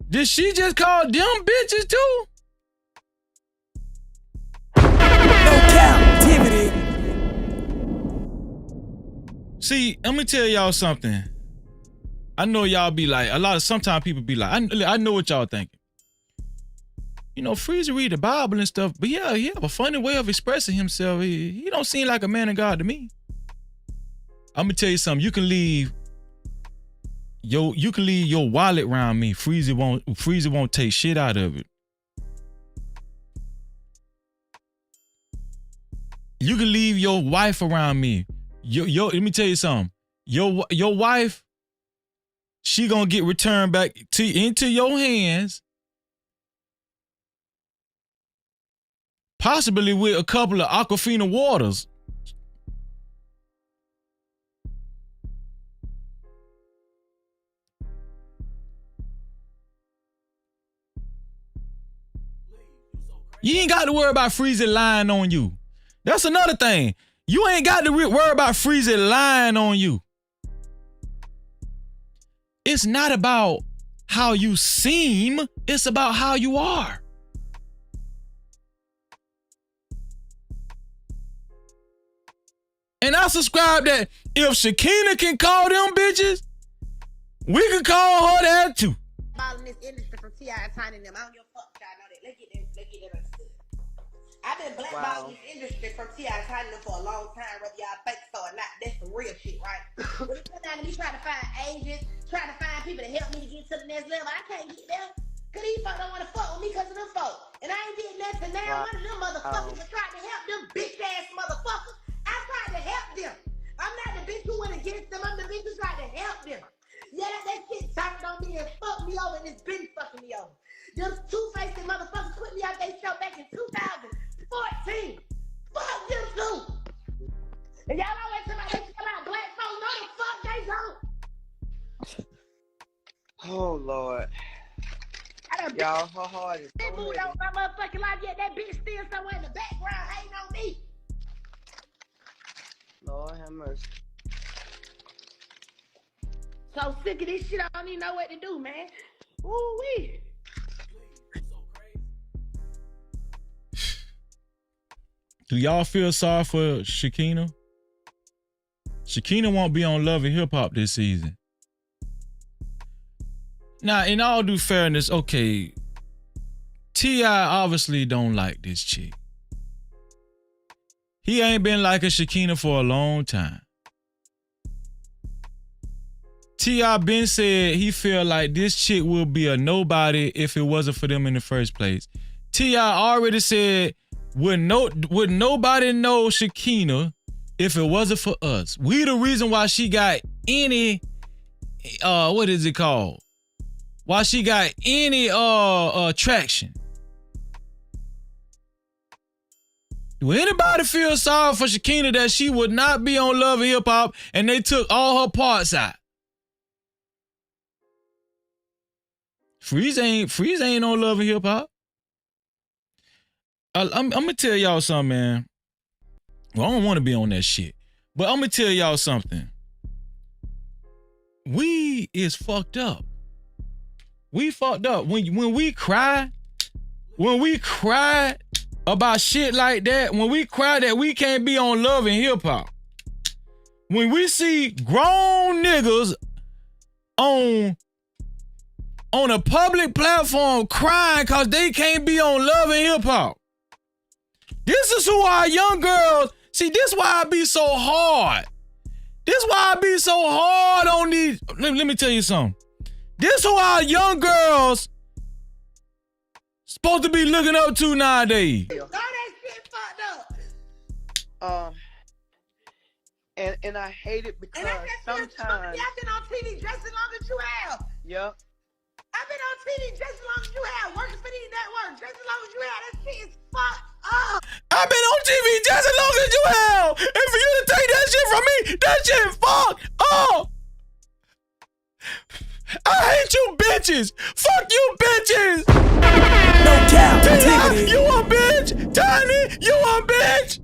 Did she just call them bitches too? No Cap-tivity. See, let me tell y'all something. I know y'all be like, sometimes people be like, I know what y'all thinking. You know, Freezer read the Bible and stuff, but yeah, he have a funny way of expressing himself. He don't seem like a man of God to me. I'm gonna tell you something. You can leave your wallet around me. Freezer won't take shit out of it. You can leave your wife around me. Let me tell you something. Your wife, she gonna get returned back into your hands, possibly with a couple of Aquafina waters. You ain't got to worry about Freezer lying on you. That's another thing. You ain't got to worry about Freezer lying on you. It's not about how you seem. It's about how you are. And I subscribe that if Shekinah can call them bitches, we can call her that too. In this industry from T.I. and Tiny them. I don't give a fuck, y'all know that. Let's get that understood. I've been blackballed in this industry from T.I. and Tiny them for a long time, whether y'all think so or not. That's some real shit, right? When it comes down to me trying to find agents, trying to find people to help me to get to the next level, I can't get there. Cause these folks don't want to fuck with me because of them folks. And I ain't did nothing now. One of them motherfuckers was trying to help them bitch ass motherfuckers. I tried to help them. I'm not the bitch who went against them. I'm the bitch who tried to help them. Yeah, that shit turned on me and fucked me over, and it's been fucking me over. Them two-faced motherfuckers put me out their show back in 2014. Fuck them too. And y'all always talk about black folks. No, the fuck they don't. Oh, Lord. Y'all, her heart is so moved over my motherfucking life, yet that bitch still somewhere in the background hating on me. Lord have mercy. So sick of this shit, I don't even know what to do, man. Ooh-wee. Do y'all feel sorry for Shekinah? Shekinah won't be on Love and Hip Hop this season. Now, in all due fairness, okay, T.I. obviously don't like this chick. He ain't been liking Shekinah for a long time. T.I. been said he feel like this chick will be a nobody if it wasn't for them in the first place. T.I. already said, would nobody know Shekinah if it wasn't for us? We the reason why she got any, what is it called? Why she got any traction. Do anybody feel sorry for Shekinah that she would not be on Love and Hip Hop and they took all her parts out? Freeze ain't on Love and Hip Hop. I'm gonna tell y'all something, man. Well, I don't want to be on that shit, but I'm gonna tell y'all something. We is fucked up. We fucked up. When we cry about shit like that, when we cry that we can't be on Love and Hip Hop, when we see grown niggas on a public platform crying because they can't be on Love and Hip Hop, this is who our young girls, see, this why I be so hard. This why I be so hard on these. Let me tell you something. This who our young girls supposed to be looking up to nowadays. All that shit fucked up. And I hate it because sometimes. I've been on TV just as long as you have. Yep. I've been on TV just as long as you have. Working for these networks just as long as you have. That shit is fucked up. I've been on TV just as long as you have. And for you to take that shit from me, that shit fucked up. I hate you bitches. Fuck you bitches. No Cap-tivity. You a bitch. Tiny, you a bitch.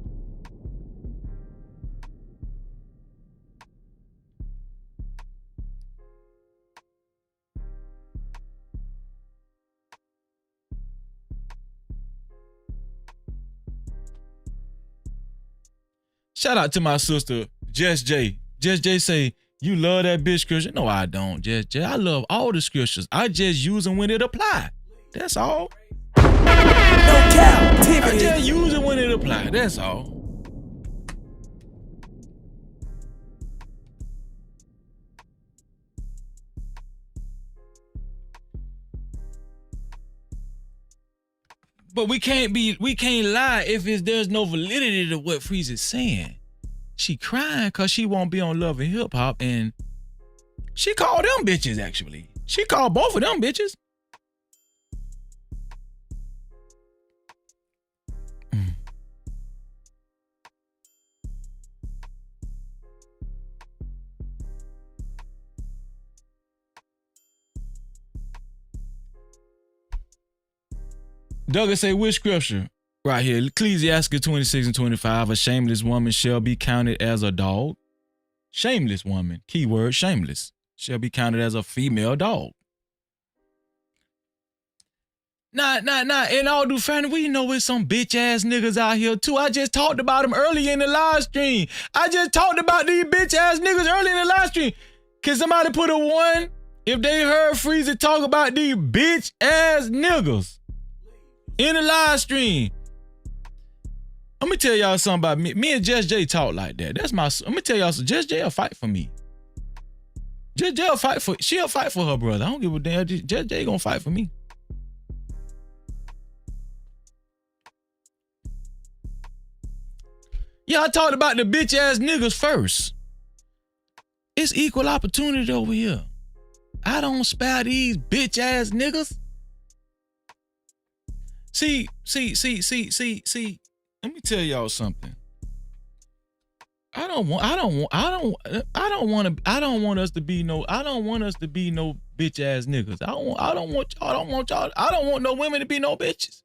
Shout out to my sister, Jess J. Jess J say, you love that bitch scripture. No, I don't, Jess J. I love all the scriptures. I just use them when it apply. That's all. No Cap-tivity. I just use it when it apply. That's all. But we can't lie if there's no validity to what Freeze is saying. She crying because she won't be on Love and Hip Hop, and she called them bitches, actually. She called both of them bitches. Douglas say, which scripture? Right here, Ecclesiastes 26 and 25, a shameless woman shall be counted as a dog. Shameless woman, keyword shameless, shall be counted as a female dog. Nah, in all due fairness, we know it's some bitch ass niggas out here too. I just talked about them earlier in the live stream. I just talked about these bitch ass niggas earlier in the live stream. Can somebody put a 1 if they heard Freezy talk about these bitch ass niggas in the live stream? Let me tell y'all something about me. Me and Jess J talk like that. That's my. Let me tell y'all something. Jess J will fight for me. Jess J will fight for. She'll fight for her brother. I don't give a damn. Jess J gonna fight for me. Yeah, I talked about the bitch ass niggas first. It's equal opportunity over here. I don't spare these bitch ass niggas. See. Let me tell y'all something. I don't want us to be no bitch ass niggas. I don't want no women to be no bitches.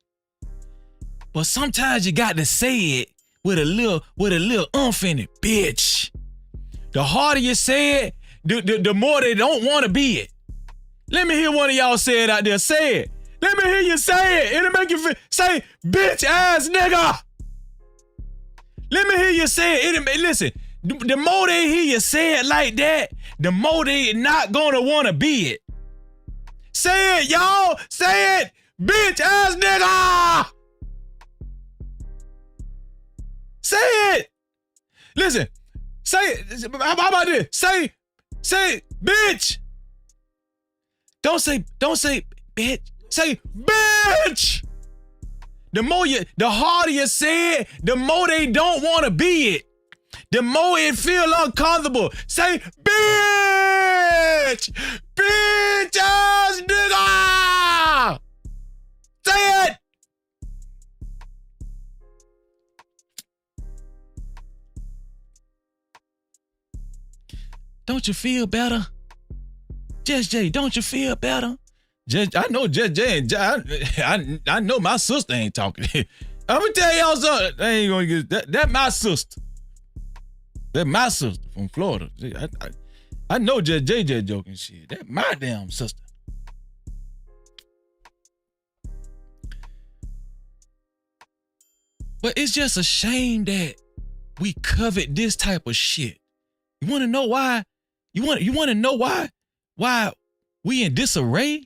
But sometimes you got to say it with a little umph in it, bitch. The harder you say it, the more they don't want to be it. Let me hear one of y'all say it out there. Say it. Let me hear you say it. It'll make you feel. Say, bitch ass nigga. Let me hear you say it. Listen, the more they hear you say it like that, the more they not gonna wanna be it. Say it, y'all. Say it. Bitch ass nigga. Say it. Listen. Say it. How about this? Say bitch. Don't say bitch. Say bitch. The harder you say it, the more they don't want to be it. The more it feel uncomfortable. Say bitch. Bitch ass nigga. Say it. don't you feel better? Just Jay, don't you feel better? I know Just Jay and I know my sister ain't talking. I'm gonna tell y'all something. I ain't gonna get that my sister. That my sister from Florida. I know Just Jay just joking shit. That my damn sister. But it's just a shame that we covet this type of shit. You want to know why? You want to know why we in disarray?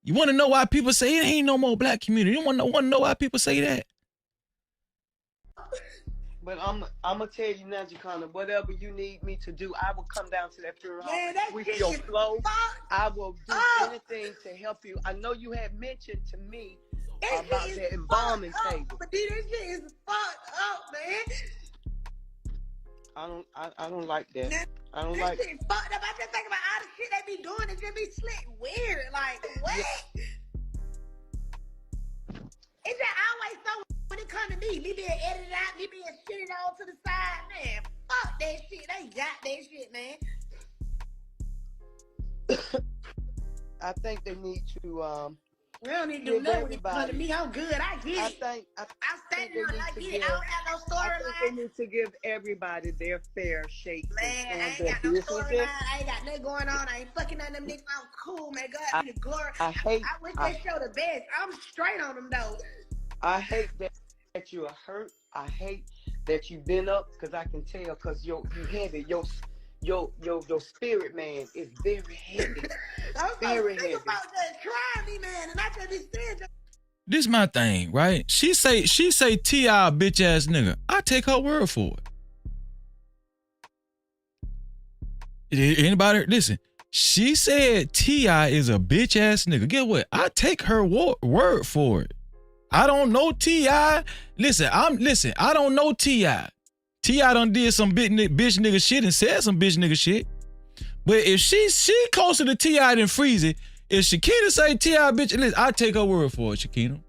You want to know why people say it ain't no more black community? You want to know why people say that? But I'm gonna tell you now, Shekinah, whatever you need me to do, I will come down to that funeral home with your flow. I will do anything to help you. I know you had mentioned to me about the embalming table. But this shit is fucked up, man. I don't like that. I don't like this shit fucked up. I just think about all the shit they be doing. It just be slick weird. Like, what? Yeah. It's just always so when it come to me being edited out, me being shitted on to the side, man. Fuck that shit. They got that shit, man. I think they need to we don't need to do nothing when it comes to me. I'm good. I get it. I'm standing on it. I get it. I don't have no storyline. I think they need to give everybody their fair shake. Man, I ain't got no storyline. I ain't got nothing going on. I ain't fucking none of them niggas. I'm cool, man. God be the glory. I wish they show the best. I'm straight on them, though. I hate that you are hurt. I hate that you've been up, because I can tell, because you heavy. Your spirit, man, is very heavy. I'm very heavy. About that trying me, man, and I just be saying. This my thing, right? She say T.I. bitch ass nigga. I take her word for it. Anybody listen? She said T.I. is a bitch ass nigga. Get what? I take her word for it. I don't know T.I. Listen, I don't know T.I. T.I. done did some bitch nigga shit and said some bitch nigga shit. But if she closer to T.I. than Freezy, if Shekinah say T.I. bitch, listen, I take her word for it, Shekinah.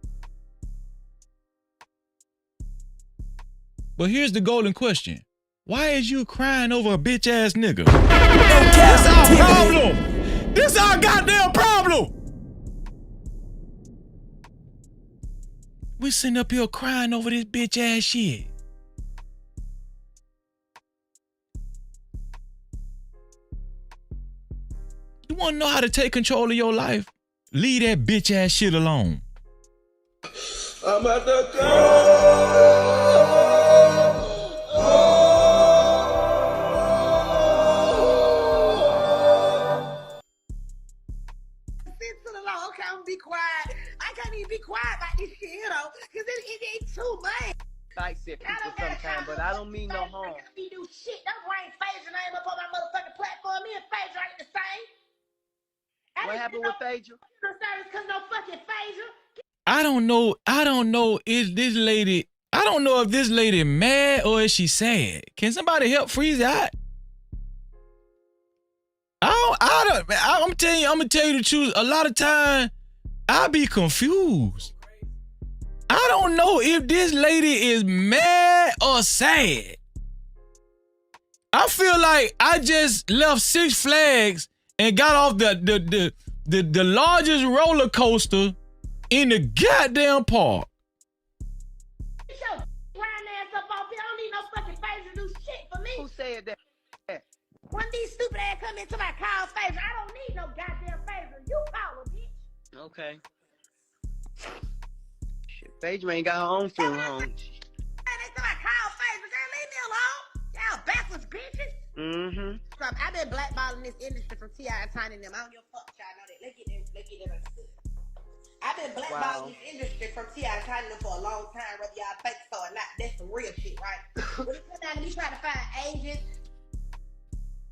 But here's the golden question. Why is you crying over a bitch ass nigga? This our problem. This our goddamn problem. We sitting up here crying over this bitch ass shit. You want to know how to take control of your life? Leave that bitch ass shit alone. I'm at the go. Sit to the law. Okay, I'm gonna be quiet. I can't even be quiet about this shit, you know, because it's too much. Like said people sometimes, but I don't mean no harm. You do shit. That brain Phaedra name up on my motherfucking platform. Me and Phaedra ain't the same. What happened with Phaedra? Because no fucking Phaedra. I don't know if this lady mad or is she sad? Can somebody help Freeze out? I'm gonna tell you the truth. A lot of time I be confused. I don't know if this lady is mad or sad. I feel like I just left Six Flags and got off the largest roller coaster in the goddamn park. Get your grind ass up off here. I don't need no fucking Phaedra to do shit for me. Who said that? When these stupid ass come into my call Phaedra, I don't need no goddamn Phaedra. You call her, bitch. Okay. Shit, Phaedra ain't got her own funeral home. They to my call Phaedra, girl, leave me alone. Y'all backwards bitches. Mm-hmm. I've been blackballing this industry from T.I. and Tiny and them. I don't give a fuck, y'all know that. Let's get that understood. I've been blackballing this industry from T.I. and Tiny and them for a long time, whether y'all think so or not. That's some real shit, right? When it comes down to me trying to find agents.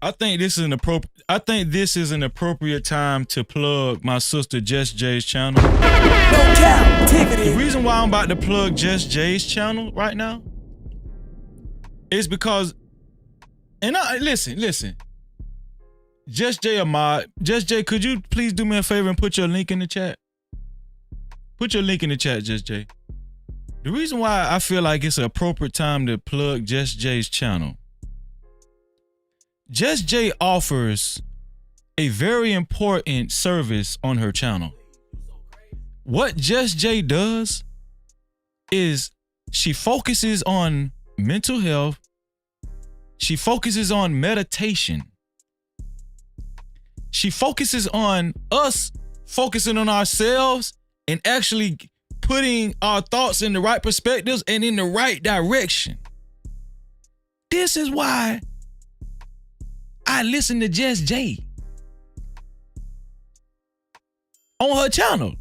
I think this is an appropriate time to plug my sister Just Jay's channel. No Cap-tivity. The reason why I'm about to plug Just Jay's channel right now is because, and listen. Just Jay Ahmad. Just Jay, could you please do me a favor and put your link in the chat? Put your link in the chat, Just Jay. The reason why I feel like it's an appropriate time to plug Just Jay's channel. Just Jay offers a very important service on her channel. What Just Jay does is she focuses on mental health. She focuses on meditation. She focuses on us focusing on ourselves and actually putting our thoughts in the right perspectives and in the right direction. This is why I listen to Just Jay on her channel.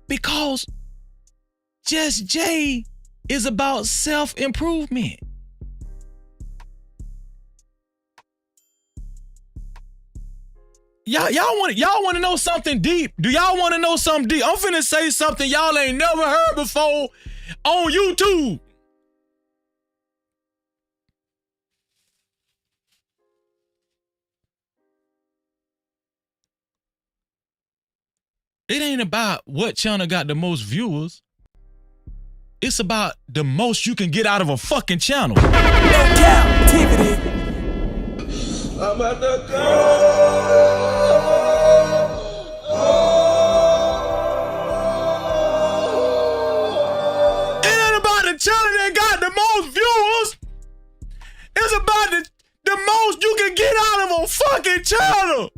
Because Just Jay is about self-improvement. Y'all want to know something deep? Do y'all want to know something deep? I'm finna say something y'all ain't never heard before on YouTube. It ain't about what channel got the most viewers. It's about the most you can get out of a fucking channel. No Cap-tivity. I'm at the It ain't about the channel that got the most viewers. It's about the most you can get out of a fucking channel.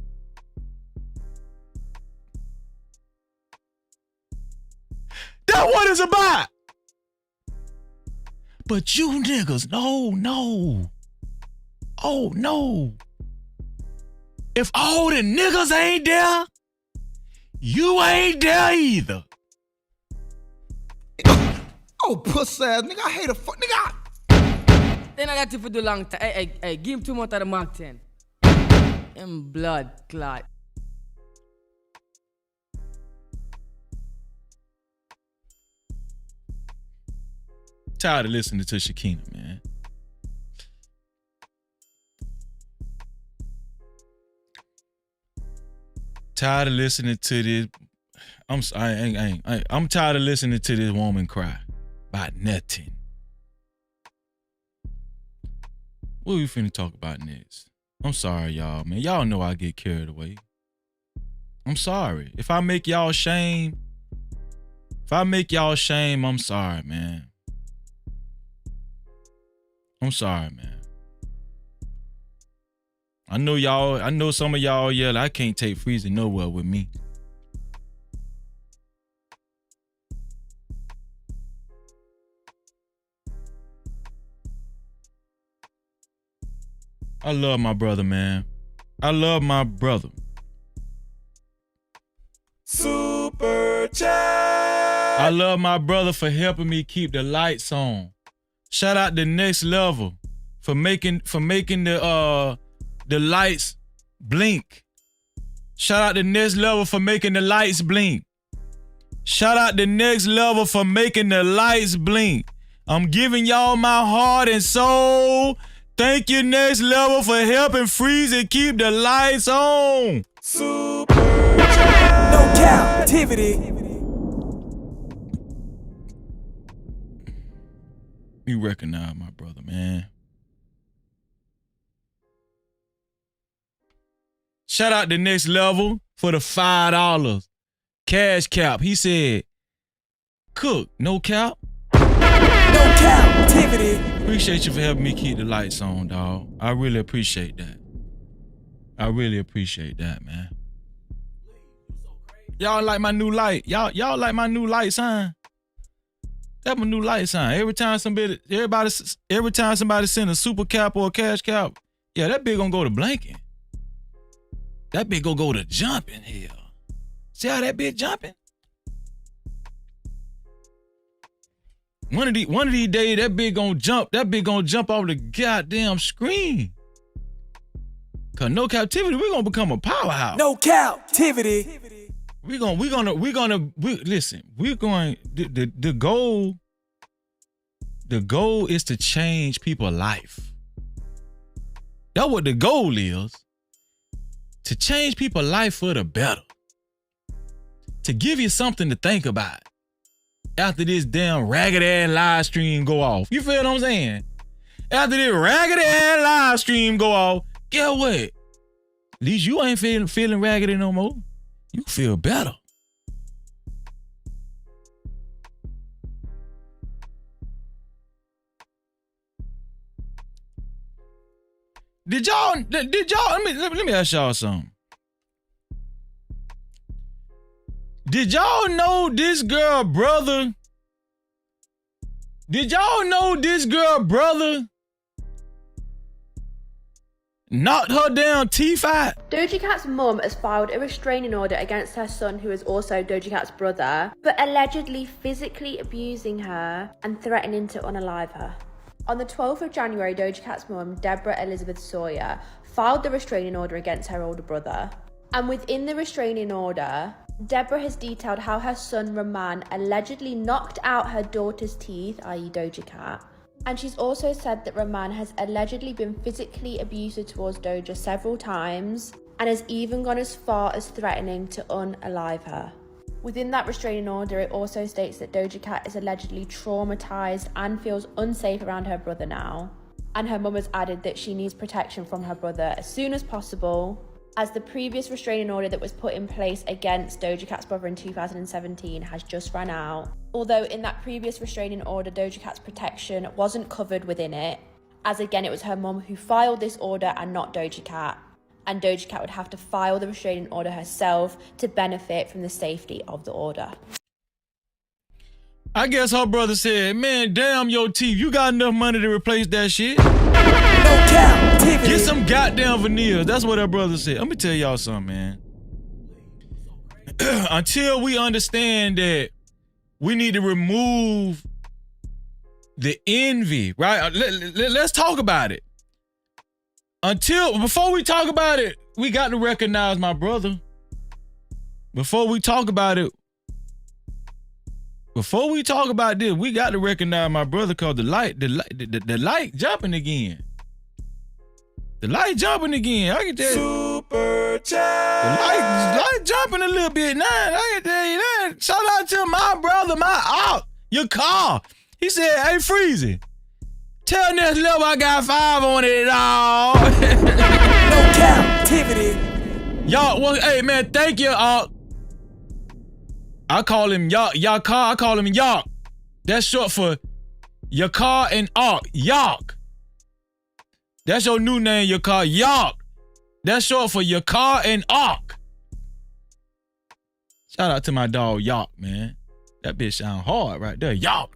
That's what it's about. But you niggas, no. Oh, no. If all the niggas ain't there, you ain't there either. Oh, pussy ass nigga, I hate a fuck nigga. Then I got you for the long time. Hey, give him 2 more to the Mark 10. And blood clot. Tired of listening to Shekinah, man. Tired of listening to this. I'm tired of listening to this woman cry about nothing. What we finna talk about next? I'm sorry, y'all, man. Y'all know I get carried away. I'm sorry. If I make y'all shame, I'm sorry, man. I'm sorry, man. I know some of y'all yell, I can't take Freezy nowhere with me. I love my brother, man. I love my brother. Super chat. I love my brother for helping me keep the lights on. Shout out to Next Level for making the lights blink. Shout out to Next Level for making the lights blink. Shout out to Next Level for making the lights blink. I'm giving y'all my heart and soul. Thank you, Next Level, for helping freeze and keep the lights on. Super chat. No Cap-tivity. You recognize my brother, man. Shout out to Next Level for the $5 cash cap. He said, cook, no cap. No Cap-tivity. Appreciate you for helping me keep the lights on, dog. I really appreciate that. I really appreciate that, man. Y'all like my new light. Y'all like my new light sign. That's my new light sign. Every time somebody send a super cap or a cash cap, yeah, that bitch gonna go to blanking. That bitch gonna go to jumping here. See how that bitch jumping? One of these days, that bitch gonna jump. That bitch gonna jump off the goddamn screen. Cause no captivity, we gonna become a powerhouse. No Cap-tivity. Listen, the goal is to change people's life. That's what the goal is. To change people's life for the better. To give you something to think about after this damn ragged ass live stream go off. You feel what I'm saying? After this raggedy ass live stream go off, guess what? At least you ain't feeling raggedy no more. You feel better. Did y'all, let me ask y'all something. Did y'all know this girl brother? Did y'all know this girl brother knocked her damn teeth out? Doja Cat's mum has filed a restraining order against her son, who is also Doja Cat's brother, for allegedly physically abusing her and threatening to unalive her. On the 12th of January, Doja Cat's mum, Deborah Elizabeth Sawyer, filed the restraining order against her older brother. And within the restraining order, Deborah has detailed how her son Roman allegedly knocked out her daughter's teeth, i.e. Doja Cat. And she's also said that Roman has allegedly been physically abusive towards Doja several times and has even gone as far as threatening to unalive her. Within that restraining order, it also states that Doja Cat is allegedly traumatized and feels unsafe around her brother now. And her mum has added that she needs protection from her brother as soon as possible, as the previous restraining order that was put in place against Doja Cat's brother in 2017 has just run out. Although in that previous restraining order, Doja Cat's protection wasn't covered within it, as again it was her mum who filed this order and not Doja Cat. And Doja Cat would have to file the restraining order herself to benefit from the safety of the order. I guess her brother said, man, damn your teeth. You got enough money to replace that shit? No Cap-tivity. Get some goddamn veneers. That's what her brother said. Let me tell y'all something, man. Until we understand that we need to remove the envy, right? Let's talk about it. Before we talk about it, we got to recognize my brother. Before we talk about this, we got to recognize my brother, cause the light jumping again. The light jumping again. I can tell you. Super chat. The light jumping a little bit now. I can tell you that. Shout out to my brother, your car. He said, hey, Freezy. Tell Next Level I got 5 on it, dawg. No Cap-tivity. Y'all, well, hey, man, thank you, I call him y'all car. I call him Yark. That's short for your car and Ark. Yark. That's your new name, your car. Yark. That's short for your car and Ark. Shout out to my dog, Yark, man. That bitch sound hard right there. Yark.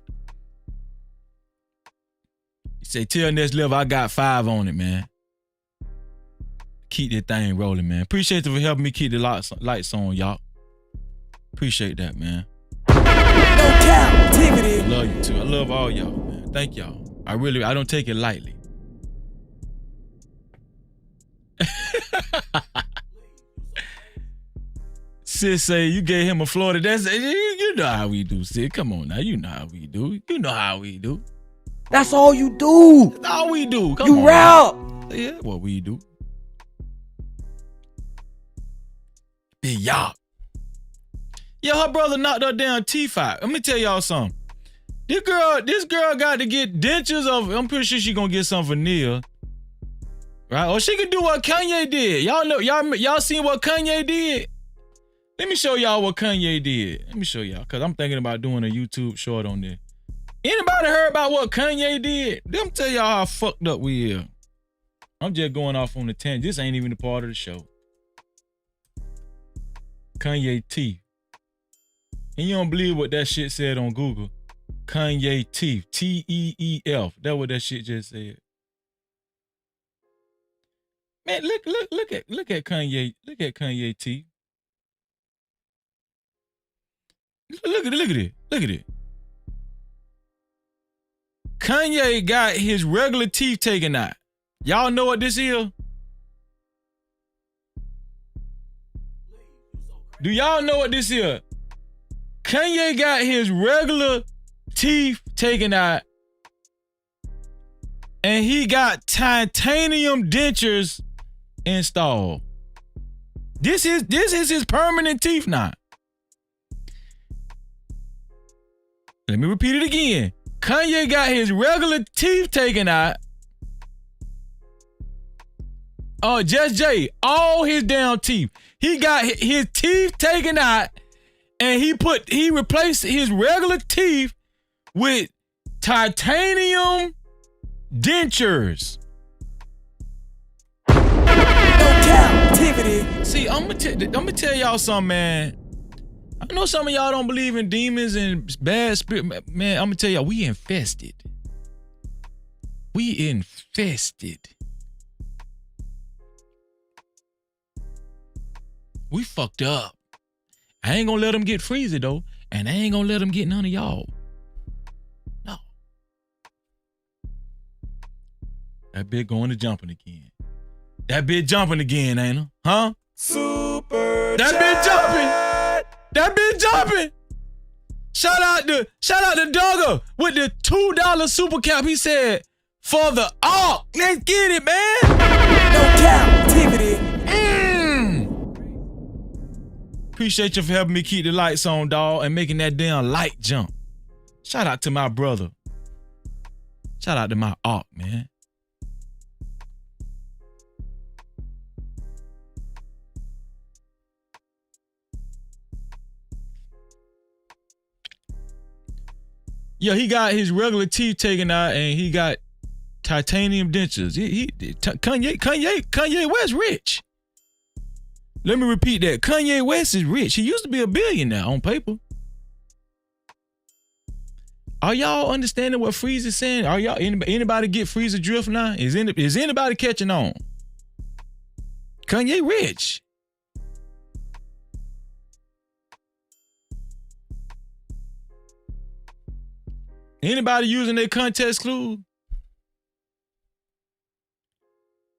Say, till Next Level, I got 5 on it, man. Keep that thing rolling, man. Appreciate you for helping me keep the lights on, y'all. Appreciate that, man. No Cap-tivity. I love you too. I love all y'all, man. Thank y'all. I don't take it lightly. Sis say you gave him a Florida. That's you know how we do, sis. Come on now. You know how we do. You know how we do. That's all you do. That's all we do. Come you on, rap. Yeah, what we do. Big y'all. Yeah, her brother knocked her damn teeth out. Let me tell y'all something. This girl got to get dentures of. I'm pretty sure she gonna get some veneer, right? Or she could do what Kanye did. Y'all know, y'all seen what Kanye did? Let me show y'all what Kanye did. Let me show y'all, cause I'm thinking about doing a YouTube short on this. Anybody heard about what Kanye did? Let me tell y'all how fucked up we are. I'm just going off on the tangent. This ain't even a part of the show. Kanye teeth. And you don't believe what that shit said on Google. Kanye teeth. T-E-E-F. That's what that shit just said. Man, look at Kanye. Look at Kanye teeth. Look at it. Look at it. Kanye got his regular teeth taken out. Y'all know what this is? Do y'all know what this is? Kanye got his regular teeth taken out and he got titanium dentures installed. This is his permanent teeth now. Let me repeat it again. Kanye got his regular teeth taken out Just Jay, all his damn teeth. He got his teeth taken out, and he replaced his regular teeth with titanium dentures. No Cap-tivity. See, I'm gonna tell y'all something, man. I know some of y'all don't believe in demons and bad spirit. Man, I'm gonna tell y'all, we infested. We infested. We fucked up. I ain't gonna let them get Freezy though, and I ain't gonna let them get none of y'all. No. That bitch going to jumping again. That bitch jumping again, ain't her? Huh? Super That bitch jumping. That bitch jumping. Shout out to Duggar with the $2 super cap. He said, for the ark. Let's get it, man. No Cap-tivity. Appreciate you for helping me keep the lights on, dawg, and making that damn light jump. Shout out to my brother. Shout out to my ark, man. Yeah, he got his regular teeth taken out and he got titanium dentures. Kanye West rich. Let me repeat that. Kanye West is rich. He used to be a billionaire on paper. Are y'all understanding what Freezy's saying? Are y'all anybody get Freezy drift now? Is anybody catching on? Kanye rich. Anybody using their context clue?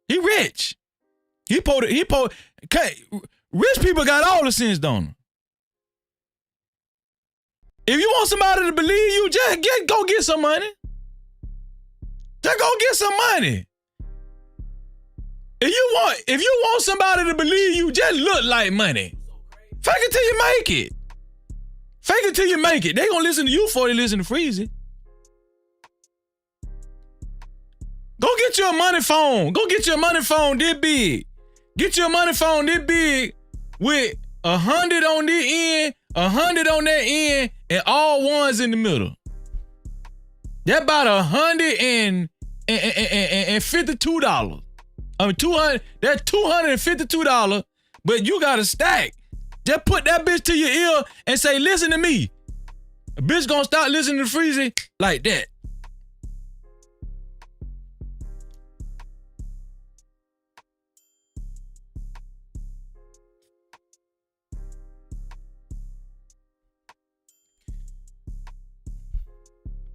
He rich. Rich people got all the sense, don't they? If you want somebody to believe you, just go get some money. Just go get some money. If you want somebody to believe you, just look like money. Fake it till you make it. Fake it till you make it. They gonna listen to you before they listen to Freezy. Go get you a money phone. Go get you a money phone this big. Get you a money phone this big with 100 on this end, 100 on that end, and all ones in the middle. That about $152. I mean, that's $252, but you got a stack. Just put that bitch to your ear and say, listen to me. A bitch gonna start listening to Freezy like that.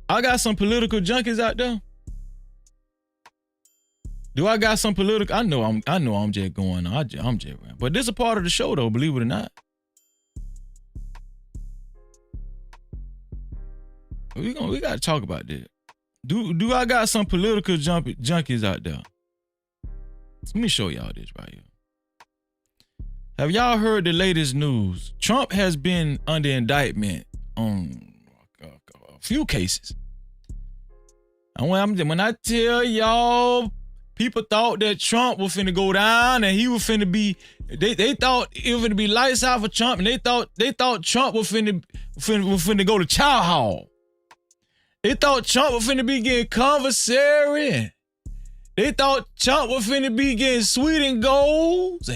I got some political junkies out there. Do I got some political? I know I'm just going on. I'm just, but this is a part of the show though, believe it or not. We gotta talk about this. Do I got some political junkies out there? Let me show y'all this right here. Have y'all heard the latest news? Trump has been under indictment on a few cases. And when I tell y'all, people thought that Trump was finna go down and he was finna be, they thought it was finna be lights out for Trump, and they thought Trump was finna go to chow hall. They thought Trump was finna be getting conversary. They thought Trump was finna be getting sweet and golds.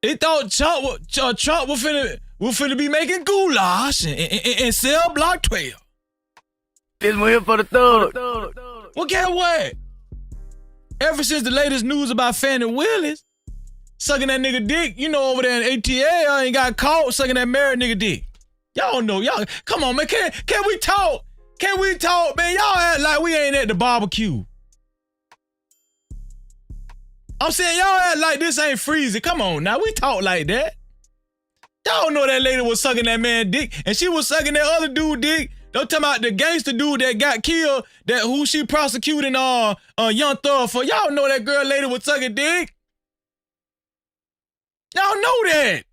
They thought Trump was finna be making goulash and sell Block 12. This one here for the thug. Well, guess what? Ever since the latest news about Fannie Willis sucking that nigga dick, over there in ATL, ain't got caught sucking that married nigga dick. Y'all know, come on, man. Can we talk? Can we talk, man? Y'all act like we ain't at the barbecue. I'm saying y'all act like this ain't Freezy. Come on now, we talk like that. Y'all know that lady was sucking that man dick, and she was sucking that other dude dick. Don't talk about the gangster dude that got killed, who she prosecuting Young Thug for. Y'all know that girl lady was sucking dick. Y'all know that.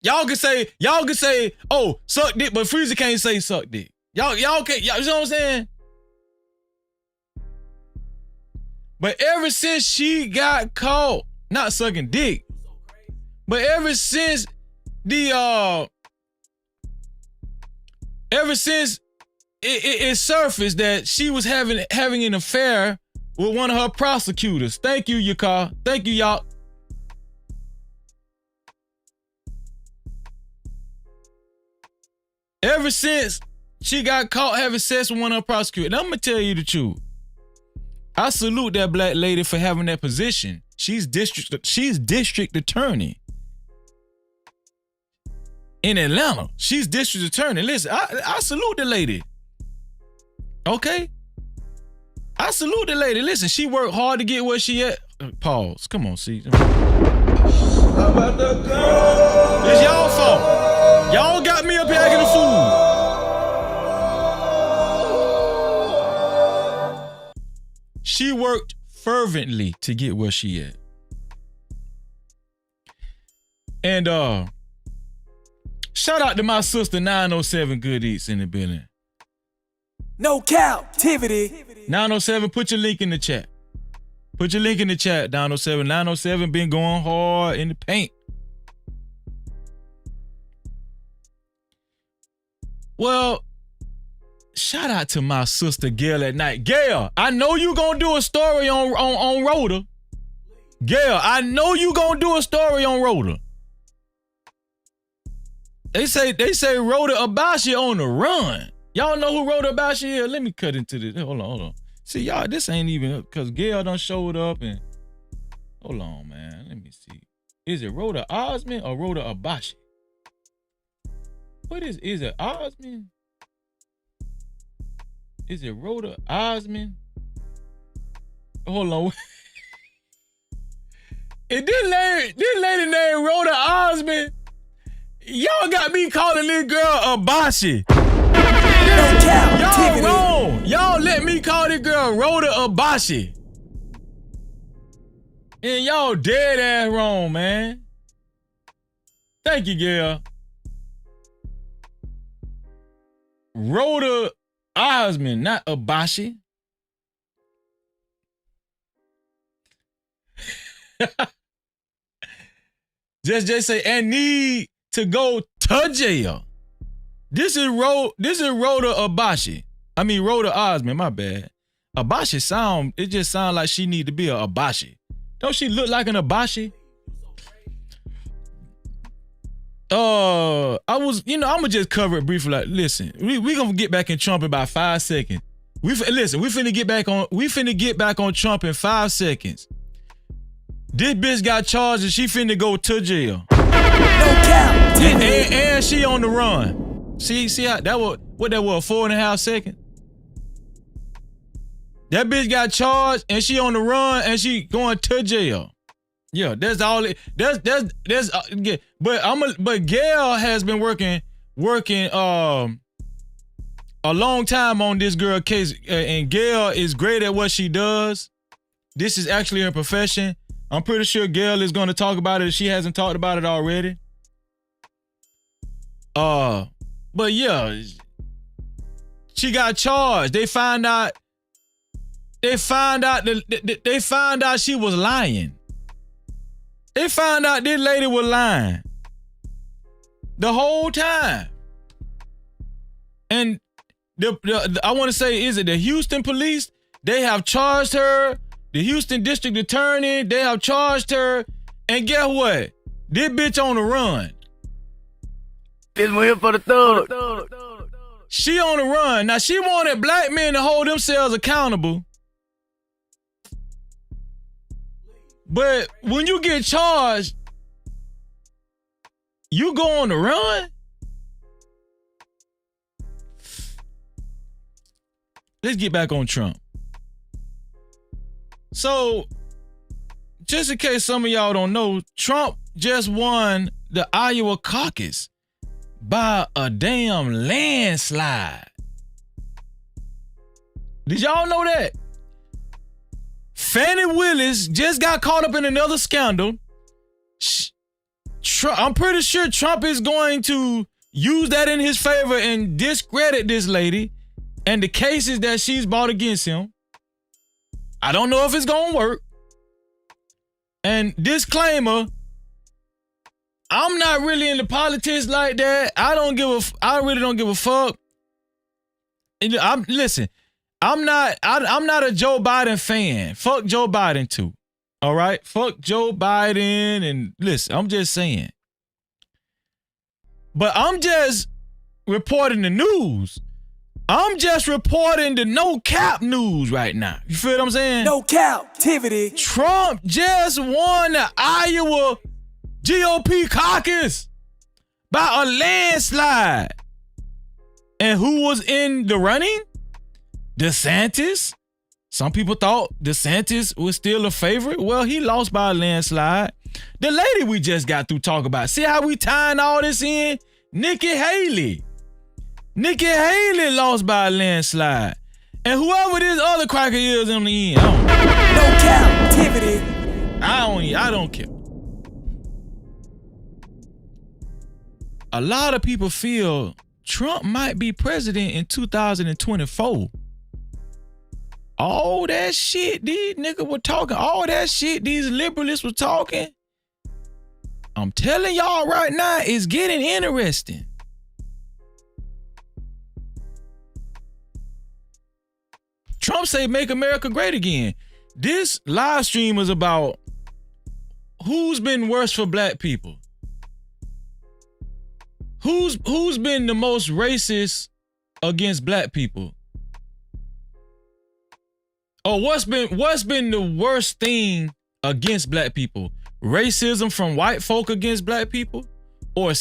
Y'all can say, oh, suck dick, but Freezy can't say suck dick. Y'all can't, you know what I'm saying? But ever since she got caught not sucking dick, but ever since it surfaced that she was having an affair with one of her prosecutors. Thank you, Yakar. Thank you, y'all. Ever since she got caught having sex with one of her prosecutors, and I'm gonna tell you the truth. I salute that black lady for having that position. She's district attorney in Atlanta. She's district attorney. Listen, I salute the lady. Okay? I salute the lady. Listen, she worked hard to get where she at. Pause. Come on, see. It's y'all fault. Y'all got me up here acting a fool. She worked fervently to get where she at. And shout out to my sister 907 Good Eats in the building. No Cap-tivity. 907, put your link in the chat. Put your link in the chat, 907. 907 been going hard in the paint. Well, shout out to my sister Gail at night. Gail, I know you gonna do a story on Rhoda. Gail, I know you gonna do a story on Rhoda. They say Rhoda Abashi on the run. Y'all know who Rhoda Abashi is? Let me cut into this. Hold on. See, y'all, this ain't even because Gail done showed up and hold on, man. Let me see. Is it Rhoda Osmond or Rhoda Abashi? What is it Osmond? Is it Rhoda Osmond? Hold on. Is this lady named Rhoda Osmond? Y'all got me calling this girl Abashi. Y'all wrong. Y'all let me call this girl Rhoda Abashi. And y'all dead ass wrong, man. Thank you, Gail. Rhoda Osmond, not Abashi. Just say, and need to go to jail. This is Rhoda Abashi. I mean Rhoda Osmond, my bad. Abashi it just sounds like she need to be a Abashi. Don't she look like an Abashi? I'm gonna just cover it briefly. Like, listen, we gonna get back in Trump in about 5 seconds. We finna get back on Trump in 5 seconds. This bitch got charged and she finna go to jail. No cap. And she on the run. See how that was 4.5 seconds? That bitch got charged and she on the run and she going to jail. Yeah, that's all it. But Gail has been working a long time on this girl case, and Gail is great at what she does. This is actually her profession. I'm pretty sure Gail is going to talk about it if she hasn't talked about it already. But yeah, she got charged. They find out she was lying. They found out this lady was lying the whole time. And I want to say, is it the Houston police? They have charged her. The Houston district attorney, they have charged her. And guess what? This bitch on the run. This one here for the thug. She on the run. Now, she wanted black men to hold themselves accountable. But when you get charged, you go on the run? Let's get back on Trump. So, just in case some of y'all don't know, Trump just won the Iowa caucus by a damn landslide. Did y'all know that? Fannie Willis just got caught up in another scandal. I'm pretty sure Trump is going to use that in his favor and discredit this lady and the cases that she's brought against him. I don't know if it's gonna work. And disclaimer, I'm not really into politics like that. I really don't give a fuck. Listen, I'm not a Joe Biden fan. Fuck Joe Biden too. All right? Fuck Joe Biden. And listen, I'm just saying. But I'm just reporting the news. I'm just reporting the no cap news right now. You feel what I'm saying? No Cap-tivity. Trump just won the Iowa GOP caucus by a landslide. And who was in the running? DeSantis. Some people thought DeSantis was still a favorite. Well, he lost by a landslide. The lady we just got through talking about. See how we tying all this in? Nikki Haley. Nikki Haley lost by a landslide. And whoever this other cracker is in the end, no Cap-tivity. I don't care. A lot of people feel Trump might be president in 2024. All that shit these niggas were talking, all that shit these liberalists were talking, I'm telling y'all right now, it's getting interesting. Trump say make America great again. This live stream was about who's been worse for black people. Who's been the most racist against black people? Or what's been the worst thing against black people? Racism from white folk against black people, or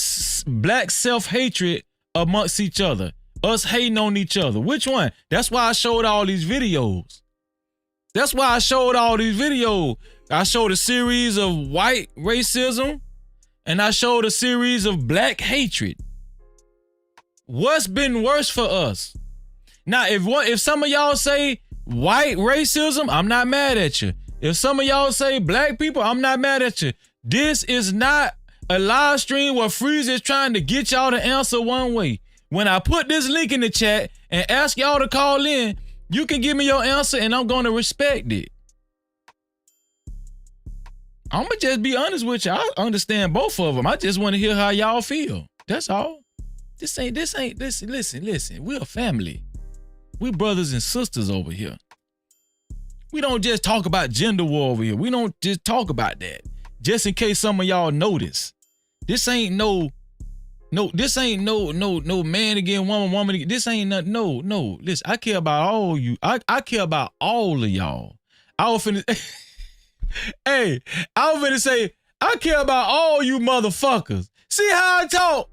black self-hatred amongst each other? Us hating on each other. Which one? That's why I showed all these videos. I showed a series of white racism, and I showed a series of black hatred. What's been worse for us? Now, if some of y'all say white racism, I'm not mad at you. If some of y'all say black people, I'm not mad at you. This is not a live stream where Freeze is trying to get y'all to answer one way. When I put this link in the chat and ask y'all to call in, you can give me your answer and I'm going to respect it. I'm going to just be honest with you. I understand both of them. I just want to hear how y'all feel. That's all. Listen. We're a family. We brothers and sisters over here. We don't just talk about gender war over here. We don't just talk about that. Just in case some of y'all notice. This ain't no man against woman against. This ain't nothing. No. Listen, I care about all you. I care about all of y'all. I was finna say, I care about all you motherfuckers. See how I talk?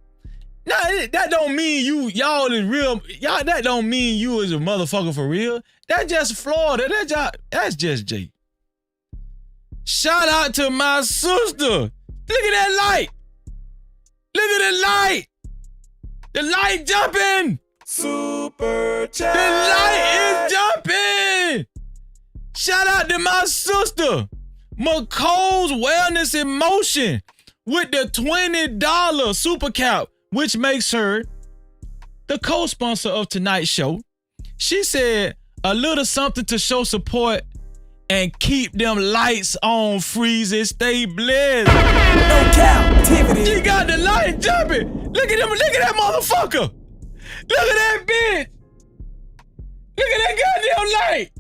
Nah, that don't mean y'all is real. Y'all, that don't mean you is a motherfucker for real. That's just Florida. That's just Jay. Shout out to my sister. Look at that light. Look at the light. The light jumping. Super chat. The light is jumping. Shout out to my sister, McCole's Wellness in Motion, with the $20 super cap, which makes her the co-sponsor of tonight's show. She said a little something to show support and keep them lights on, Freezy. Stay blessed. No Cap-tivity. She got the light jumping. Look at that motherfucker. Look at that bitch. Look at that goddamn light.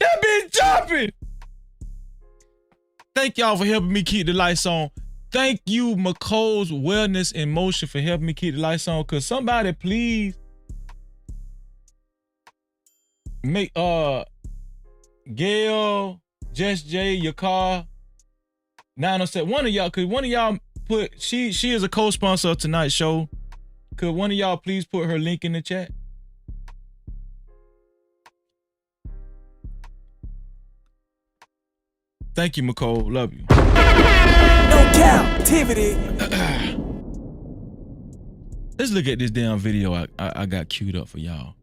That bitch jumping. Thank y'all for helping me keep the lights on. Thank you, McCole's Wellness in Motion, for helping me keep the lights on. Cause somebody please make Gail, Just J, your car, 907. One of y'all put she is a co-sponsor of tonight's show. Could one of y'all please put her link in the chat? Thank you, McCole. Love you. No Cap-tivity. Let's look at this damn video I got queued up for y'all.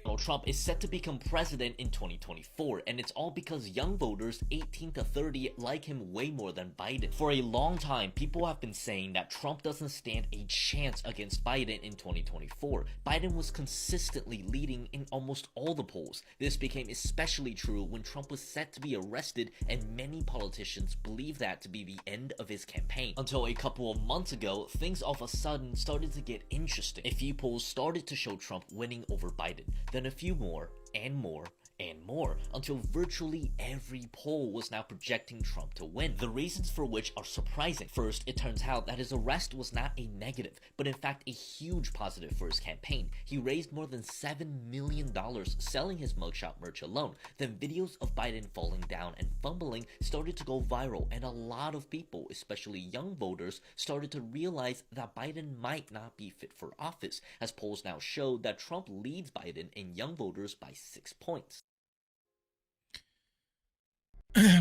Donald Trump is set to become president in 2024, and it's all because young voters 18 to 30 like him way more than Biden. For a long time, people have been saying that Trump doesn't stand a chance against Biden in 2024. Biden was consistently leading in almost all the polls. This became especially true when Trump was set to be arrested, and many politicians believed that to be the end of his campaign. Until a couple of months ago, things all of a sudden started to get interesting. A few polls started to show Trump winning over Biden, then a few more, and more, and more, until virtually every poll was now projecting Trump to win. The reasons for which are surprising. First, it turns out that his arrest was not a negative, but in fact a huge positive for his campaign. He raised more than $7 million selling his mugshot merch alone. Then videos of Biden falling down and fumbling started to go viral, and a lot of people, especially young voters, started to realize that Biden might not be fit for office, as polls now show that Trump leads Biden in young voters by 6 points.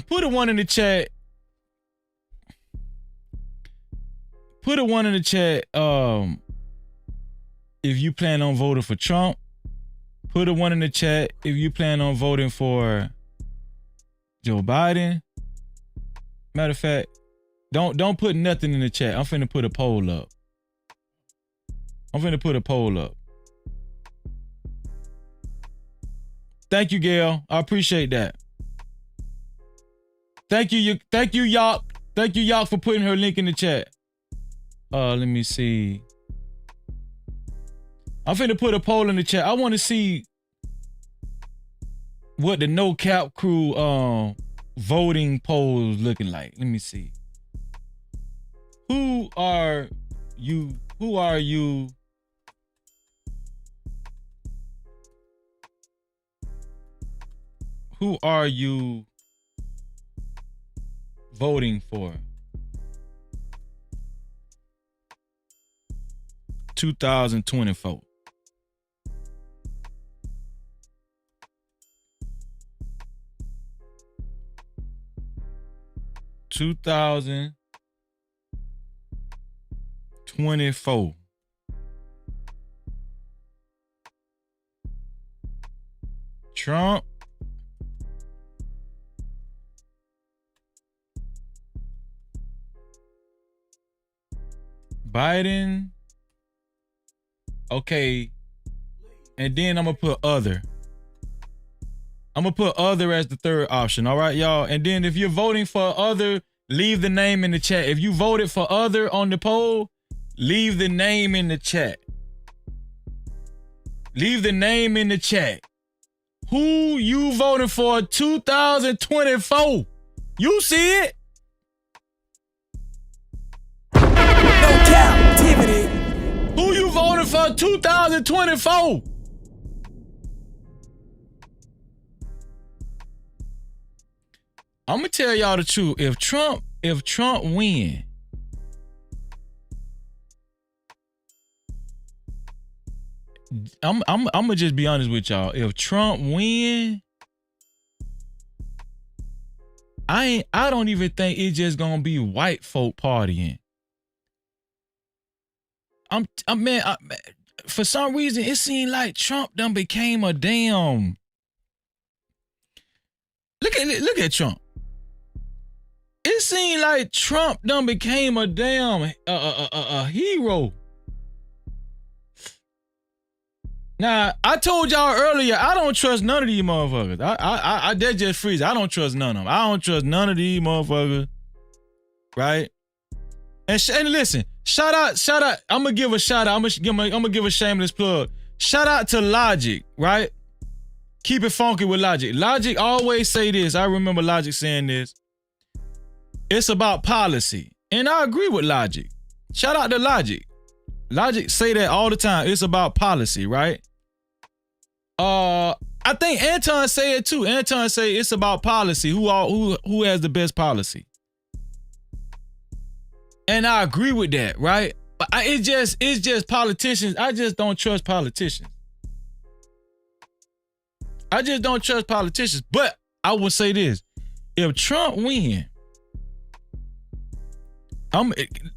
Put a 1 in the chat. Put a 1 in the chat if you plan on voting for Trump. Put a 1 in the chat if you plan on voting for Joe Biden. Matter of fact, don't put nothing in the chat. I'm finna put a poll up. Thank you, Gail. I appreciate that. Thank you, Yawk. Thank you, Yawk, for putting her link in the chat. Let me see. I'm finna put a poll in the chat. I want to see what the No Cap crew voting polls looking like. Let me see. Who are you? Who are you? Who are you voting for? 2024. Trump, Biden, okay, and then I'm gonna put other. I'm gonna put other as the third option, all right, y'all? And then if you're voting for other, leave the name in the chat. If you voted for other on the poll, leave the name in the chat. Leave the name in the chat. Who you voting for 2024? You see it? No Cap-tivity. Who you voting for 2024? I'm gonna tell y'all the truth. If Trump win, I'm gonna just be honest with y'all. If Trump win, I don't even think it's just gonna be white folk partying. For some reason, it seemed like Trump done became a damn. Look at Trump. It seemed like Trump done became a damn a hero. Now, I told y'all earlier, I don't trust none of these motherfuckers. I that just freeze. I don't trust none of them. I don't trust none of these motherfuckers. Right? And listen, shout out. I'm gonna give a shout out. I'm gonna give a shameless plug. Shout out to Logic, right? Keep it funky with Logic. Logic always say this. I remember Logic saying this. It's about policy. And I agree with Logic. Shout out to Logic. Logic say that all the time. It's about policy, right? I think Anton say it too. Anton say it's about policy. Who has the best policy? And I agree with that, right? But it's just politicians. I just don't trust politicians. I just don't trust politicians. But I will say this: if Trump win,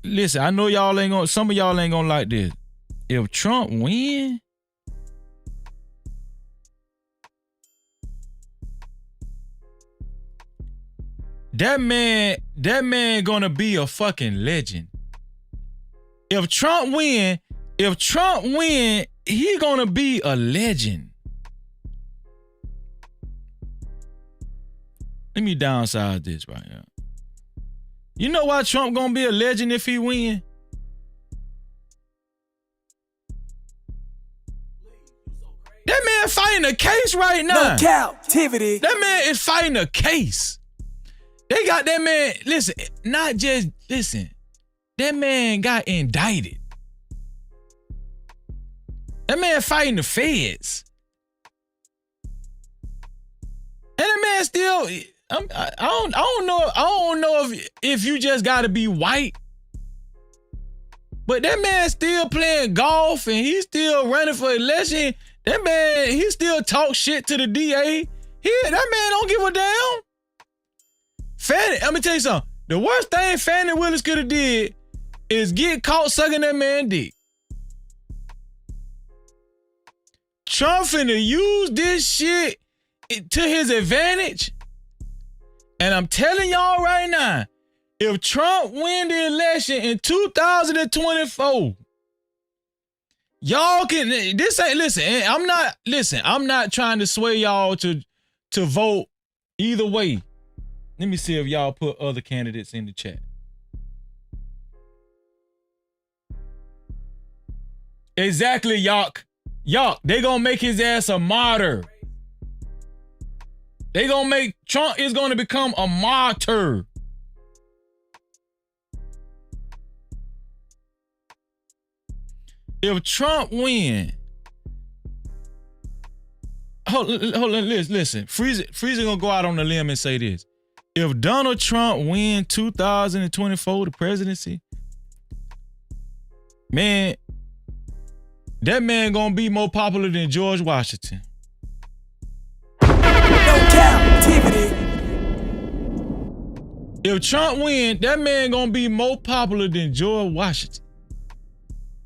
listen. I know y'all ain't gonna. Some of y'all ain't gonna like this. If Trump win, that man gonna be a fucking legend. If Trump win, he gonna be a legend. Let me downsize this right now. You know why Trump gonna be a legend if he win? That man fighting a case right now. No captivity. That man is fighting a case. They got that man, listen, not just, listen, that man got indicted. That man fighting the feds. And that man still, I don't know if you just gotta be white. But that man still playing golf and he's still running for election. That man, he still talk shit to the DA. That man don't give a damn. Fannie, let me tell you something. The worst thing Fannie Willis could have did is get caught sucking that man dick. Trump finna use this shit to his advantage. And I'm telling y'all right now, if Trump win the election in 2024, y'all can, I'm not trying to sway y'all to vote either way. Let me see if y'all put other candidates in the chat. Exactly, Yuck. They gonna make his ass a martyr. They gonna make, Trump is gonna become a martyr. If Trump win, hold on, listen. Freezer gonna go out on the limb and say this. If Donald Trump win 2024, the presidency, man, that man gonna be more popular than George Washington. No captivity. If Trump win, that man gonna be more popular than George Washington.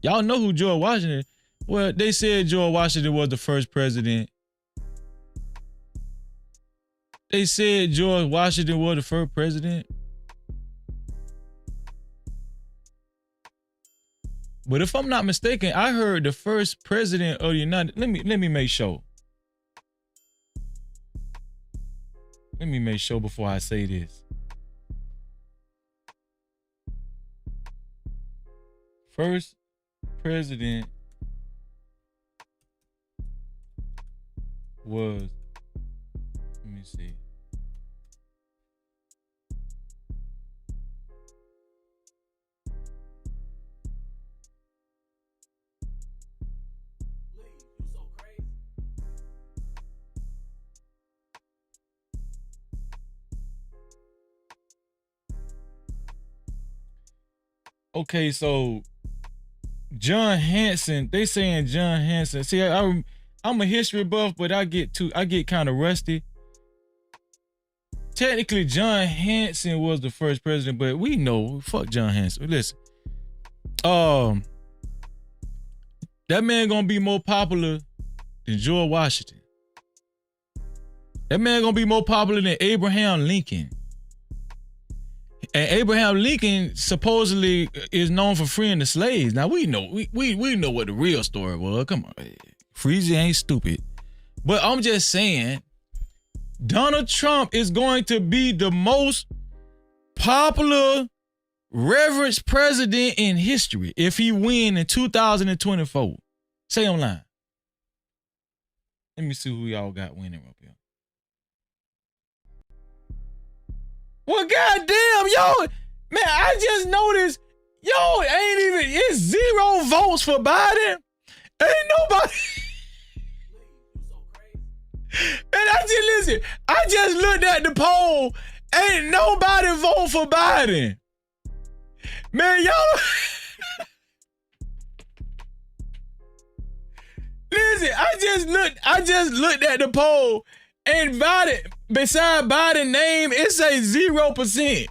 Y'all know who George Washington is. Well, they said George Washington was the first president. They said George Washington was the first president. But if I'm not mistaken, I heard the first president of the United, let me make sure. Let me make sure before I say this. First president was, let me see. Okay, so John Hanson, they saying John Hanson. See, I'm a history buff, but I get kind of rusty. Technically, John Hanson was the first president, but we know, fuck John Hanson. Listen, that man gonna be more popular than George Washington. That man gonna be more popular than Abraham Lincoln. And Abraham Lincoln supposedly is known for freeing the slaves. Now we know what the real story was. Come on, Freezy ain't stupid. But I'm just saying, Donald Trump is going to be the most popular, reverenced president in history if he win in 2024. Say I'm lying. Let me see who y'all got winning up here. Well, goddamn, yo, man, I just noticed, it's 0 votes for Biden. Ain't nobody. Man, I just looked at the poll. Ain't nobody vote for Biden. Man, y'all. Listen, I just looked at the poll. And Biden, beside Biden's name, it says 0%.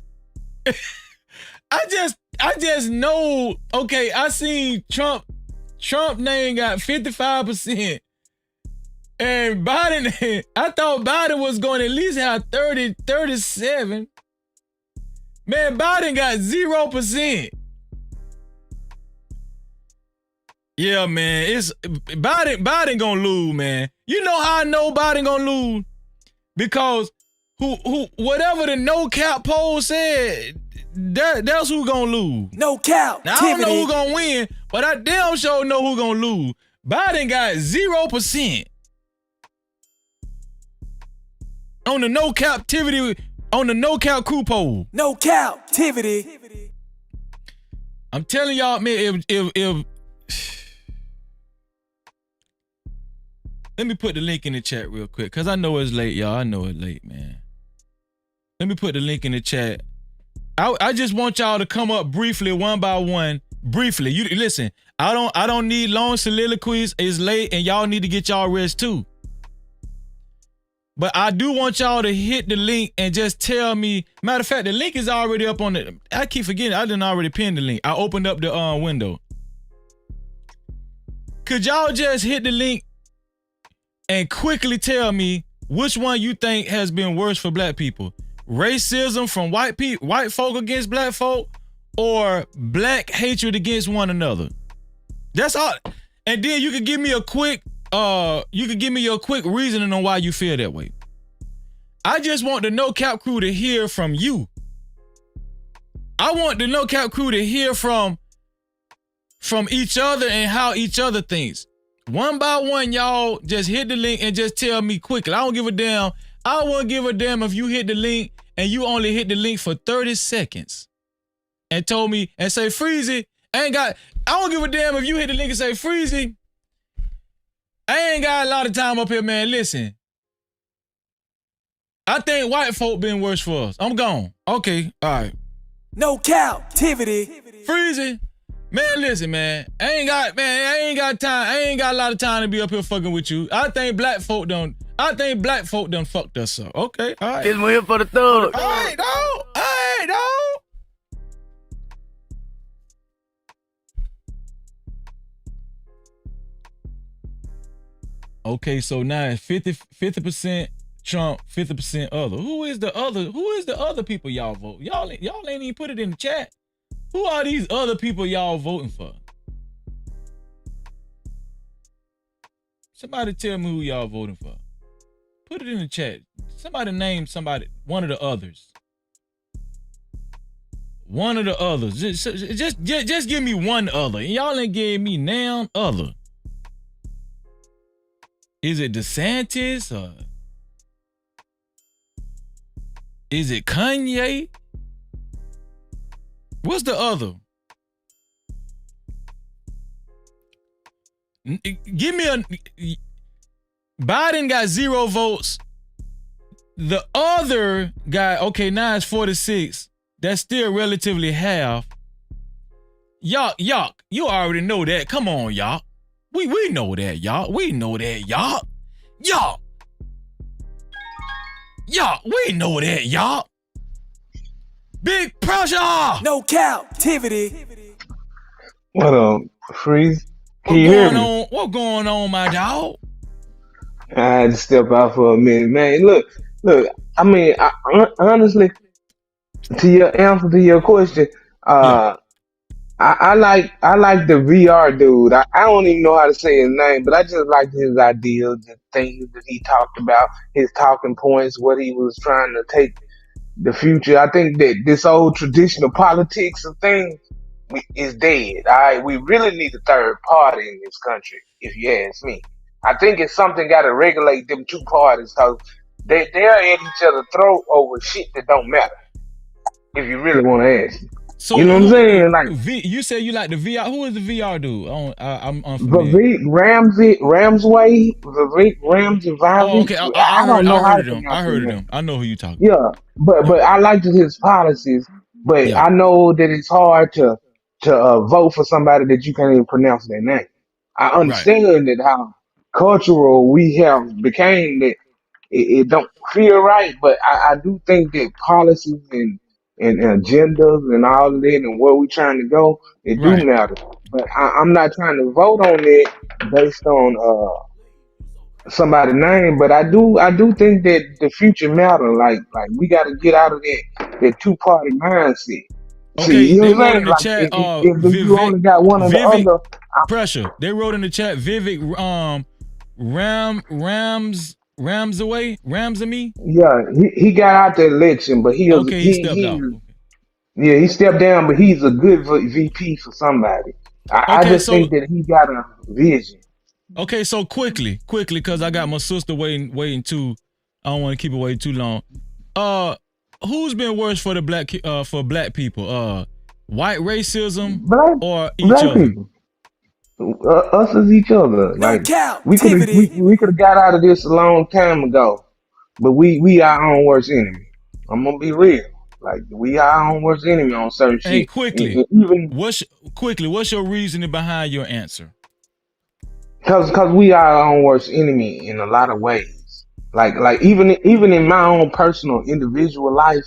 I just know, okay, I seen Trump name got 55%. And Biden, I thought Biden was going to at least have 30, 37. Man, Biden got 0%. Yeah, man. It's Biden gonna lose, man. You know how I know Biden gonna lose? Because whatever the no cap poll said, that's who gonna lose. No cap. Now, I don't know who gonna win, but I damn sure know who gonna lose. Biden got 0% on the no captivity, on the no cap crew poll. No captivity. I'm telling y'all, man, if let me put the link in the chat real quick, because I know it's late, y'all. I know it's late, man. Let me put the link in the chat. I just want y'all to come up briefly, one by one. Briefly. You listen, I don't need long soliloquies. It's late and y'all need to get y'all rest too. But I do want y'all to hit the link and just tell me. Matter of fact, the link is already up on the. I keep forgetting, I didn't already pin the link. I opened up the window. Could y'all just hit the link and quickly tell me which one you think has been worse for black people? Racism from white folk against black folk, or black hatred against one another? That's all. And then you could give me a quick reasoning on why you feel that way. I just want the No Cap crew to hear from you. I want the No Cap crew to hear from each other and how each other thinks. One by one, y'all just hit the link and just tell me quickly. I don't give a damn. I won't give a damn if you hit the link and you only hit the link for 30 seconds and told me and say, Freezy, I don't give a damn if you hit the link and say, Freezy, I ain't got a lot of time up here, man. Listen, I think white folk been worse for us. I'm gone. Okay, all right. No captivity. Freezy, man, listen, man. I ain't got time. I ain't got a lot of time to be up here fucking with you. I think black folk done fucked us up. Okay, all right. This one here for the thug. All right, dog. Okay, so now it's 50% Trump, 50% other. Who is the other people y'all vote? Y'all ain't even put it in the chat. Who are these other people y'all voting for? Somebody tell me who y'all voting for. Put it in the chat. Somebody name somebody, one of the others. One of the others. Just give me one other. Y'all ain't gave me now other. Is it DeSantis or is it Kanye? What's the other? Give me a. Biden got 0 votes. The other guy, okay, now it's 46. That's still relatively half. Y'all, you already know that. Come on, y'all. We know that, y'all. We know that, y'all. Y'all, we know that, y'all. Big pressure. No captivity. What Freeze? Can you hear me? What's going on, my dog? I had to step out for a minute, man. Look. I mean, honestly, to your answer to your question, I like the VR dude. I don't even know how to say his name, but I just like his ideas, the things that he talked about, his talking points, what he was trying to take the future. I think that this old traditional politics of things is dead. All right, we really need a third party in this country, if you ask me. I think it's something got to regulate them two parties, because they're at each other's throat over shit that don't matter. If you really want to ask me. So, you know what I'm saying? Like, you said you like the VR. Who is the VR dude? I'm unfamiliar. Vivek Ramsey. Oh, okay. I don't know heard of them. I heard of them. I know who you talking about. Yeah, but I liked his policies. But I know that it's hard to vote for somebody that you can't even pronounce their name. I understand that how cultural we have became that it don't feel right, but I do think that policies and agendas and all of that and where we trying to go, it do matter. But I'm not trying to vote on it based on somebody's name, but I do think that the future matter. Like we got to get out of that that two-party mindset. See, Okay, you know they what wrote I'm in saying? the Like chat, if you only got one or the Vivic other, Pressure. They wrote in the chat, Vivic Ramsamy. yeah, he got out the election, but Okay, he stepped out. Yeah, he stepped down, but he's a good VP for somebody. I Okay, just so think that he got a vision. okay, so quickly, because I got my sister waiting too. I don't want to keep her waiting too long. Who's been worse for the black people? White racism or each Black other? people. Us as each other. No Like we could have got out of this a long time ago, but we our own worst enemy. I'm gonna be real. Like we our own worst enemy on certain Hey, shit. quickly, Even what's your reasoning behind your answer? cause we are our own worst enemy in a lot of ways. Like even in my own personal individual life,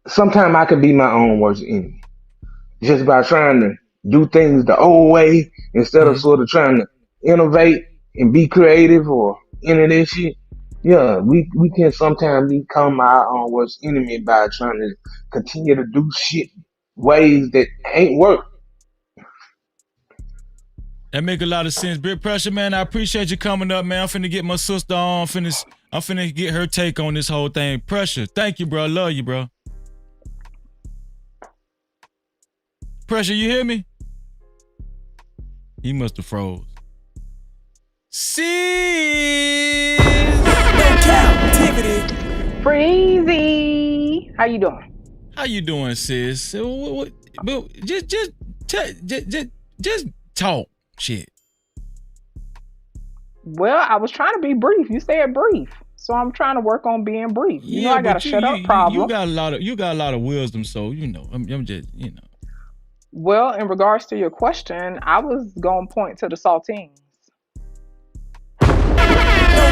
sometimes I could be my own worst enemy just by trying to do things the old way instead of sort of trying to innovate and be creative or any of that shit. Yeah, we can sometimes become our own worst enemy by trying to continue to do shit ways that ain't work. That make a lot of sense. Big Pressure, man, I appreciate you coming up, man. I'm finna get my sister on. I'm finna get her take on this whole thing. Pressure, thank you, bro. Love you, bro. Pressure, you hear me? He must have froze. See? No Cap-tivity. Freezy. How you doing? How you doing, sis? Just talk shit. Well, I was trying to be brief. You said brief. So I'm trying to work on being brief. You know I got a shut up problem. You got a lot of wisdom, so you know. I'm just, you know. Well, in regards to your question, I was going to point to the saltines. No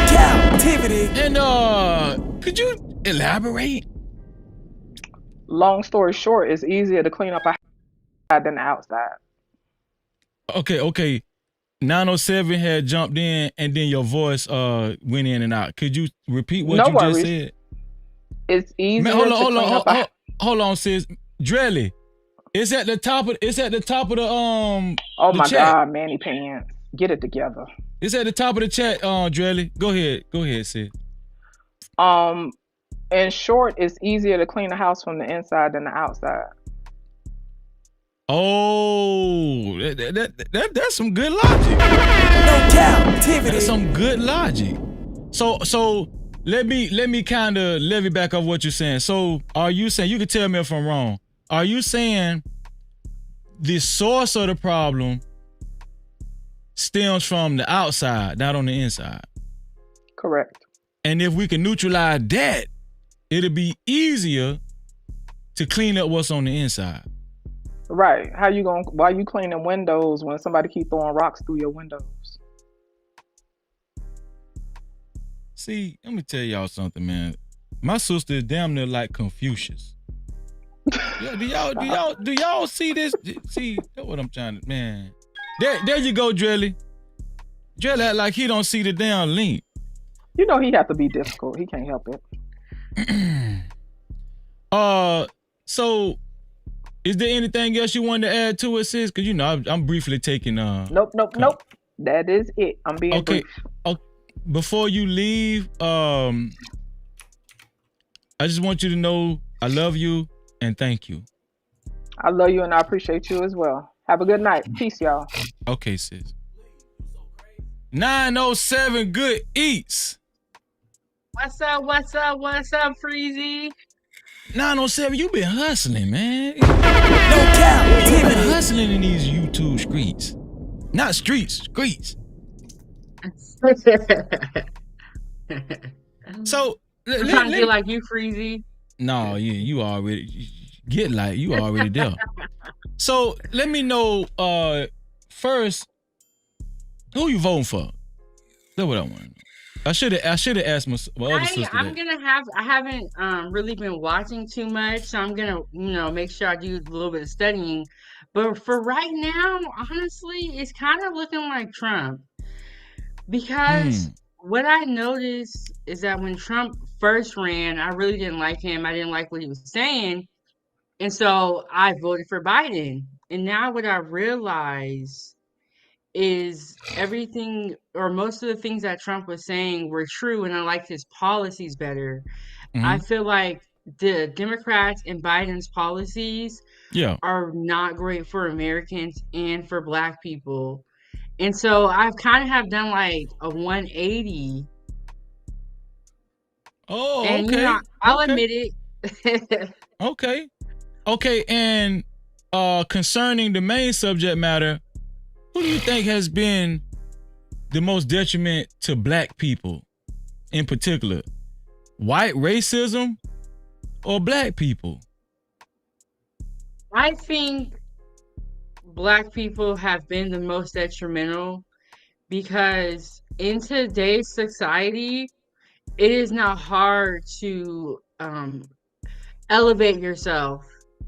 Cap-tivity. And could you elaborate? Long story short, it's easier to clean up a outside than the outside. Okay. 907 had jumped in and then your voice went in and out. Could you repeat what No you worries. just said? It's easier Man, hold on, sis. Drelly. It's at the top of the oh my chat. God, Manny Pants. Get it together. It's at the top of the chat, Drelly. Go ahead, sis. In short, it's easier to clean the house from the inside than the outside. Oh, that's some good logic. No Cap-tivity. That's some good logic. So let me kind of levy back off what you're saying. So are you saying, you can tell me if I'm wrong, are you saying the source of the problem stems from the outside, not on the inside? Correct. And if we can neutralize that, it'll be easier to clean up what's on the inside. Right. Why you cleaning windows when somebody keep throwing rocks through your windows? See, let me tell y'all something, man. My sister is damn near like Confucius. Do y'all see this? See, that's what I'm trying to, man. There you go, Drelly. Drelly act like he don't see the damn link. You know he have to be difficult. He can't help it. So is there anything else you wanted to add to it, sis? Because you know I'm briefly taking Nope. That is it. I'm being brief. Okay. Before you leave, I just want you to know I love you and thank you. I love you and I appreciate you as well. Have a good night. Peace, y'all. Okay, sis. 907 Good Eats. What's up, Freezy? 907, you been hustling, man. No Cap-tivity. You been hustling in these YouTube streets. Not streets. So I'm trying to get like you, Freezy. No, yeah, you already there. So let me know first, who you voting for? That's what I want to know. I should have asked my other sister. I haven't really been watching too much, so I'm gonna make sure I do a little bit of studying. But for right now, honestly, it's kind of looking like Trump because what I noticed is that when Trump first ran, I really didn't like him. I didn't like what he was saying. And so I voted for Biden. And now what I realize is everything or most of the things that Trump was saying were true, and I liked his policies better. I Mhm. feel like the Democrats and Biden's policies Yeah. are not great for Americans and for Black people. And so I've kind of have done like a 180. Oh, And okay. I'll Okay. admit it. Okay. Okay. And concerning the main subject matter, who do you think has been the most detriment to Black people in particular? White racism or Black people? I think Black people have been the most detrimental because in today's society, it is not hard to elevate yourself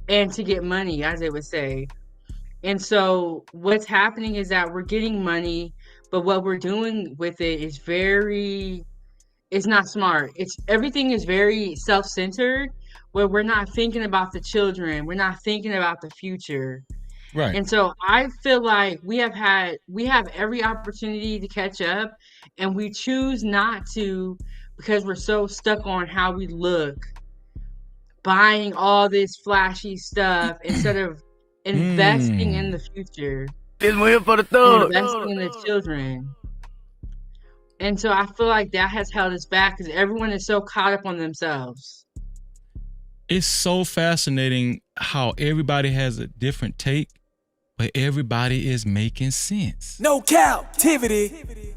and to get money, as they would say. And so what's happening is that we're getting money, but what we're doing with it is it's not smart. Everything is very self-centered, where we're not thinking about the children, we're not thinking about the future. Right. And so I feel like we have every opportunity to catch up, and we choose not to because we're so stuck on how we look, buying all this flashy stuff instead of investing in the future. This one here for the And thug. investing in the children. And so I feel like that has held us back because everyone is so caught up on themselves. It's so fascinating how everybody has a different take, but everybody is making sense. No Cap-tivity.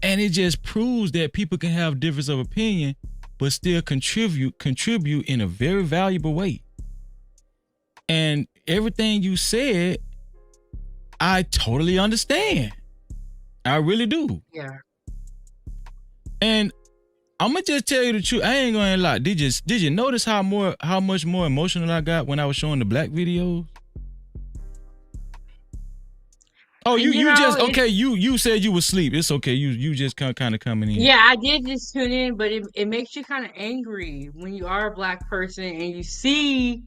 And it just proves that people can have difference of opinion, but still contribute in a very valuable way. And everything you said, I totally understand. I really do. Yeah. And I'm gonna just tell you the truth. I ain't gonna lie. Did you notice how much more emotional I got when I was showing the Black videos? Oh, you said you was asleep. It's okay. You just kind of coming in. Yeah, I did just tune in, but it makes you kind of angry when you are a Black person and you see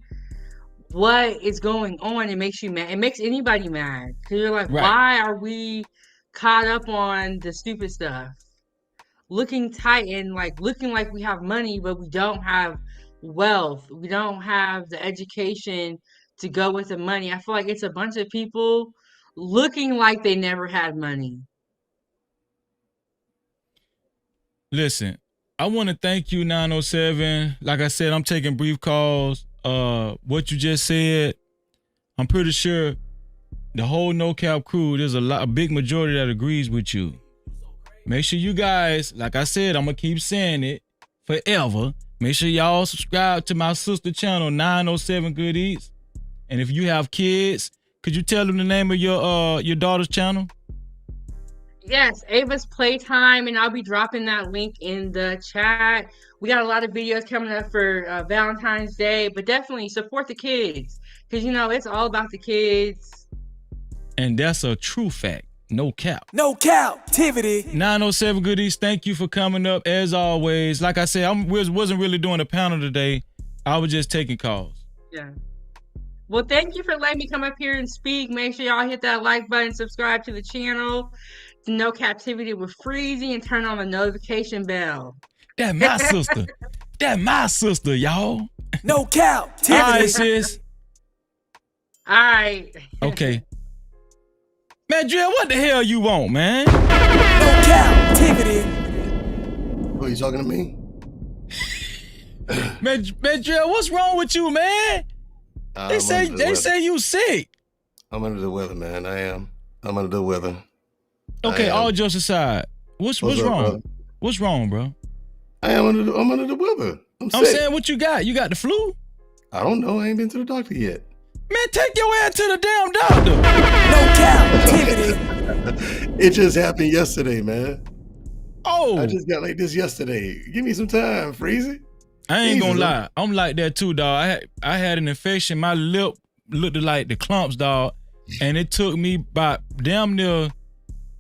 what is going on. It makes you mad. It makes anybody mad because you're like, Right. Why are we caught up on the stupid stuff? Looking tight and looking like we have money, but we don't have wealth. We don't have the education to go with the money. I feel like it's a bunch of people looking like they never had money. Listen, I want to thank you, 907. Like I said, I'm taking brief calls. What you just said, I'm pretty sure the whole No Cap crew, there's a big majority that agrees with you. Make sure you guys, like I said, I'm gonna keep saying it forever. Make sure y'all subscribe to my sister channel, 907 Good Eats. And if you have kids, could you tell them the name of your daughter's channel? Yes, Ava's Playtime, and I'll be dropping that link in the chat. We got a lot of videos coming up for Valentine's Day, but definitely support the kids because it's all about the kids. And that's a true fact. No cap. No Cap-tivity. 907 Good Eats, thank you for coming up as always. Like I said, I wasn't really doing a panel today. I was just taking calls. Yeah. Well, thank you for letting me come up here and speak. Make sure y'all hit that like button, subscribe to the channel, to No Cap-tivity with Freezy, and turn on the notification bell. That my sister. That my sister, y'all. No Cap-tivity. All right, sis. All right. Okay. Man, Drill, what the hell you want, man? No Cap-tivity. Oh, you talking to me? Man, Drill, what's wrong with you, man? They say you sick. I'm under the weather, man. I am. I'm under the weather. Okay, all jokes aside, what's wrong? Brother? What's wrong, bro? I'm under the weather. I'm sick. saying, what you got? You got the flu? I don't know. I ain't been to the doctor yet. Man, take your ass to the damn doctor. No Cap-tivity. It just happened yesterday, man. Oh. I just got like this yesterday. Give me some time, Freezy. I ain't gonna lie. I'm like that too, dog. I had an infection. My lip looked like the clumps, dog. And it took me about damn near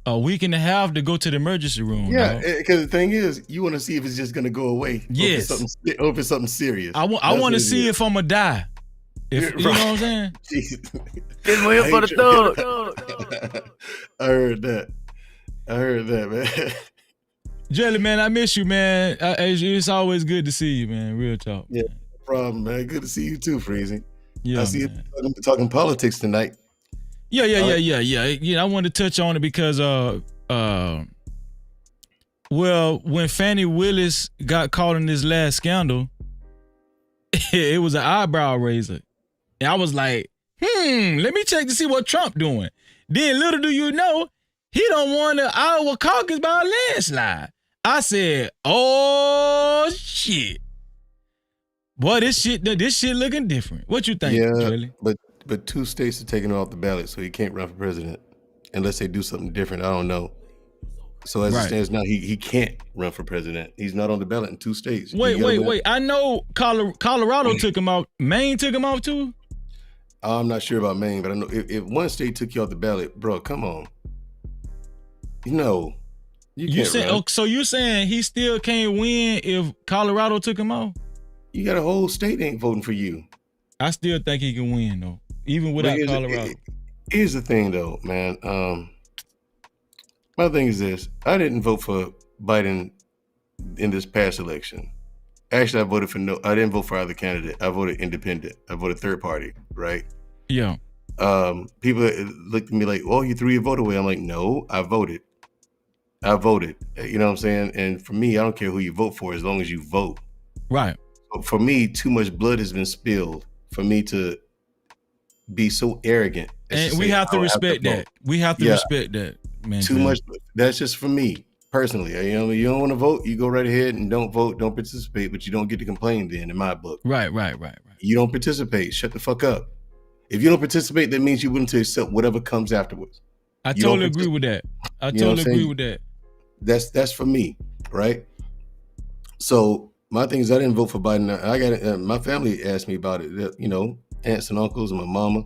a week and a half to go to the emergency room. Yeah, because the thing is, you want to see if it's just gonna go away. Yes. Or if it's something serious. I want to see if I'm gonna die. If you know what I'm saying. This one here for the thug. I heard that, man. Jelly, man, I miss you, man. It's always good to see you, man. Real talk. Yeah, no problem, man. Good to see you too, Freezy. Yeah, I see you talking politics tonight. Yeah. I wanted to touch on it because when Fannie Willis got caught in this last scandal, it was an eyebrow raiser. And I was like, let me check to see what Trump doing. Then little do you know, he don't won the Iowa caucus by a landslide. I said, oh shit. Boy, this shit looking different. What you think, Jelly? But 2 states are taking him off the ballot, so he can't run for president unless they do something different. I don't know. So as it stands now, he can't run for president. He's not on the ballot in 2 states. Wait. I know Colorado took him out. Maine took him out too? I'm not sure about Maine, but I know if one state took you off the ballot, bro, come on. No. You can't run. So you're saying he still can't win if Colorado took him out? You got a whole state ain't voting for you. I still think he can win though, even without Colorado. Here's the thing though, man. My thing is this. I didn't vote for Biden in this past election. Actually, I voted for I didn't vote for either candidate. I voted independent. I voted third party, right? Yeah. People looked at me like, oh, you threw your vote away. I'm like, no, I voted. You know what I'm saying? And for me, I don't care who you vote for as long as you vote. Right. For me, too much blood has been spilled for me to be so arrogant. And we have to respect that. We have to respect that, man. Too much. That's just for me personally. You don't want to vote, you go right ahead and don't vote, don't participate, but you don't get to complain then in my book. Right. You don't participate. Shut the fuck up. If you don't participate, that means you're willing to accept whatever comes afterwards. I totally agree with that. I totally agree with that. That's for me, right? So my thing is, I didn't vote for Biden. I got my family asked me about it. Aunts and uncles and my mama.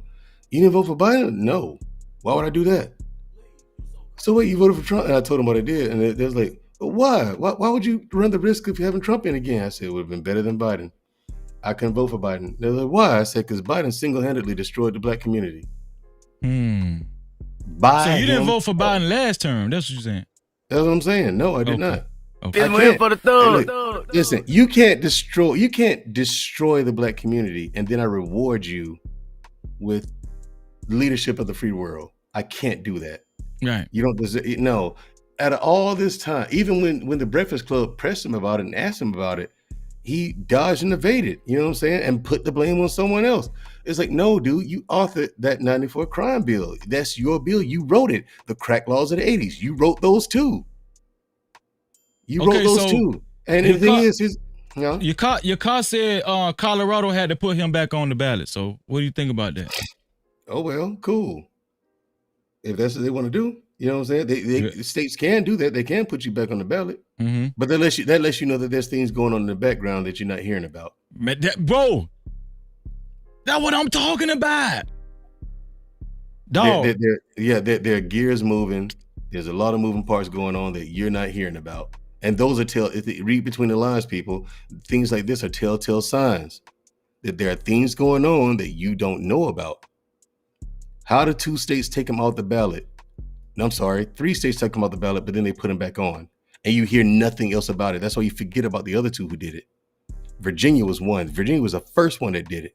You didn't vote for Biden? No. Why would I do that? So wait, you voted for Trump? And I told them what I did, and they was like, but why? Why would you run the risk of having Trump in again? I said it would have been better than Biden. I couldn't vote for Biden. They're like, why? I said because Biden single-handedly destroyed the black community. So you didn't vote for Biden last term? That's what you're saying? That's what I'm saying. No, I did not. Okay. This one here for the thug. Listen, you can't destroy the black community and then I reward you with leadership of the free world. I can't do that. Right. You don't deserve it. No. Out of all this time, even when the Breakfast Club pressed him about it and asked him about it, he dodged and evaded, you know what I'm saying? And put the blame on someone else. It's like, no, dude, you authored that 94 crime bill. That's your bill. You wrote it. The crack laws of the 80s. You wrote those too. You wrote those too. And the thing is, your car said Colorado had to put him back on the ballot. So what do you think about that? Oh, well, cool. If that's what they want to do, you know what I'm saying? States can do that. They can put you back on the ballot. Mm-hmm. But that lets you know that there's things going on in the background that you're not hearing about. Bro, that's what I'm talking about. Dog. There are gears moving. There's a lot of moving parts going on that you're not hearing about. And those are if you read between the lines, people, things like this are telltale signs that there are things going on that you don't know about. How did 2 states take him out the ballot? No, I'm sorry, 3 states took him out the ballot, but then they put him back on. And you hear nothing else about it. That's why you forget about the other 2 who did it. Virginia was one. Virginia was the first one that did it.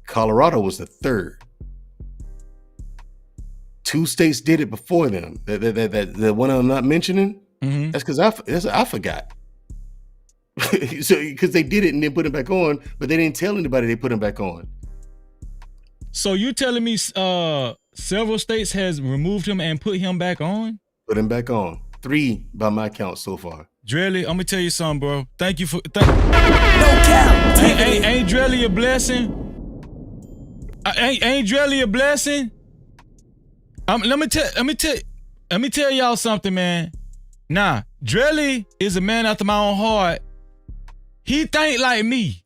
Colorado was the third. 2 states did it before them. The one I'm not mentioning, that's because I forgot. So because they did it and then put him back on, but they didn't tell anybody they put him back on. So you telling me several states has removed him and put him back on? Put him back on. 3 by my count so far. Drelly, I'm gonna tell you something, bro. Thank you for no cap. Ain't Drelly a blessing? Ain't Drelly a blessing? Let me tell y'all something, man. Nah, Drelly is a man after my own heart. He think like me.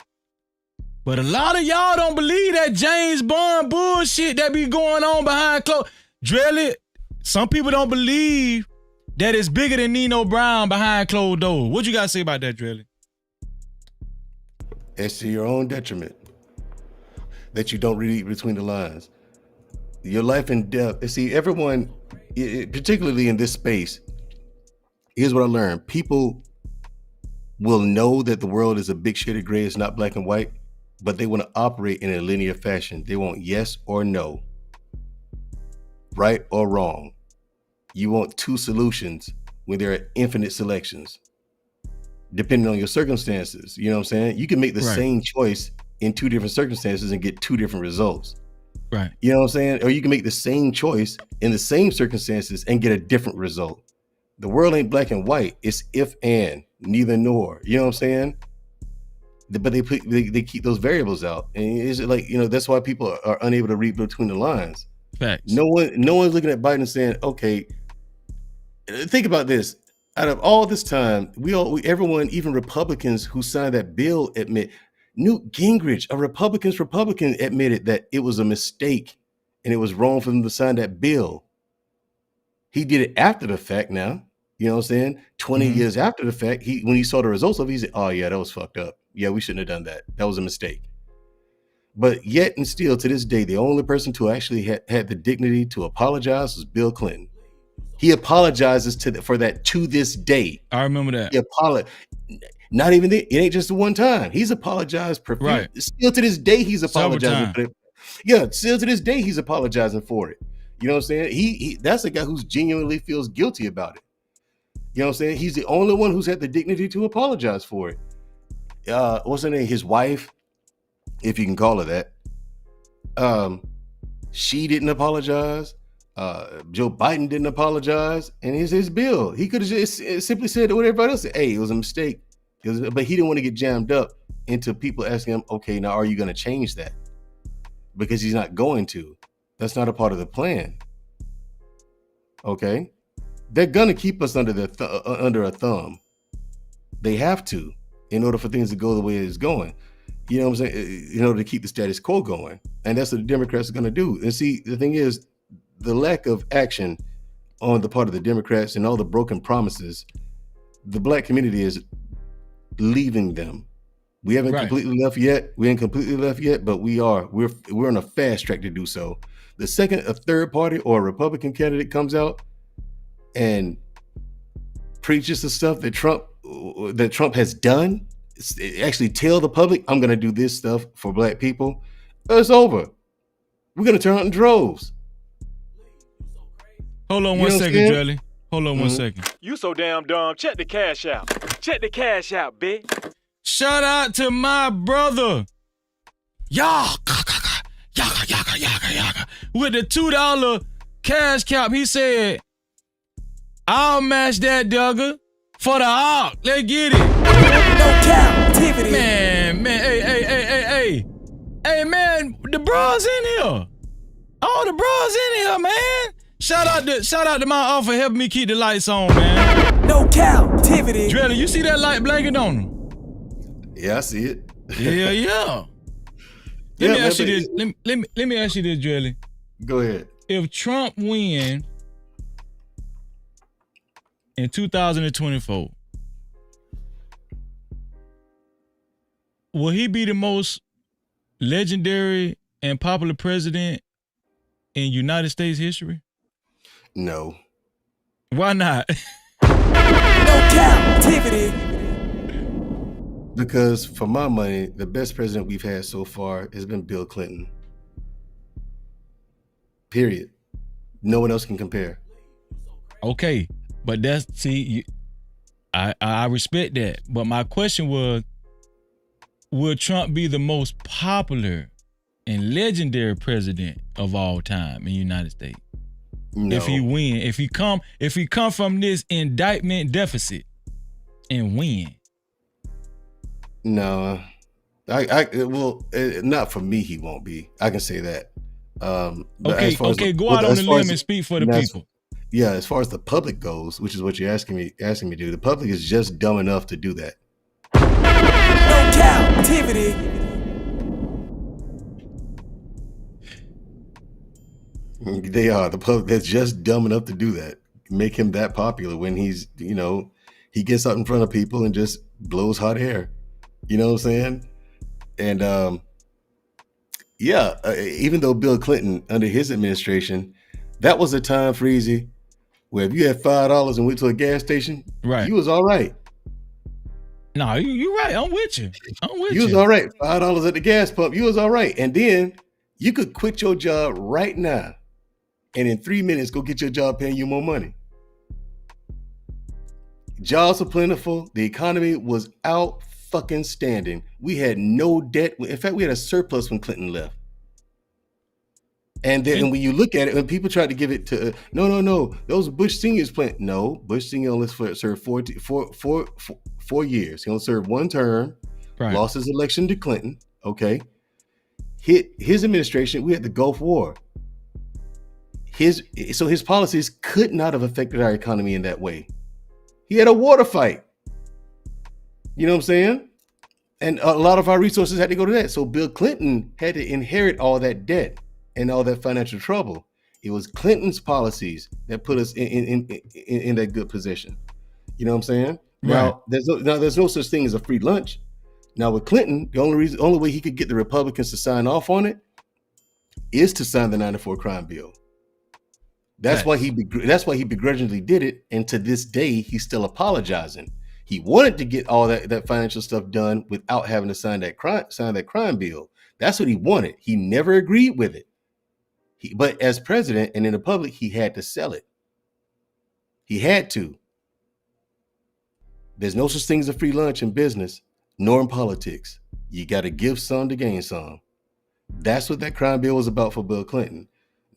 But a lot of y'all don't believe that James Bond bullshit that be going on behind closed. Drelly, some people don't believe that it's bigger than Nino Brown behind closed doors. What you got to say about that, Drilly? It's to your own detriment that you don't read between the lines. Your life and death. See, everyone, particularly in this space, here's what I learned. People will know that the world is a big shade of gray. It's not black and white, but they want to operate in a linear fashion. They want yes or no, right or wrong. You want two solutions when there are infinite selections, depending on your circumstances. You know what I'm saying? You can make the same choice in two different circumstances and get two different results. Right. You know what I'm saying? Or you can make the same choice in the same circumstances and get a different result. The world ain't black and white. It's if and, neither nor. You know what I'm saying? But they keep those variables out. And it's like, that's why people are unable to read between the lines. Facts. No one's looking at Biden and saying, okay, think about this. Out of all this time, everyone, even Republicans who signed that bill admit, Newt Gingrich, a Republican admitted that it was a mistake and it was wrong for them to sign that bill. He did it after the fact now. You know what I'm saying? 20 years after the fact, when he saw the results of it, he said, oh yeah, that was fucked up. Yeah, we shouldn't have done that. That was a mistake. But yet and still to this day, the only person to actually had the dignity to apologize was Bill Clinton. He apologizes for that to this day. I remember that. He not even it ain't just the one time. He's apologized. Right. Still to this day, he's apologizing for it. Yeah, still to this day, he's apologizing for it. You know what I'm saying? He that's a guy who's genuinely feels guilty about it. You know what I'm saying? He's the only one who's had the dignity to apologize for it. What's her name? His wife, if you can call her that. She didn't apologize. Joe Biden didn't apologize, and it's his bill. He could have just simply said to what everybody else said, hey, it was a mistake. But he didn't want to get jammed up into people asking him, okay, now are you going to change that? Because he's not going to. That's not a part of the plan. Okay? They're going to keep us under a thumb. They have to, in order for things to go the way it's going. You know what I'm saying? In order to keep the status quo going. And that's what the Democrats are going to do. And see, the thing is, the lack of action on the part of the Democrats and all the broken promises, the black community is leaving them. We haven't completely left yet. We ain't completely left yet, but we are. We're on a fast track to do so. The second a third party or a Republican candidate comes out and preaches the stuff that Trump has done, actually tell the public, I'm going to do this stuff for black people, it's over. We're going to turn out in droves. Hold on one second, Drilly. Hold on 1 second. You so damn dumb. Check the cash out. Check the cash out, bitch. Shout out to my brother. Yaka. With the $2 cash cap, he said, I'll match that, Duggar, for the ARC. Let's get it. No Cap-tivity. Man, hey, man, the bros in here. All the bros in here, man. Shout out to my aunt for helping me keep the lights on, man. No Cap-tivity. Drilly, you see that light blanket on him? Yeah, I see it. Yeah. Let me ask you this, Drilly. Go ahead. If Trump win in 2024, will he be the most legendary and popular president in United States history? No. Why not? No Cap-tivity. Because for my money, the best president we've had so far has been Bill Clinton. Period. No one else can compare. Okay, but I respect that. But my question was, will Trump be the most popular and legendary president of all time in the United States? No. If he win, if he come from this indictment deficit and win. No, not for me. He won't be. I can say that. Go out on the limb and speak for the people. Yeah, as far as the public goes, which is what you're asking me to do, the public is just dumb enough to do that. No Cap-tivity. They are the public that's just dumb enough to do that. Make him that popular when he's, he gets up in front of people and just blows hot air. You know what I'm saying? And even though Bill Clinton under his administration, that was a time, Freezy, where if you had $5 and went to a gas station, right, you was all right. No, you're right. I'm with you. You was all right. $5 at the gas pump, you was all right. And then you could quit your job right now, and in 3 minutes go get your job paying you more money. Jobs were plentiful. The economy was out fucking standing. We had no debt. In fact, we had a surplus when Clinton left. And then when you look at it, when people try to give it to no, those Bush Senior's plan. No, Bush Senior only served 4 years. He only served one term. Right. Lost his election to Clinton. Okay. His administration, we had the Gulf War. His policies could not have affected our economy in that way. He had a water fight. You know what I'm saying? And a lot of our resources had to go to that. So Bill Clinton had to inherit all that debt and all that financial trouble. It was Clinton's policies that put us in that good position. You know what I'm saying? Right. Now, there's no such thing as a free lunch. Now with Clinton, the only way he could get the Republicans to sign off on it is to sign the 94 crime bill. That's why he begrudgingly did it, and to this day he's still apologizing. He wanted to get all that financial stuff done without having to sign that crime bill. That's what he wanted. He never agreed with it. But as president and in the public, he had to sell it. He had to. There's no such thing as a free lunch in business, nor in politics. You got to give some to gain some. That's what that crime bill was about for Bill Clinton.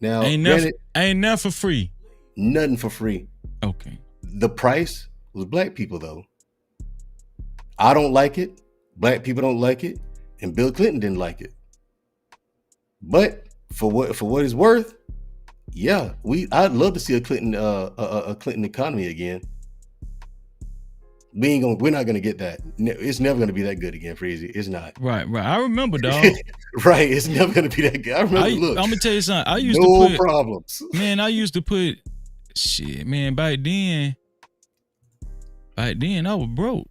Now, ain't nothing for free. Nothing for free. Okay. The price was black people, though. I don't like it. Black people don't like it, and Bill Clinton didn't like it. But for what it's worth, yeah, I'd love to see a Clinton economy again. We're not gonna get that. It's never gonna be that good again, Freezy. It's not. Right. I remember, dog. Right. It's never gonna be that good. I remember. Look, I'm gonna tell you something. I used no to put problems. Man, I used to put shit. Man, back then I was broke,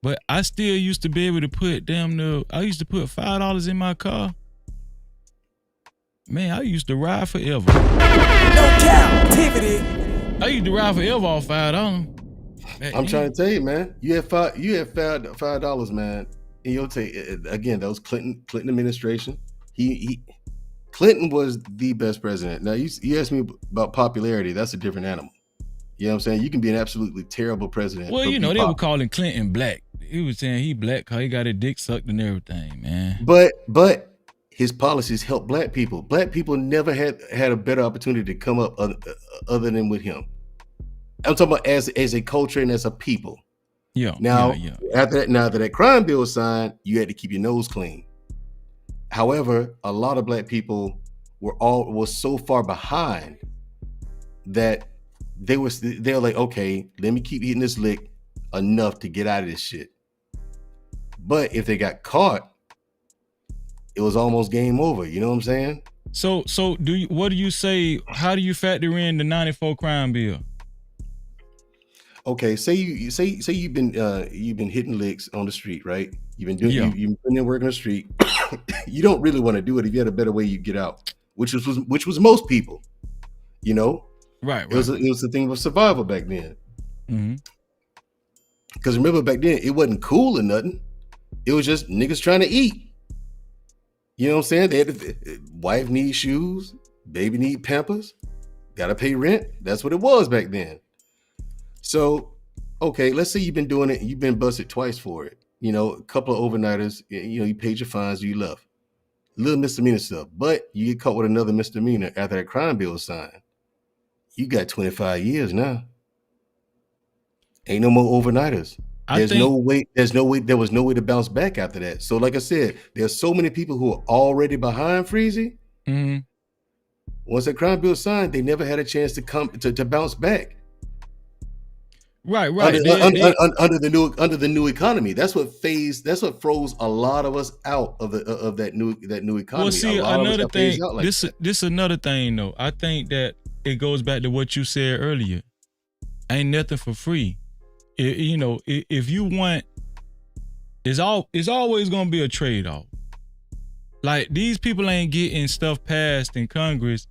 but I still used to be able to put I used to put $5 in my car. Man, I used to ride forever. No Cap-tivity. I used to ride forever off $5. I'm trying to tell you, man. You had $5, man. And you'll take again. That was Clinton administration. Clinton was the best president. Now you asked me about popularity. That's a different animal. You know what I'm saying? You can be an absolutely terrible president. Well, they were calling Clinton black. He was saying he black because he got his dick sucked and everything, man. But his policies helped black people. Black people never had a better opportunity to come up other than with him. I'm talking about as a culture and as a people. Yeah. Now, after that crime bill was signed, you had to keep your nose clean. However, a lot of black people were so far behind that they were like, okay, let me keep hitting this lick enough to get out of this shit. But if they got caught, it was almost game over. You know what I'm saying? So what do you say? How do you factor in the 94 crime bill? Okay, say you've been hitting licks on the street, right? You've been doing you've been putting in work on the street. You don't really want to do it. If you had a better way, you get out, which was most people, you know. Right. It was the thing of survival back then. Mm-hmm. Because remember back then, it wasn't cool or nothing. It was just niggas trying to eat. You know what I'm saying? They had wife need shoes, baby need Pampers, gotta pay rent. That's what it was back then. So, okay, let's say you've been doing it, you've been busted twice for it. You know, a couple of overnighters, you paid your fines, you left. Little misdemeanor stuff, but you get caught with another misdemeanor after that crime bill was signed. You got 25 years now. Ain't no more overnighters. There was no way to bounce back after that. So like I said, there's so many people who are already behind Freezy. Mm-hmm. Once that crime bill signed, they never had a chance to come to bounce back. Right. Under the new economy. That's what froze a lot of us out of that new economy. Well, see, a lot of us another got phased thing. out like This another thing though. I think that it goes back to what you said earlier. Ain't nothing for free. If you want, it's always gonna be a trade-off. Like, these people ain't getting stuff passed in Congress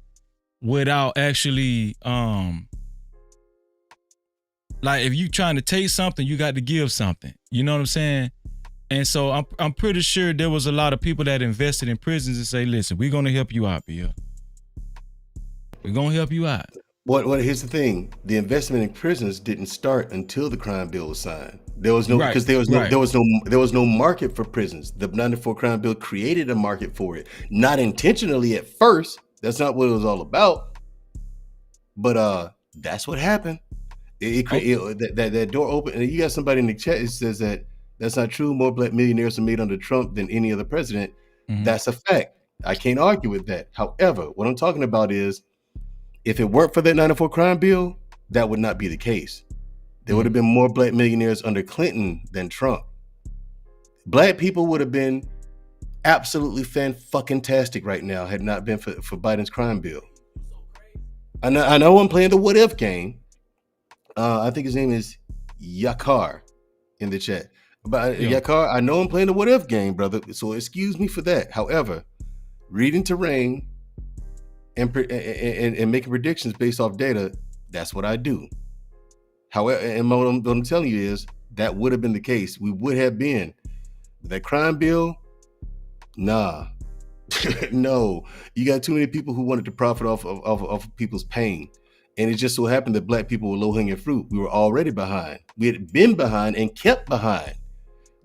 without actually like, if you trying to take something, you got to give something. You know what I'm saying? And so I'm pretty sure there was a lot of people that invested in prisons and say, listen, we're gonna help you out, Bill. We're gonna help you out. What here's the thing: the investment in prisons didn't start until the crime bill was signed. There was no because there was no market for prisons. The 94 crime bill created a market for it, not intentionally at first. That's not what it was all about. But that's what happened. That door opened, and you got somebody in the chat that says that that's not true. More black millionaires are made under Trump than any other president. Mm-hmm. That's a fact. I can't argue with that. However, what I'm talking about is, if it weren't for that 94 crime bill, that would not be the case. There would have been more black millionaires under Clinton than Trump. Black people would have been absolutely fan-fucking-tastic right now had not been for Biden's crime bill. I know I'm playing the what if game. I think his name is Yakar in the chat. But Yakar, I know I'm playing the what if game, brother. So excuse me for that. However, reading terrain and making predictions based off data, that's what I do. However, and what I'm telling you is that would have been the case. We would have been. That crime bill, nah. No. You got too many people who wanted to profit off of people's pain. And it just so happened that black people were low-hanging fruit. We were already behind. We had been behind and kept behind.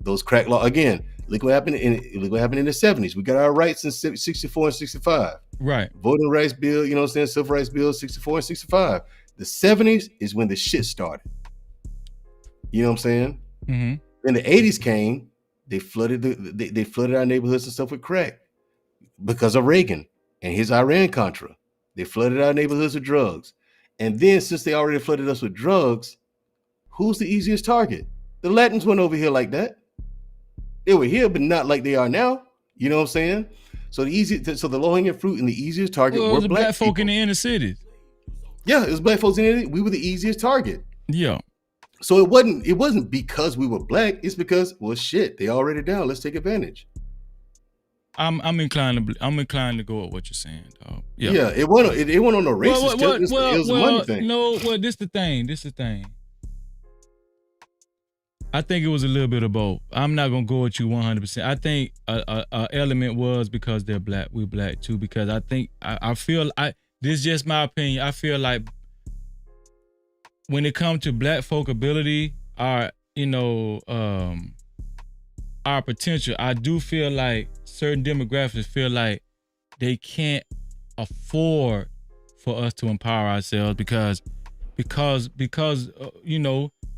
Those crack law again. Look what happened in the 70s. We got our rights in 64 and 65. Right. Voting rights bill, you know what I'm saying? Civil rights bill, 64 and 65. The 70s is when the shit started. You know what I'm saying? Mm-hmm. Then the 80s came, they flooded they flooded our neighborhoods and stuff with crack because of Reagan and his Iran-Contra. They flooded our neighborhoods with drugs. And then since they already flooded us with drugs, who's the easiest target? The Latins weren't over here like that. They were here, but not like they are now. You know what I'm saying? So the low-hanging fruit and the easiest target were black folk people in the inner cities. Yeah, it was black folks in it. We were the easiest target. Yeah. So it wasn't because we were black. It's because, well, shit, they already down. Let's take advantage. I'm inclined to go with what you're saying, dog. Yeah. Yeah, it went on no racist. It was a money thing. No, this the thing. I think it was a little bit of both. I'm not gonna go with you 100%. I think a element was because they're black. We're black too. Because I think I feel this is just my opinion. I feel like when it comes to black folk ability, our potential, I do feel like certain demographics feel like they can't afford for us to empower ourselves because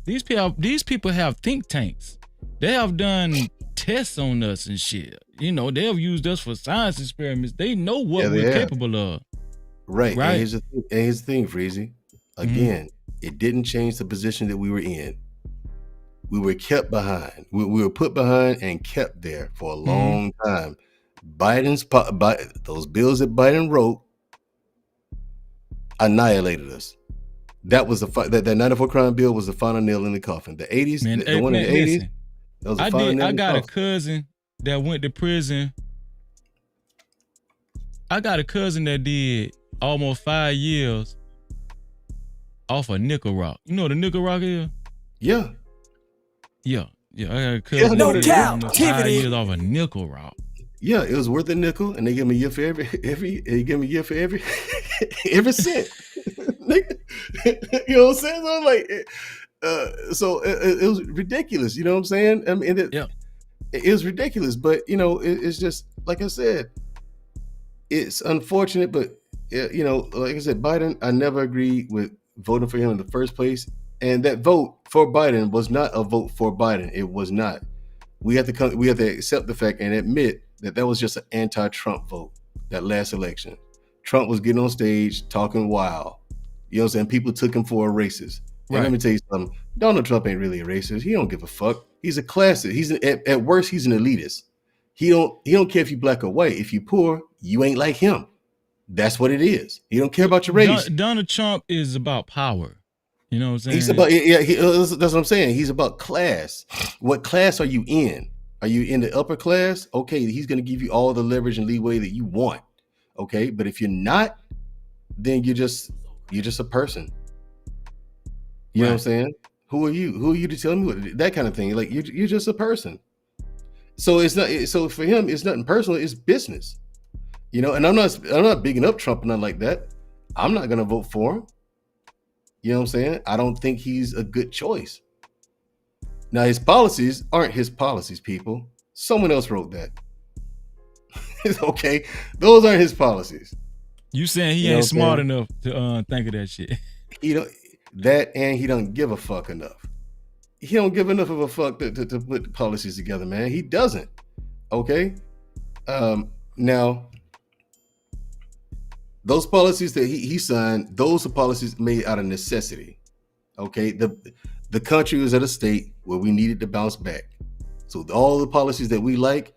these people have think tanks. They have done tests on us and shit. They have used us for science experiments. They know what we're capable of. Right. And here's the thing, Freezy. Again, it didn't change the position that we were in. We were kept behind. We were put behind and kept there for a long time. Those bills that Biden wrote annihilated us. That was that 94 crime bill was the final nail in the coffin. The 80s, the one in the 80s, that was the final nail in the coffin. I got a cousin that went to prison. I got a cousin that did almost 5 years off of nickel rock. You know what a nickel rock is? Yeah. Yeah. I got a cousin that did almost 5 years off of nickel rock. Yeah, it was worth a nickel, and they give me a year for every every cent. You know what I'm saying? So I'm like, it was ridiculous. You know what I'm saying? I mean, it was ridiculous, but it's just like I said, it's unfortunate, but like I said, Biden, I never agreed with voting for him in the first place, and that vote for Biden was not a vote for Biden. It was not. We have to accept the fact and admit that was just an anti-Trump vote. That last election, Trump was getting on stage talking wild. You know what I'm saying? People took him for a racist. And let me tell you something. Donald Trump ain't really a racist. He don't give a fuck. He's a classist. At worst, he's an elitist. He don't care if you black or white. If you poor, you ain't like him. That's what it is. He don't care about your race. Donald Trump is about power. You know what I'm saying? He's about that's what I'm saying. He's about class. What class are you in? Are you in the upper class? Okay, he's going to give you all the leverage and leeway that you want. Okay, but if you're not, then you're just a person. You know what I'm saying? Who are you? Who are you to tell me what, that kind of thing? Like you're just a person. So it's not. So for him, it's nothing personal. It's business. You know, and I'm not bigging up Trump or nothing like that. I'm not going to vote for him. You know what I'm saying? I don't think he's a good choice. Now, his policies aren't his policies, people. Someone else wrote that. Okay, those aren't his policies. You saying he ain't smart enough to think of that shit? He don't give a fuck enough. He don't give enough of a fuck to put the policies together, man. He doesn't. Okay. Now, those policies that he signed, those are policies made out of necessity. Okay. The country was at a state where we needed to bounce back. So all the policies that we like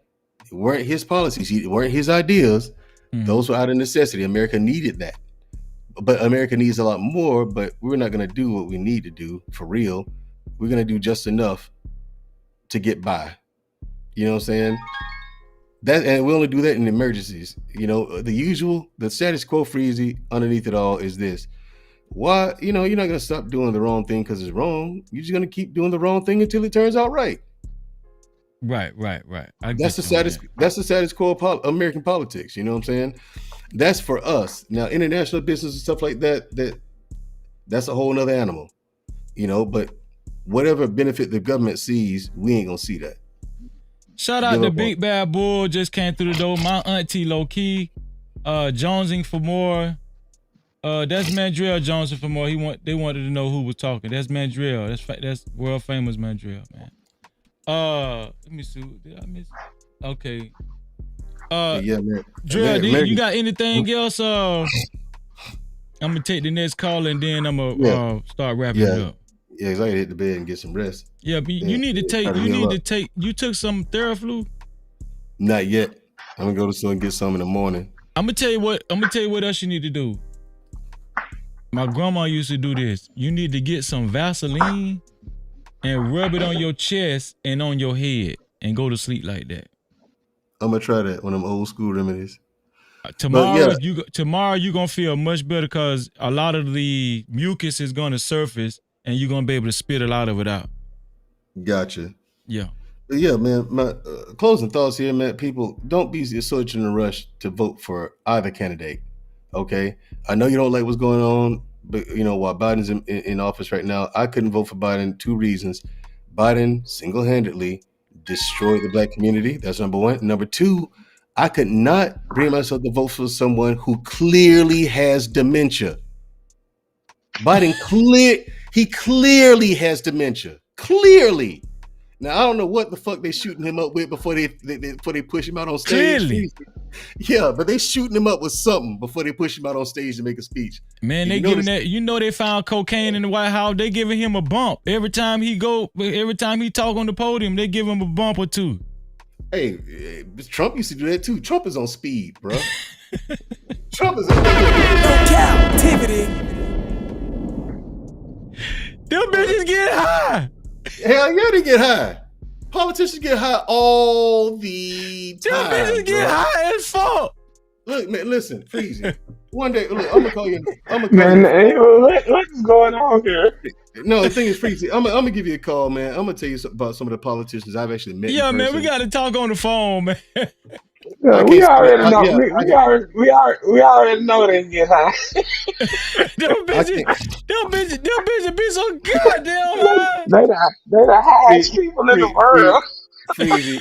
weren't his policies, weren't his ideas. Those were out of necessity. America needed that. But America needs a lot more, but we're not going to do what we need to do for real. We're going to do just enough to get by. You know what I'm saying? And we only do that in emergencies. You know, the status quo freezy underneath it all is this. Why, you're not going to stop doing the wrong thing because it's wrong. You're just going to keep doing the wrong thing until it turns out right. Right. That's the status quo of American politics. You know what I'm saying? That's for us. Now, international business and stuff like that's a whole nother animal. You know, but whatever benefit the government sees, we ain't gonna see that. Shout out to Big Bad Bull, just came through the door. My auntie low key, jonesing for more. That's Mandrell jonesing for more. They wanted to know who was talking. That's Mandrell. That's world famous Mandrell, man. Let me see. Did I miss? Okay. Yeah, man. Drell, you got anything else? I'm gonna take the next call and then I'm gonna start wrapping it up. Yeah, because I gotta hit the bed and get some rest. Yeah, but you need to take. You took some Theraflu? Not yet. I'm gonna go to the store and get some in the morning. I'm gonna tell you what else you need to do. My grandma used to do this. You need to get some Vaseline and rub it on your chest and on your head and go to sleep like that. I'm gonna try that, one of them old school remedies. Tomorrow you're gonna feel much better because a lot of the mucus is gonna surface and you're gonna be able to spit a lot of it out. Gotcha. Yeah. But yeah, man, my closing thoughts here, man. People, don't be such in a rush to vote for either candidate. Okay, I know you don't like what's going on, but while Biden's in office right now, I couldn't vote for Biden. 2 reasons: Biden single-handedly destroyed the black community. That's number 1. Number 2, I could not bring myself to vote for someone who clearly has dementia. Biden clearly has dementia. Clearly. Now I don't know what the fuck they shooting him up with before they push him out on stage. Clearly. Yeah, but they shooting him up with something before they push him out on stage to make a speech. Man, they giving that. They found cocaine in the White House. They giving him a bump every time he talk on the podium. They give him a bump or 2. Hey, Trump used to do that too. Trump is on speed, bro. Trump is on Cap-tivity. Them bitches get high. Hell yeah, they get high. Politicians get high all the time. Them bitches get high as fuck. Look, man, listen, Freezy. One day, look, I'm gonna call you. What is going on here? No, the thing is, Freezy, I'm gonna give you a call, man. I'm gonna tell you about some of the politicians I've actually met. Yeah, man, we gotta talk on the phone, man. Yeah, we already know. We already know they get high. Them bitches be so goddamn high. They the highest people in the world. Freezy,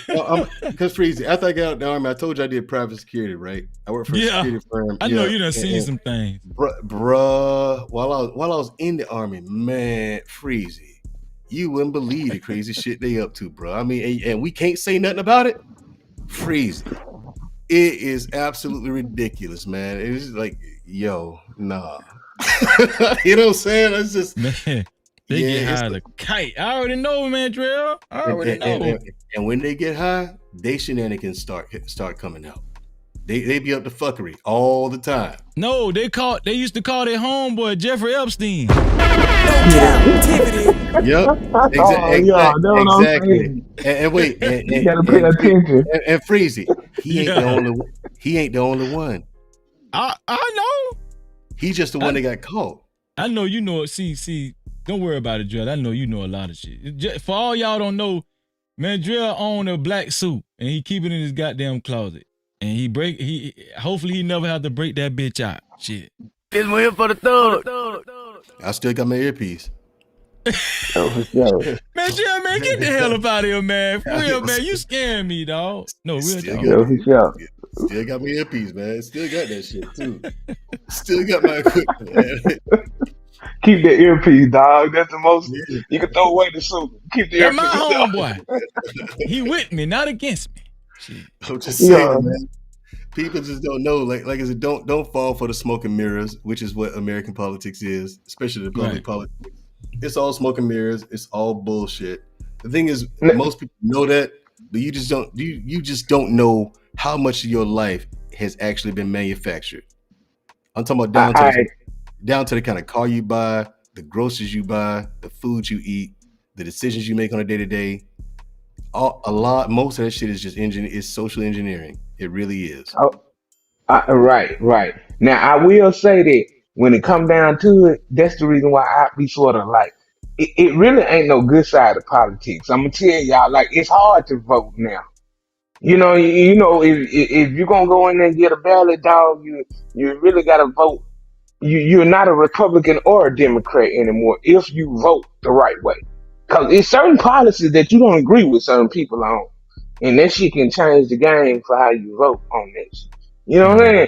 because Freezy, after I got out of the army, I told you I did private security, right? I worked for a security firm. I know you done seen some things, bruh. While I was in the army, man, Freezy, you wouldn't believe the crazy shit they up to, bro. I mean, and we can't say nothing about it. Freezy, it is absolutely ridiculous, man. It's just like, yo, nah. You know what I'm saying? It's just, man. They get high as a kite. I already know, man, Drill. I already know. And when they get high, they shenanigans start coming out. They be up to fuckery all the time. No, they used to call their homeboy Jeffrey Epstein. Cap-tivity. Yep. Exactly. And wait, you gotta pay attention. And Freezy, he ain't the only one. I know. He's just the one that got caught. I know you know it. See, don't worry about it, Drill. I know you know a lot of shit. For all y'all don't know, man, Drill own a black suit and he keep it in his goddamn closet. And hopefully he never have to break that bitch out. Shit. This one here for the thug. I still got my earpiece. Man, Drill, man, get the hell up out of here, man. For real, man, you scaring me, dog. No, real talk. Still got my earpiece, man. Still got that shit too. Still got my equipment, man. Keep the earpiece, dog. That's the most. Yeah. You can throw away the suit. Keep the earpiece. That's my homeboy. He with me, not against me. I'm just saying, man. People just don't know. Like I said, don't fall for the smoke and mirrors, which is what American politics is, especially the public politics. It's all smoke and mirrors. It's all bullshit. The thing is, most people know that, but you just don't. You just don't know how much of your life has actually been manufactured. I'm talking about down to the kind of car you buy, the groceries you buy, the food you eat, the decisions you make on a day-to-day. Most of that shit is just is social engineering. It really is. Right. Now I will say that when it come down to it, that's the reason why I be sort of like, it really ain't no good side of politics. I'm gonna tell y'all, like, it's hard to vote now. You know, if you're gonna go in there and get a ballot, dog, you really gotta vote. You're not a Republican or a Democrat anymore if you vote the right way. Because it's certain policies that you don't agree with certain people on. And that shit can change the game for how you vote on that shit. You know what I'm saying?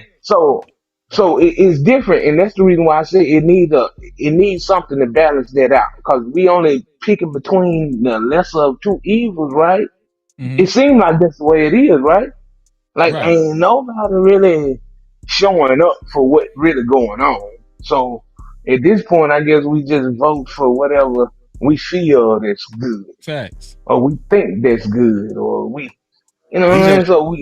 So it's different, and that's the reason why I say it needs something to balance that out. Because we only picking between the lesser of two evils, right? Mm-hmm. It seems like that's the way it is, right? Like ain't nobody really showing up for what really going on. So at this point, I guess we just vote for whatever we feel that's good. Facts. Or we think that's good, or we, you know what I mean? So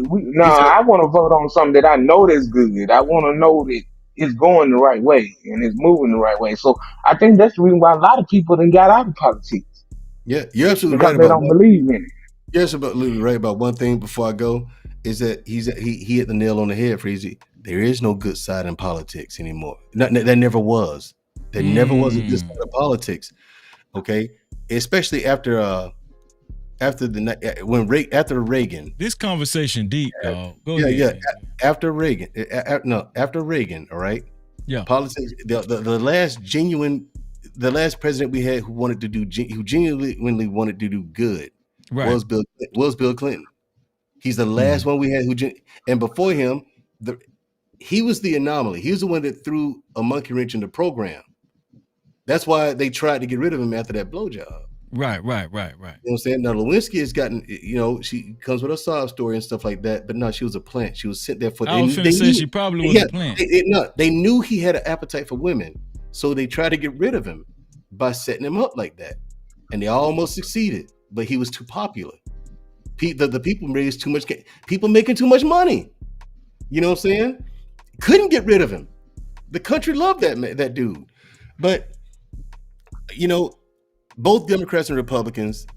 I want to vote on something that I know that's good. I want to know that it's going the right way and it's moving the right way. So I think that's the reason why a lot of people done got out of politics. Yeah, you're absolutely because right. Because they don't believe in it. You're absolutely right about one thing before I go, is that he hit the nail on the head, Freezy. There is no good side in politics anymore. There never was. There never was a good side of politics. Okay, especially after Reagan. This conversation deep, dog. Go ahead. Yeah. After Reagan. After Reagan. All right. Yeah. Politics. The last president we had who genuinely wanted to do good was Bill Clinton. He's the last one we had and before him, he was the anomaly. He was the one that threw a monkey wrench in the program. That's why they tried to get rid of him after that blowjob. Right. You know what I'm saying? Now, Lewinsky has gotten, she comes with a sob story and stuff like that, but no, she was a plant. She was sent there for... I was finna say she probably was a plant. They knew he had an appetite for women, so they tried to get rid of him by setting him up like that. And they almost succeeded, but he was too popular. The people raised too much... People making too much money. You know what I'm saying? Couldn't get rid of him. The country loved that dude. But... both Democrats and Republicans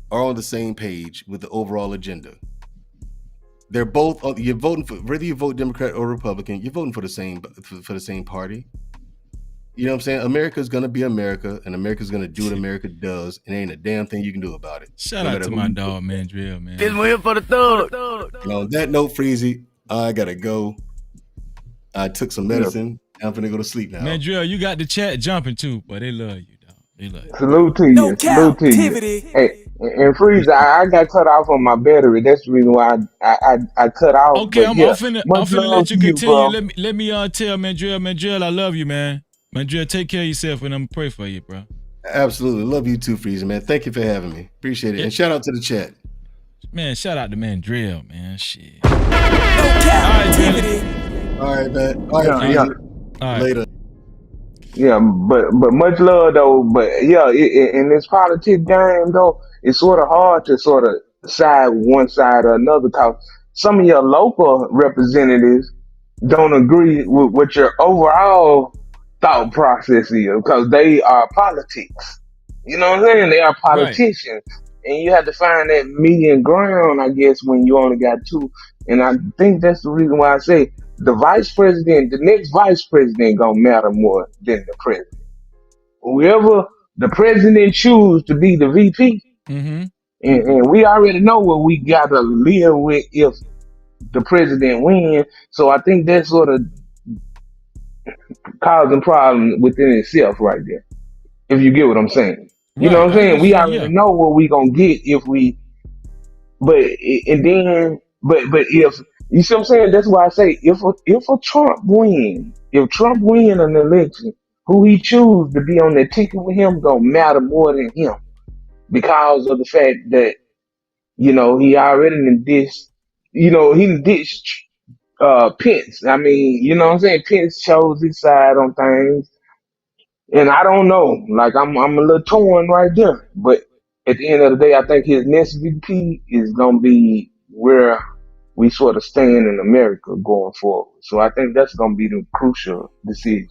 are on the same page with the overall agenda. They're both you're voting for, whether you vote Democrat or Republican, you're voting for the same party. You know what I'm saying? America's gonna be America, and America's gonna do what America does, and ain't a damn thing you can do about it. Shout out to my dog, man, Drill, man. This one here for the thug. And on that note, Freezy, I gotta go. I took some medicine. I'm gonna go to sleep now. Man, Drill, you got the chat jumping too, but they love you, dog. They love you. Salute to you. Salute to you. Hey, and Freezy, I got cut off on my battery. That's the reason why I cut off. Okay, I'm finna let you continue. Let me tell man, Drill, I love you, man. Man, Drill, take care of yourself, and I'm gonna pray for you, bro. Absolutely. Love you too, Freezy, man. Thank you for having me. Appreciate it. And shout out to the chat. Man, shout out to man Drill, man. Shit. All right, man. All right, Freezy. All right. Later. Yeah, but much love though. But yeah, in this politics game though, it's sort of hard to sort of side one side or another because some of your local representatives don't agree with what your overall thought process is because they are politics. You know what I'm saying? They are Right. politicians, and you have to find that median ground, I guess, when you only got two. And I think that's the reason why I say the next vice president gonna matter more than the president. Whoever the president choose to be the VP, Mm-hmm. and we already know what we gotta live with if the president wins. So I think that's sort of causing problems within itself right there. If you get what I'm saying. You know Right. what I'm I get saying? what We you're saying. already Yeah. know what we gonna get if we but if you see what I'm saying, that's why I say if Trump win an election, who he choose to be on that ticket with him gonna matter more than him because of the fact that he already done this. He ditched Pence. I mean, you know what I'm saying? Pence chose his side on things. And I don't know. Like I'm a little torn right there. But at the end of the day, I think his next VP is gonna be where we sort of stand in America going forward. So I think that's gonna be the crucial decision.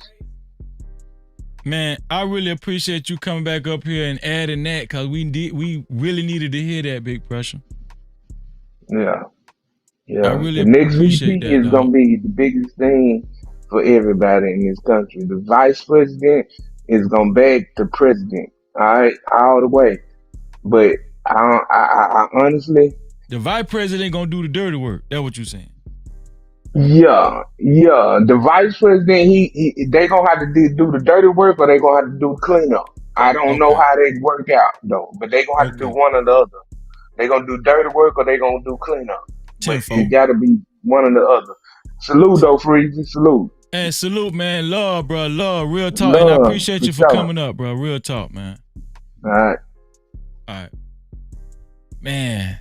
Man, I really appreciate you coming back up here and adding that because we really needed to hear that, Big Pressure. Yeah. I Yeah. really The next appreciate VP that, is gonna dog. be the biggest thing for everybody in this country. The vice president is gonna back the president. All right, all the way. But I honestly, The vice president gonna do the dirty work. That's what you saying. yeah. The vice president, they gonna have to do the dirty work, or they gonna have to do the cleanup. I don't know Okay. how they work out though, but they gonna have to do Okay. one or the other. They gonna do dirty work, or they gonna do cleanup. But it Tenfold. gotta be one or the other. Salute though, Freezy. Salute. And salute, man. Love, bro. Love. Real talk. And I Love appreciate for you for sure. coming up, bro. Real talk, man. All right. All right. Man.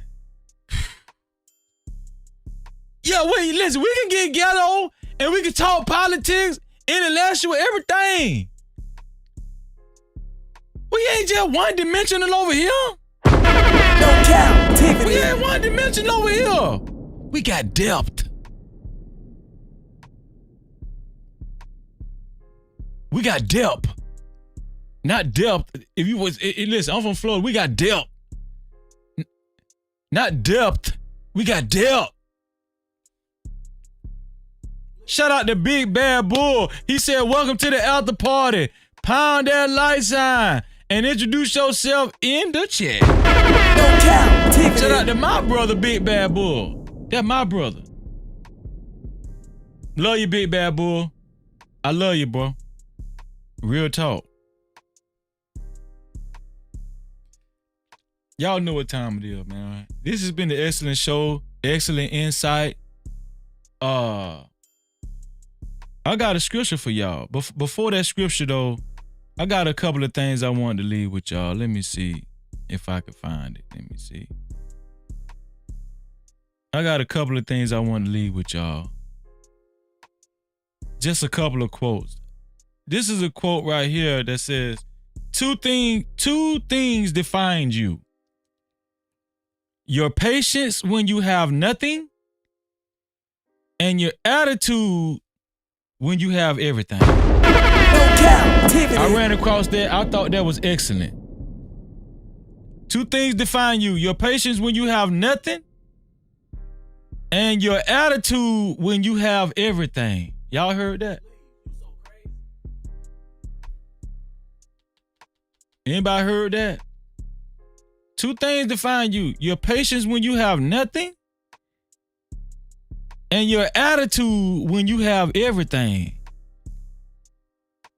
Yeah, wait, listen, we can get ghetto and we can talk politics, intellectual, everything. We ain't just one dimensional over here. No Cap-tivity. We ain't one dimensional over here. We got depth. We got depth. Not depth. If you was listen, I'm from Florida. We got depth. Not depth. We got depth. Shout out to Big Bad Bull. He said, welcome to the after party. Pound that light sign and introduce yourself in the chat. No Cap-tivity. Shout out to my brother, Big Bad Bull. That's my brother. Love you, Big Bad Bull. I love you, bro. Real talk. Y'all know what time it is, man. This has been an excellent show. Excellent insight. I got a scripture for y'all. But before that scripture, though, I got a couple of things I wanted to leave with y'all. Let me see if I can find it. Let me see. I got a couple of things I want to leave with y'all. Just a couple of quotes. This is a quote right here that says, two things define you. Your patience when you have nothing, and your attitude when you have everything. No Cap-tivity. I ran across that. I thought that was excellent. Two things define you. Your patience when you have nothing, and your attitude when you have everything. Y'all heard that? Anybody heard that? Two things define you. Your patience when you have nothing, and your attitude when you have everything.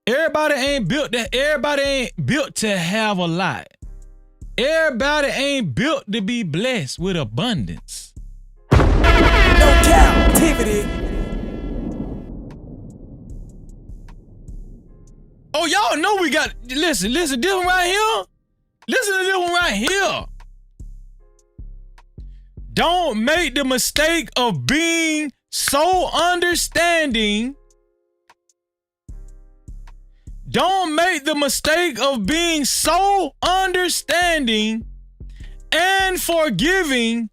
Everybody ain't built to have a lot. Everybody ain't built to be blessed with abundance. No Cap-tivity. Oh, y'all know we got, listen, this one right here. Listen to this one right here. Don't make the mistake of being so understanding Don't make the mistake of being so understanding and forgiving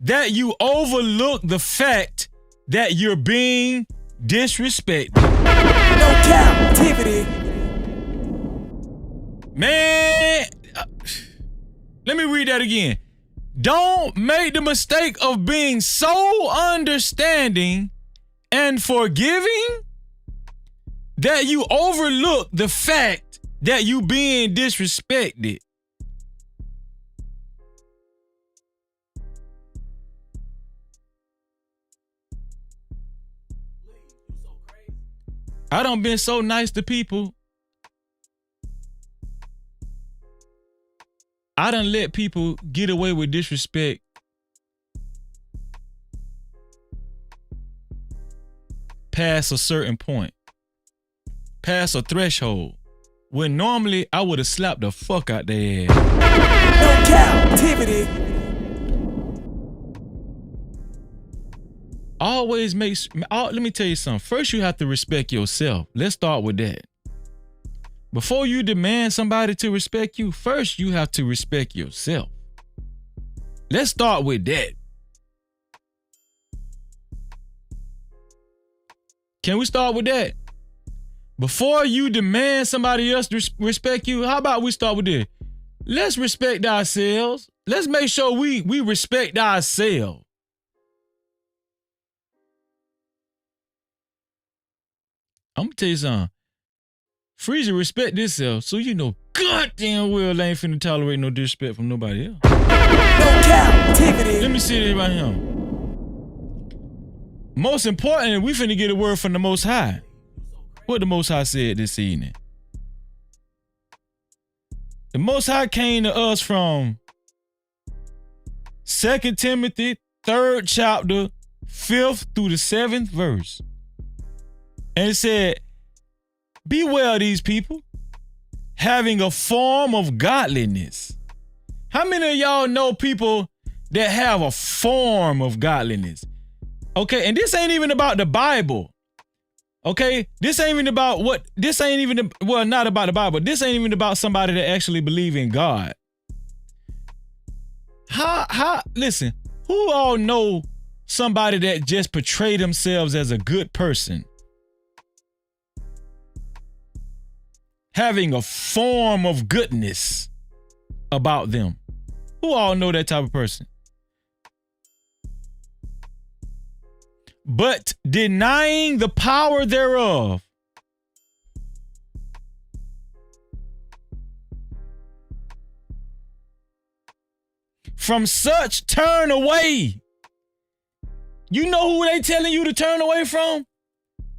that you overlook the fact that you're being disrespected. No captivity. Man, let me read that again. Don't make the mistake of being so understanding and forgiving that you overlook the fact that you being disrespected. I done been so nice to people. I done let people get away with disrespect past a certain point, past a threshold, when normally I would have slapped the fuck out their ass. No captivity. Always makes, let me tell you something. First, you have to respect yourself. Let's start with that. Before you demand somebody to respect you, first you have to respect yourself. Let's start with that. Can we start with that? Before you demand somebody else to respect you, how about we start with this? Let's respect ourselves. Let's make sure we respect ourselves. I'm gonna tell you something. Freezer respect thisself, so you know goddamn well I ain't finna tolerate no disrespect from nobody else. No captivity. Let me see this right here. Most importantly, we finna get a word from the Most High. What the Most High said this evening. The Most High came to us from 2 Timothy, 3rd chapter, 5th through the 7th verse. And it said, beware of these people, having a form of godliness. How many of y'all know people that have a form of godliness? Okay, and this ain't even about the Bible. Okay, this ain't even about not about the Bible. This ain't even about somebody that actually believe in God. Listen, who all know somebody that just portray themselves as a good person? Having a form of goodness about them. Who all know that type of person? But denying the power thereof. From such turn away. You know who they telling you to turn away from?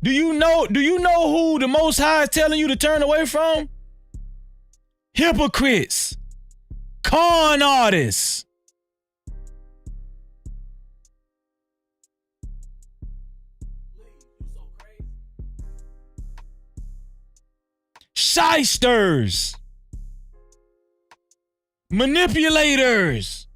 Do you know who the Most High is telling you to turn away from? Hypocrites. Con artists. Shysters. Manipulators.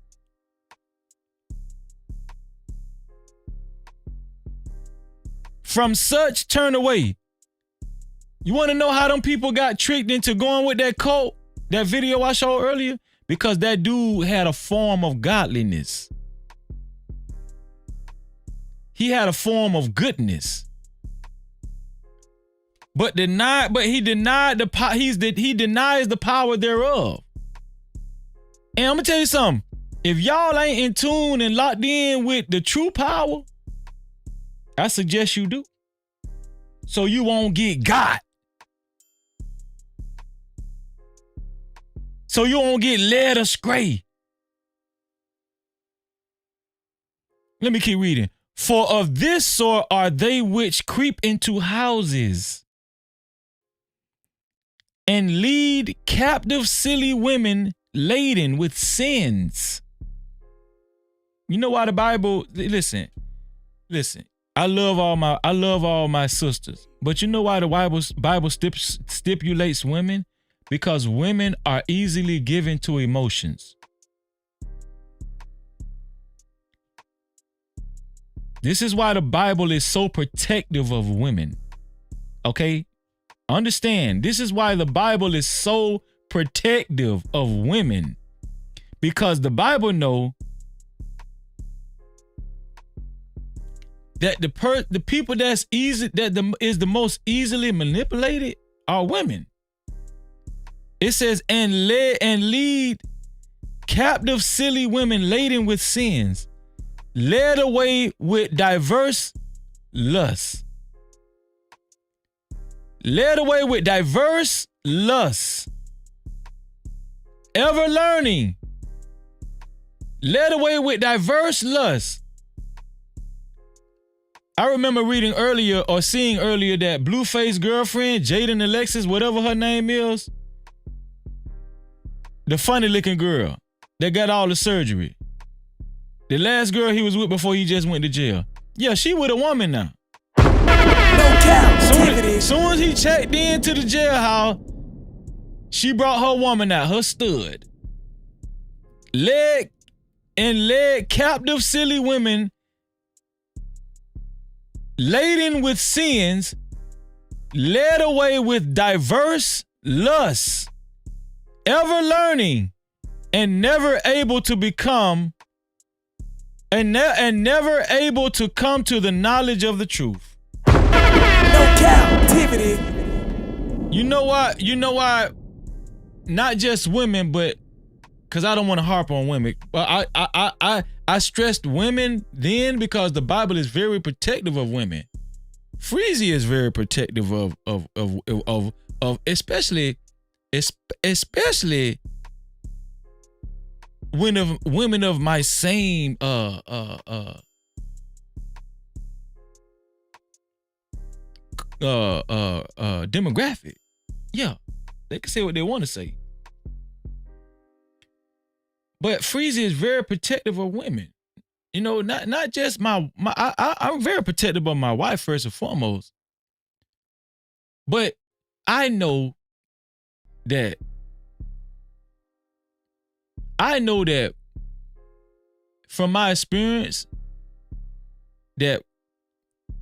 From such turn away. You want to know how them people got tricked into going with that cult? That video I showed earlier? Because that dude had a form of godliness. He had a form of goodness. He denies the power thereof. And I'm gonna tell you something. If y'all ain't in tune and locked in with the true power, I suggest you do. So you won't get got. So you won't get led astray. Let me keep reading. For of this sort are they which creep into houses and lead captive silly women laden with sins. You know why the Bible, listen. I love all my sisters. But you know why the Bible stipulates women? Because women are easily given to emotions. This is why the Bible is so protective of women. Okay? Understand, this is why the Bible is so protective of women. Because the Bible know that the people that's easy is the most easily manipulated are women. It says, and lead captive silly women laden with sins, led away with diverse lusts. Led away with diverse lusts. Ever learning. Led away with diverse lusts. I remember reading earlier or seeing earlier that Blueface girlfriend, Jaden Alexis, whatever her name is, the funny looking girl that got all the surgery. The last girl he was with before he just went to jail. Yeah, she with a woman now. No Cap-tivity. Soon as he checked into the jailhouse, she brought her woman out, her stud. Led captive silly women laden with sins, led away with diverse lusts, ever learning and never able to become and never able to come to the knowledge of the truth. No Cap-tivity. You know why not just women, but because I don't want to harp on women, but I stressed women then because the Bible is very protective of women. Freezy is very protective of especially women of my same demographic. Yeah, they can say what they want to say. But Freezy is very protective of women. You know, not just I'm very protective of my wife first and foremost. But I know that from my experience that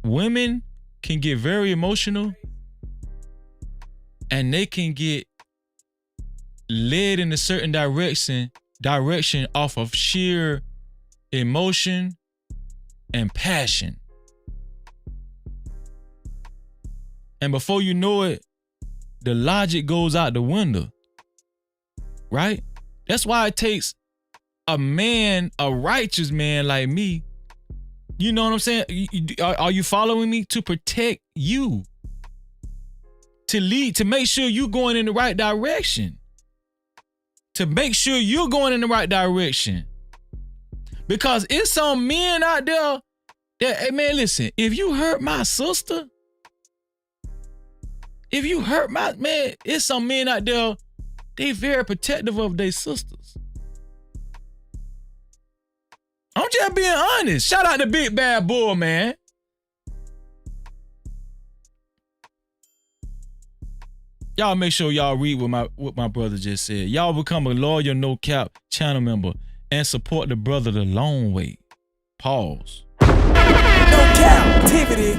women can get very emotional and they can get led in a certain direction off of sheer emotion and passion. And before you know it, the logic goes out the window. Right? That's why it takes a righteous man like me, you know what I'm saying? Are you following me? To protect you. To lead, to make sure you're going in the right direction. To make sure you're going in the right direction. Because it's some men out there that, hey man, listen, if you hurt my sister, it's some men out there, they very protective of their sisters. I'm just being honest. Shout out to Big Bad Bull, man. Y'all make sure y'all read what my brother just said. Y'all become a loyal No Cap channel member and support the brother the long way. Pause. No Cap-tivity.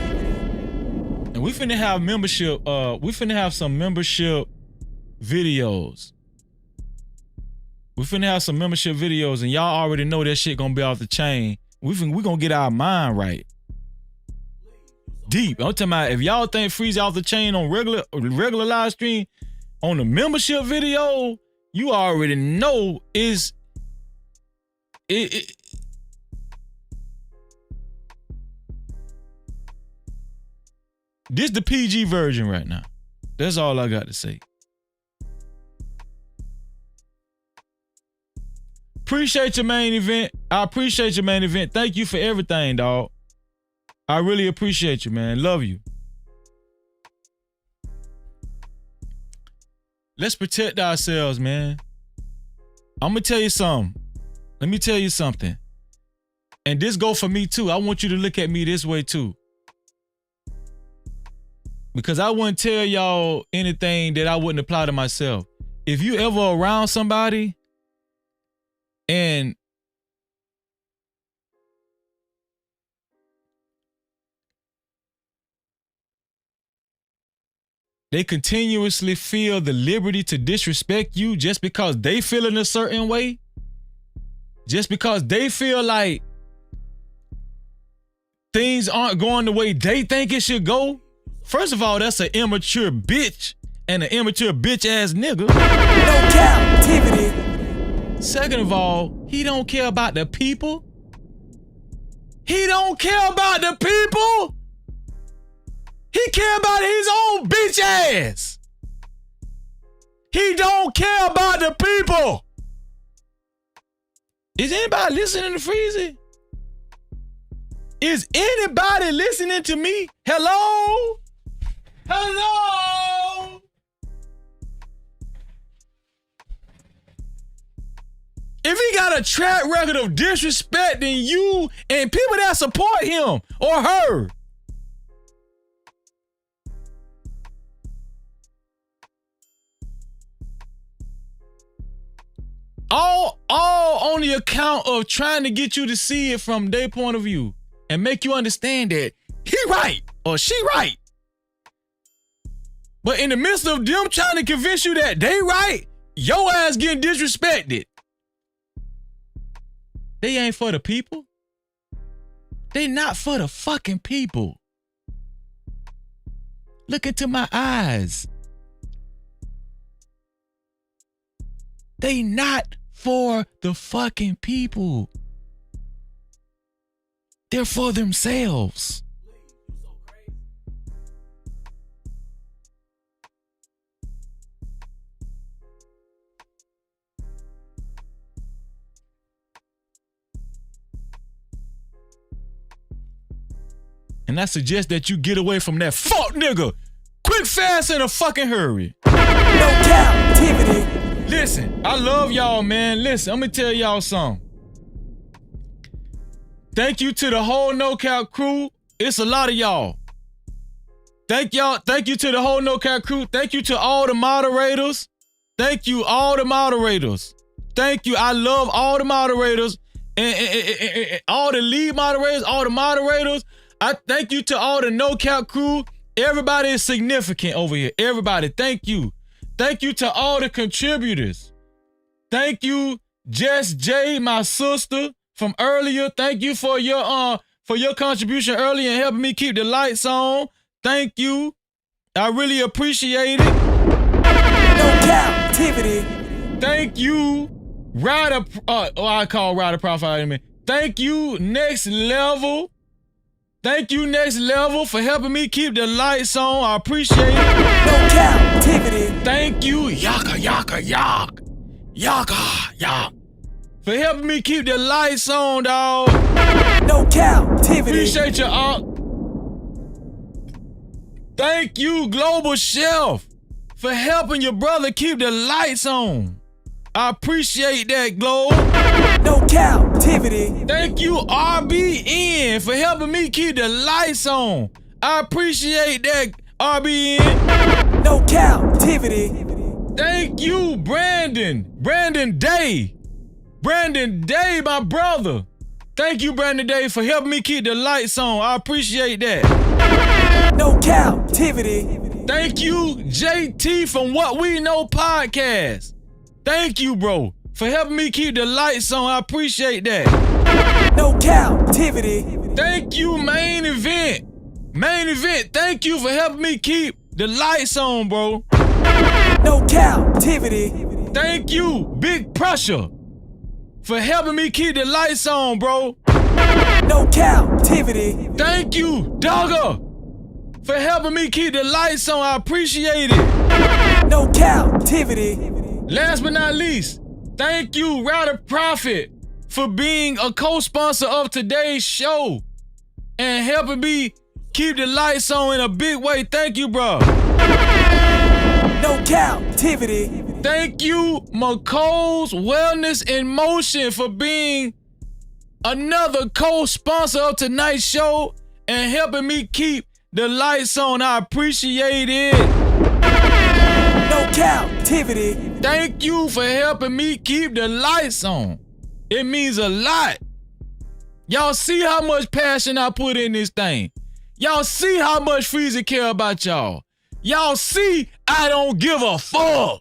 And we finna have membership. We finna have some membership videos. We finna have some membership videos, and y'all already know that shit gonna be off the chain. We gonna get our mind right. Deep. I'm talking about if y'all think Freeze off the chain on regular live stream, on the membership video, you already know this the PG version right now. That's all I got to say. Appreciate your main event. I appreciate your main event. Thank you for everything, dog. I really appreciate you, man. Love you. Let's protect ourselves, man. I'm gonna tell you something. Let me tell you something. And this go for me too. I want you to look at me this way too. Because I wouldn't tell y'all anything that I wouldn't apply to myself. If you ever around somebody and they continuously feel the liberty to disrespect you just because they feel in a certain way, just because they feel like things aren't going the way they think it should go. First of all, that's an immature bitch and an immature bitch ass nigga. No captivity. Second of all, he don't care about the people. He don't care about the people. He care about his own bitch ass. He don't care about the people. Is anybody listening to Freezy? Is anybody listening to me? Hello? Hello? If he got a track record of disrespecting you and people that support him or her, all on the account of trying to get you to see it from their point of view and make you understand that he right or she right. But in the midst of them trying to convince you that they right, your ass getting disrespected. They ain't for the people. They not for the fucking people. Look into my eyes. They not for the fucking people. They're for themselves. And I suggest that you get away from that fuck nigga quick, fast, in a fucking hurry. No captivity. Listen, I love y'all, man. Listen, I'm gonna tell y'all something. Thank you to the whole No Cap crew. It's a lot of y'all. Thank y'all. Thank you to the whole No Cap crew. Thank you to all the moderators. Thank you, all the moderators. Thank you. I love all the moderators and all the lead moderators, all the moderators. I thank you to all the No Cap crew. Everybody is significant over here. Everybody, thank you. Thank you to all the contributors. Thank you, Jess J, my sister from earlier. Thank you for your contribution earlier and helping me keep the lights on. Thank you. I really appreciate it. No captivity. Thank you, Ryder. I call Ryder Profile. Thank you, Next Level. Thank you, Next Level, for helping me keep the lights on. I appreciate it. No captivity. Thank you, Yaka, for helping me keep the lights on, dog. No captivity. Appreciate you, Thank you, Global Chef, for helping your brother keep the lights on. I appreciate that, Globe. No captivity. Thank you, RBN, for helping me keep the lights on. I appreciate that, RBN. No captivity. Thank you, Brandon. Brandon Day, my brother. Thank you, Brandon Day, for helping me keep the lights on. I appreciate that. No captivity. Thank you, JT from What We Know Podcast. Thank you, bro, for helping me keep the lights on. I appreciate that. No captivity. Thank you, Main Event. Thank you for helping me keep the lights on, bro. No captivity. Thank you, Big Pressure, for helping me keep the lights on, bro. No captivity. Thank you, Dogger, for helping me keep the lights on. I appreciate it. No captivity. Last but not least, thank you, Ryder Prophet, for being a co-sponsor of today's show and helping me keep the lights on in a big way. Thank you, bro. No captivity. Thank you, McColl's Wellness in Motion, for being another co-sponsor of tonight's show and helping me keep the lights on. I appreciate it. No captivity. Thank you for helping me keep the lights on. It means a lot. Y'all see how much passion I put in this thing. Y'all see how much Freezy care about y'all. Y'all see, I don't give a fuck.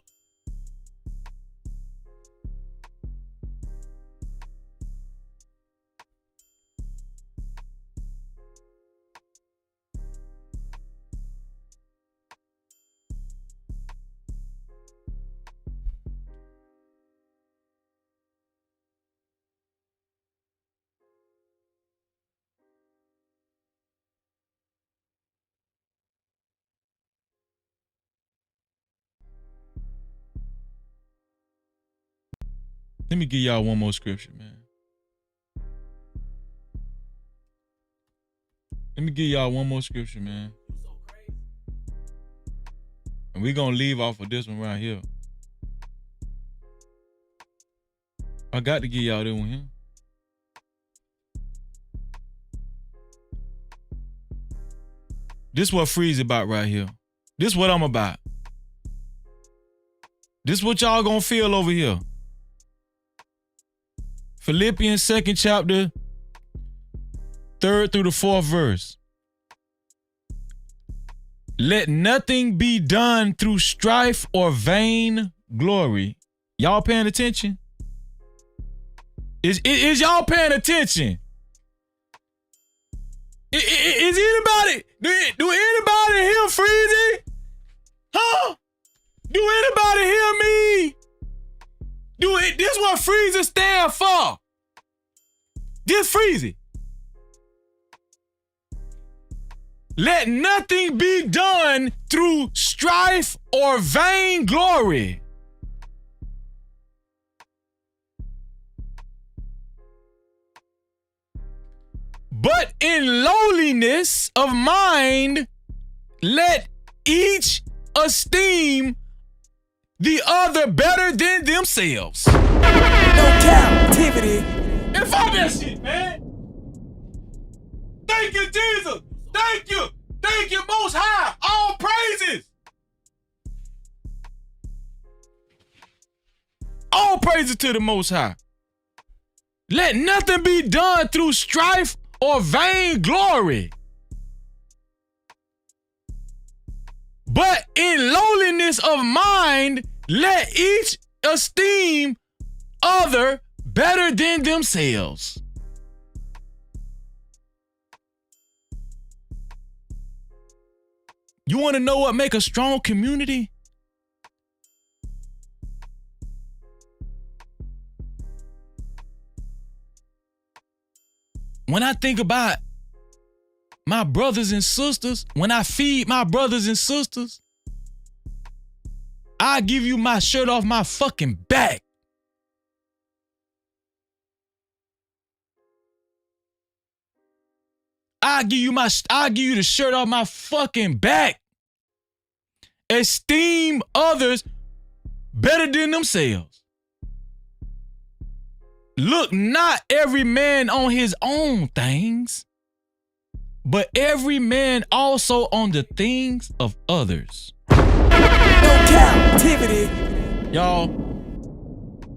Let me give y'all one more scripture, man. Let me give y'all one more scripture, man. And we're going to leave off of this one right here. I got to give y'all this one here. This what Freeze about right here. This what I'm about. This what y'all gonna feel over here. Philippians 2nd chapter, 3rd through the 4th verse. Let nothing be done through strife or vain glory. Y'all paying attention? Is y'all paying attention? Is anybody, do anybody hear Freezy? Huh? Do anybody hear me? This what Freezy stand for. This Freezy. Let nothing be done through strife or vain glory. But in lowliness of mind, let each esteem the other better than themselves. No captivity. And fuck that shit, man. Thank you, Jesus. Thank you. Thank you, Most High. All praises. All praises to the Most High. Let nothing be done through strife or vain glory, but in lowliness of mind, let each esteem other better than themselves. You want to know what make a strong community? When I think about my brothers and sisters, when I feed my brothers and sisters, I give you my shirt off my fucking back. I give you the shirt off my fucking back. Esteem others better than themselves. Look not every man on his own things, but every man also on the things of others. No captivity. Y'all,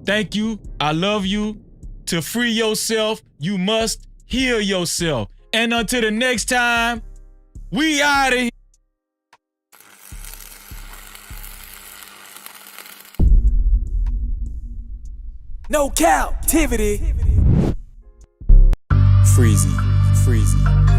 thank you. I love you. To free yourself, you must heal yourself. And until the next time, we out of here. No captivity. Freezy.